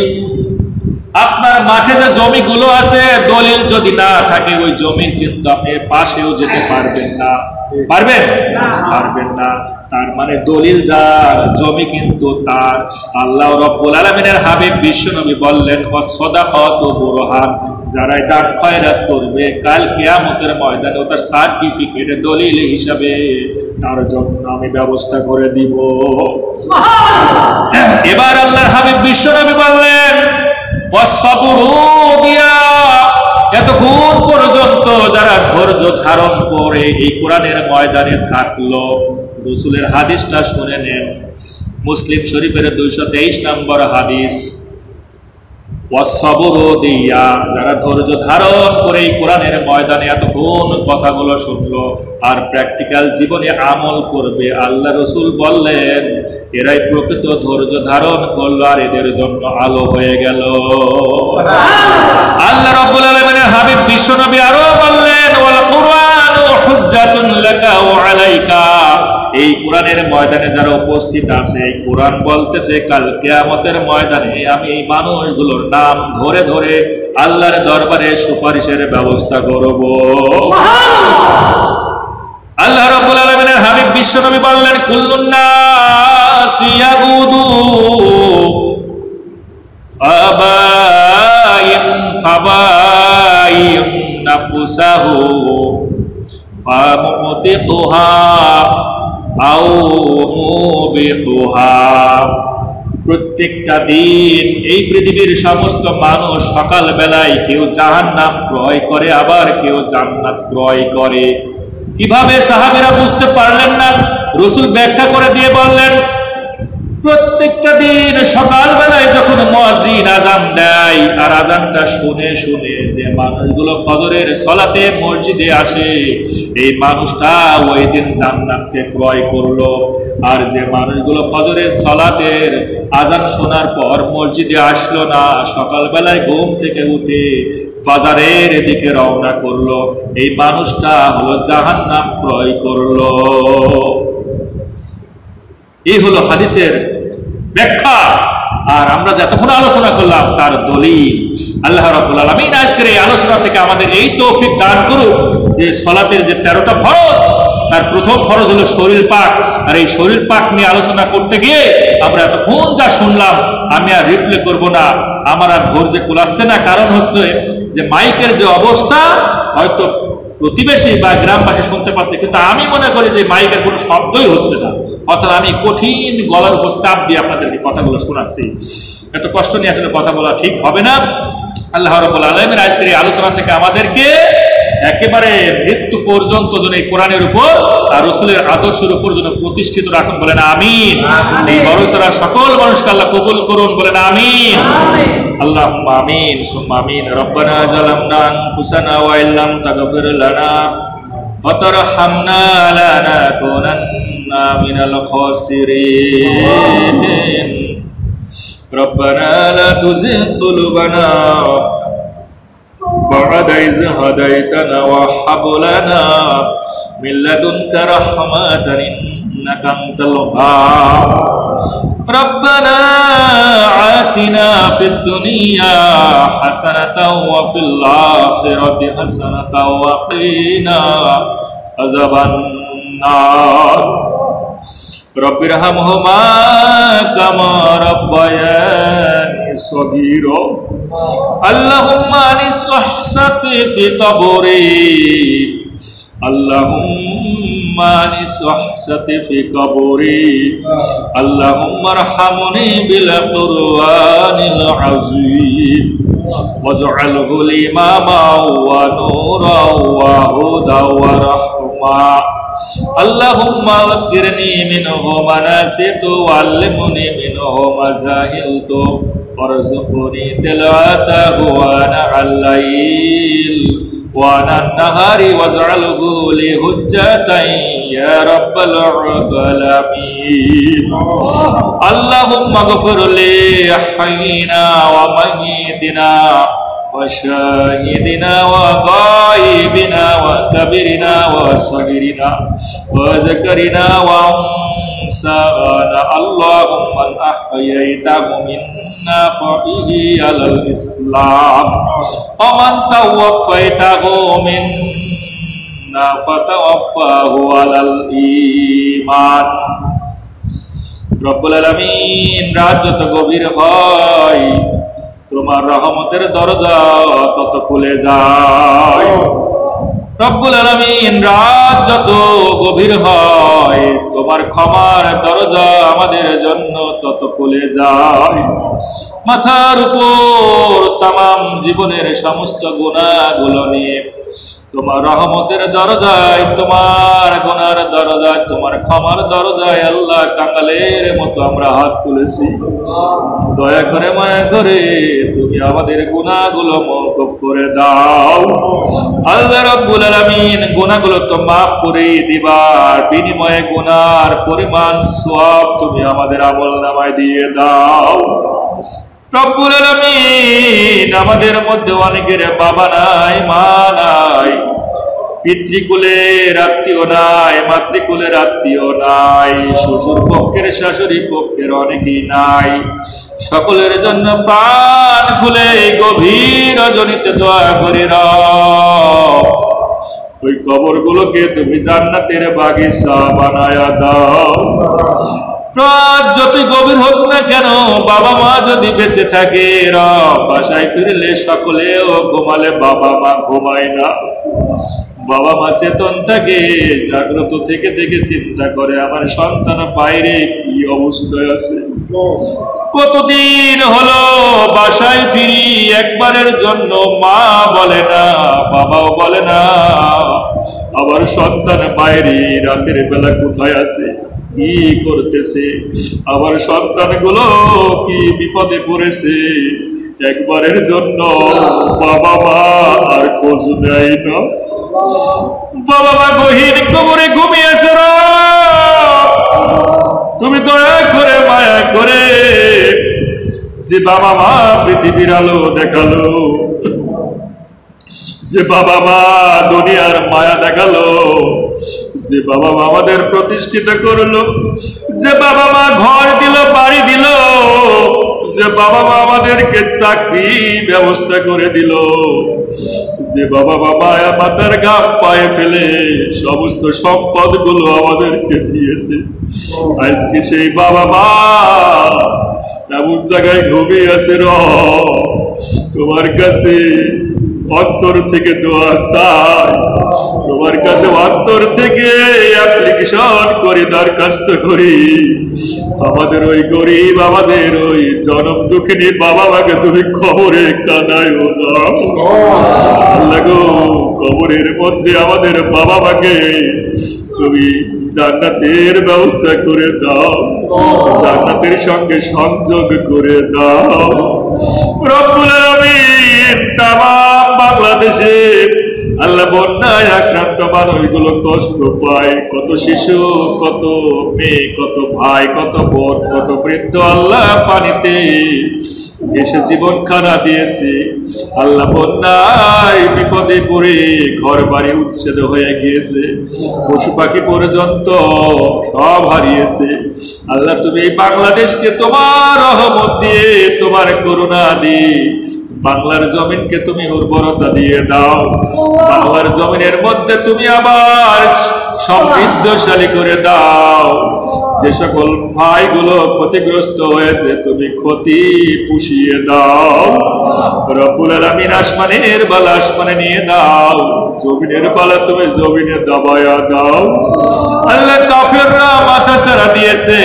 S1: আপনার মাঠে যে জমিগুলো আছে, দলিল যদি না থাকে ওই জমির কিন্তু আপনি পাশেও যেতে পারবেন না। পারবেন না। তার মানে দলিল যার, জমি কিন্তু তার। আল্লাহ রাব্বুল আলামিনের হাবিব বিশ্বনবী বললেন, ওয়াসসাদাকাতু বুরহান, যারা দান খয়রাত করবে কাল কিয়ামতের ময়দানে ওটা সার্টিফিকেট, দলিল হিসাবে তার জন্য আমি ব্যবস্থা করে দিব। এবার আল্লাহর হাবিব বিশ্বনবী বললেন, এতক্ষণ পর্যন্ত যারা ধৈর্য ধারণ করে এই কোরআনের ময়দানে থাকলো, রাসূলের হাদিসটা শুনে নেন, মুসলিম শরীফের 223 নম্বর হাদিস, যারা ধৈর্য ধারণ করে এই কোরআনের ময়দানে এতক্ষণ কথাগুলো শুনলো আর প্র্যাকটিক্যাল জীবনে আমল করবে, আল্লাহ রাসূল বললেন এরাই প্রকৃত ধৈর্য ধারণ করলো, আর এদের জন্য আলো হয়ে গেল। আল্লাহ রাব্বুল আলামিনের হাবিব বিশ্বনবী আরো বললেন, ওয়াল কুরআনু হুজ্জাতুন লাকা ওয়া আলাইকা, এই কোরআনের ময়দানে যারা উপস্থিত আছে, এই কোরআন বলতেছে কাল কিয়ামতের ময়দানে আমি এই মানুষগুলোর নাম ধরে ধরে আল্লাহর দরবারে সুপারিশের ব্যবস্থা করব। আল্লাহ রাব্বুল আলামিনের হাবিব বিশ্বনবী বললেন, কুল্লুন নাসি ইয়াগুদু ফাবাইন নাফসাহু ফামুতিকুহা আও মুবিকুহা, প্রত্যেকটা দিন এই পৃথিবীর সমস্ত মানুষ সকাল বেলায় কেউ জাহান্নাম ক্রয় করে, আবার কেউ জান্নাত ক্রয় করে। কিভাবে সাহাবীরা বুঝতে পারলেন না? রাসূল ব্যাখ্যা করে দিয়ে বললেন, প্রত্যেকটা দিন সকাল বেলায় যখন মুয়াজ্জিন আযান দেয়, আর আযানটা শুনে শুনে যে মানুষগুলো ফজরের সালাতে মসজিদে আসে, এই মানুষটা ওই দিন জান্নাতকে ক্রয় করলো। আর যে মানুষগুলো ফজরের সালাতের আযান শোনার পর মসজিদে আসলো না, সকাল বেলায় ঘুম থেকে উঠে বাজারের দিকে রওনা করলো, এই মানুষটা হলো জাহান্নাম ক্রয় করলো। এই হলো হাদিসের ব্যাখ্যা। আর আমরা যতক্ষণ আলোচনা করলাম তার দলিল। আল্লাহ রাব্বুল আলামিন আজকের এই আলোচনা থেকে আমাদের এই তৌফিক দান করুক যে সালাতের যে 13টা ফরজ তার প্রথম ফরজ হলো শরীর পাক। আর এই শরীর পাক নিয়ে আলোচনা করতে গিয়ে আমরা এতক্ষণ যা শুনলাম আমি আর রিপ্লে করব না, আমার আর ধৈর্য কুলাচ্ছে না। কারণ হচ্ছে যে মাইকের যে অবস্থা, হয়তো প্রতিবেশী বা গ্রামবাসী শুনতে পাচ্ছে, কিন্তু আমি মনে করি যে মাইকের কোনো শব্দই হচ্ছে না, অর্থাৎ আমি কঠিন গলার উপর চাপ দিয়ে আপনাদেরকে কথাগুলো শোনাচ্ছি। এত কষ্ট নিয়ে আসলে কথা বলা ঠিক হবে না। আল্লাহ রাব্বুল আলামিন আজকের এই আলোচনা থেকে আমাদেরকে একেবারে মৃত্যু পর্যন্ত যেন এই কোরআনের উপর আর রাসূলের আদর্শের উপর যেন প্রতিষ্ঠিত রাখুন, বলেন আমিন। এই বড়ছড়া সকল মানুষকে আল্লাহ কবুল করুন, বলেন আমিন। আল্লাহুম্মা আমিন সুম্মা আমিন। রব্বানা জালামনা আনফুসানা ওয়া ইল্লাম তাগফির লানা ওয়া তারহামনা লানাকুনান্না মিনাল খাসিরিন। ربنا لا تزغ قلوبنا بعد إذ هديتنا وهب لنا من لدنك رحمة إنك أنت الوهاب. ربنا آتنا في الدنيا حسنة وفي الآخرة حسنة وقنا عذاب النار. رب ارحمهما كما ربياني صغيرا. اللهم انس وحشتي في قبري. اللهم انس وحشتي في قبري. اللهم ارحمني بالقرآن العظيم واجعله لي إماما ونورا وهدى ورحمة. اللهم ذكرني منه ما نسيت وعلمني منه ما جهلت وارزقني تلاوته آناء الليل وآناء النهار واجعله لي حجة يا رب العالمين. اللهم اغفر لي حينا وميتنا وشاهدنا وغائبنا وكبرنا وصغيرنا وذكرنا وانسانا. اللهم من احييته منا فحيه على الاسلام ومن توفيته منا فتوفاه على الايمان. রব্বুল আলামিন, রাত যত গভীর হয় তোমার রহমতের দরজা তত খুলে যায়। রব্বুল আলামিন, রাত যত গভীর হয় তোমার ক্ষমার দরজা আমাদের জন্য তত খুলে যায়। মাথার উপর তামাম জীবনের সমস্ত গুনাহগুলো নিয়ে তোমার রহমতের দরজায়, তোমার গুনার দরজায়, তোমার ক্ষমার দরজায় আল্লাহ কাঙ্গালের মতো আমরা হাত তুলেছি। দয়া করে মায়া করে তুমি আমাদের গুনাহগুলো মওকুফ করে দাও। আল্লাহ রাব্বুল আলামিন, গুনাহগুলো তো মাফ করে দিবার বিনিময়ে গুনার পরিমাণ সওয়াব তুমি আমাদের আমলনামায় দিয়ে দাও। রব্বুল আলামিন, আমাদের মধ্যে অনেকের বাবা নাই, মা নাই, পিতৃকুলের আত্মীয় নাই, মাতৃকুলের আত্মীয় নাই, শ্বশুর পক্ষের শাশুড়ি পক্ষের অনেকেই নাই। সকলের জন্য প্রাণ খুলে গভীর রজনীতে দোয়া করি রব, ওই কবরগুলোকে তুমি জান্নাতের বাগিচা বানায়া দাও। রাত যতই গভীর হোক না কেন, বাবা মা যদি বেঁচে থাকে, রব বাসায় ফিরলে সকলেও ঘুমালে বাবা মা ঘুমায় না। বাবা মা চেতন থাকে, জাগ্রত থেকে দেখে চিন্তা করে আমার সন্তান বাইরে কি অবস্থায় আছে। কতদিন হলো বাসায় ফিরি, একবারের জন্য মা বলে না, বাবাও বলে না, আবার সন্তান বাইরে রাতের বেলা কোথায় আছে, কি করতেছে, আবার সন্তানগুলো কি বিপদে পড়েছে, একবারের জন্য বাবা মা আর খোঁজ নেয় না। বাবা মা গহীন কবরে ঘুমিয়েছে, তুমি দয়া করে মায়া করে যে বাবা মা পৃথিবীর আলো দেখালো, যে বাবা মা দুনিয়ার মায়া দেখালো, যে বাবা মা আমাদের প্রতিষ্ঠিত করলো, যে বাবা মা ঘর দিল, বাড়ি দিল, যে বাবা মা আমাদেরকে চাকরি ব্যবস্থা করে দিল,
S2: যে বাবা বাবা মাথার ঘাম পায়ে ফেলে সমস্ত সম্পদগুলো আমাদেরকে দিয়েছে, আজকে সেই বাবা মা এমন জায়গায় ঘুমিয়ে আছে। তোমার কাছে অন্তর থেকে দোয়া চাই, তোমার কাছে অন্তর থেকে অ্যাপ্লিকেশন করে দরখাস্ত করি, আমাদের ওই গরিব, আমাদের ওই জনম দুঃখিনী বাবা মাকে তুমি খবরে কাঁদায়ও না। আল্লাহ গো, কবরের মধ্যে আমাদের বাবা মাকে তুমি জান্নাতের ব্যবস্থা করে দাও, জান্নাতের সঙ্গে সংযোগ করে দাও। রব্বুল আলামিন, তামাম বাংলাদেশে আল্লাহ বন্যায় আক্রান্ত মানুষগুলো কষ্ট পায়, কত শিশু, কত মেয়ে, কত ভাই, কত বোন, কত বৃদ্ধ আল্লাহ পানিতে এসে জীবন খানা দিয়েছে। আল্লাহ বন্যায় বিপদে পড়ে ঘর বাড়ি উচ্ছেদ হয়ে গিয়েছে, পশু পাখি পর্যন্ত সব হারিয়েছে। আল্লাহ তুমি এই বাংলাদেশকে তোমার রহমত দিয়ে, তোমার করুণা দিয়ে বাংলার জমিনকে তুমি উর্বরতা দিয়ে দাও। বাংলার জমিনের মধ্যে তুমি আবার সমৃদ্ধশালী করে দাও। যে সকল ভাইগুলো ক্ষতিগ্রস্ত হয়েছে তুমি ক্ষতি পুষিয়ে দাও। রব্বুল আলামিন, আসমানের বালা আসমানে নিয়ে দাও, জমিনের বালা তুমি জমিনে দাবায়া দাও। আল্লাহ, কাফেররা মাথা ছাড়া দিয়েছে,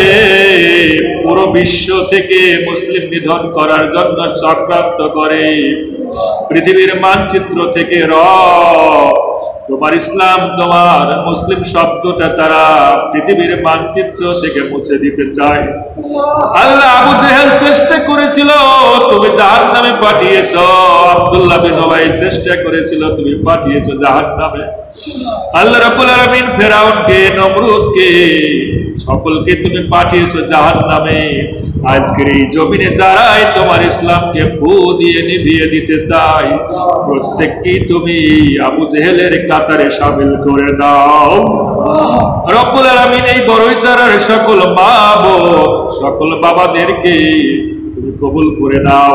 S2: পুরো বিশ্ব থেকে মুসলিম নিধন করার জন্য চক্রান্ত করে পৃথিবীর মানচিত্র থেকে তোমার ইসলাম, তোমার মুসলিম শব্দটা তারা পৃথিবীর মানচিত্র থেকে মুছে দিতে চায়। আল্লাহ, আবু জেহেল চেষ্টা করেছিল, তুমি জাহান্নামে পাঠিয়েছ। আব্দুল্লাহ বিন উবাই চেষ্টা করেছিল, তুমি পাঠিয়েছ জাহান্নামে। আল্লাহ রাব্বুল আলামিন ফেরাউনকে, নমরুদকে, সকলকে তুমি পাঠিয়েছ জাহান্নামে। আজকের এই জমিনে যারাই তোমার ইসলামকে ফু দিয়ে নিভিয়ে দিতে চাই, প্রত্যেককেই তুমি আবু জেহেলের কাতারে শামিল করে দাও। রব্বুল আলামিন, এই বড়ইচারার সকল মা বোন, সকল বাবাদেরকে তুমি কবুল করে দাও।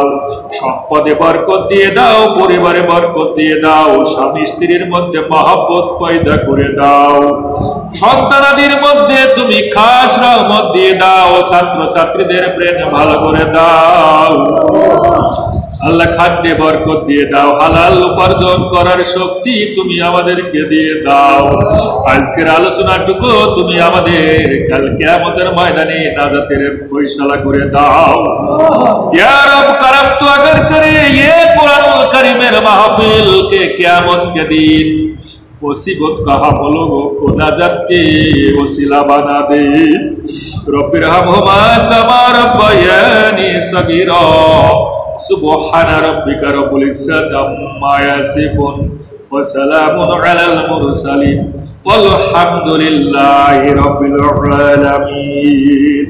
S2: সম্পদে বরকত দিয়ে দাও, পরিবারে বরকত দিয়ে দাও, স্বামী স্ত্রীর মধ্যে মহব্বত পয়দা করে দাও, সন্তানাদির মধ্যে তুমি খাস রহমত দিয়ে দাও, ছাত্র ছাত্রীদের ব্রেন ভালো করে দাও। আল্লাহ, খাদ্যে বরকত দিয়ে দাও, হালাল উপার্জন করার শক্তি তুমি আমাদেরকে দিয়ে দাও। আজকের আলোচনাটুকু তুমি আমাদের কাল কিয়ামতের ময়দানে নাজাতের ফয়সালা করে দাও। ইয়া রব, করম তো अगर करे ये कुरानुल करीमेर महफिल के कियामत के दिन मुसीबत का हम लोगों को नाजात के वसीला बना दे। रब्बिरहमहुमा कमा रब्बयानी सगीरा। सुबहान रब्बिका रब्बिल इज्जति अम्मा यासिफून व सलामुन अलल मुरसलीन वल्हम्दुलिल्लाहि रब्बिल आलामीन।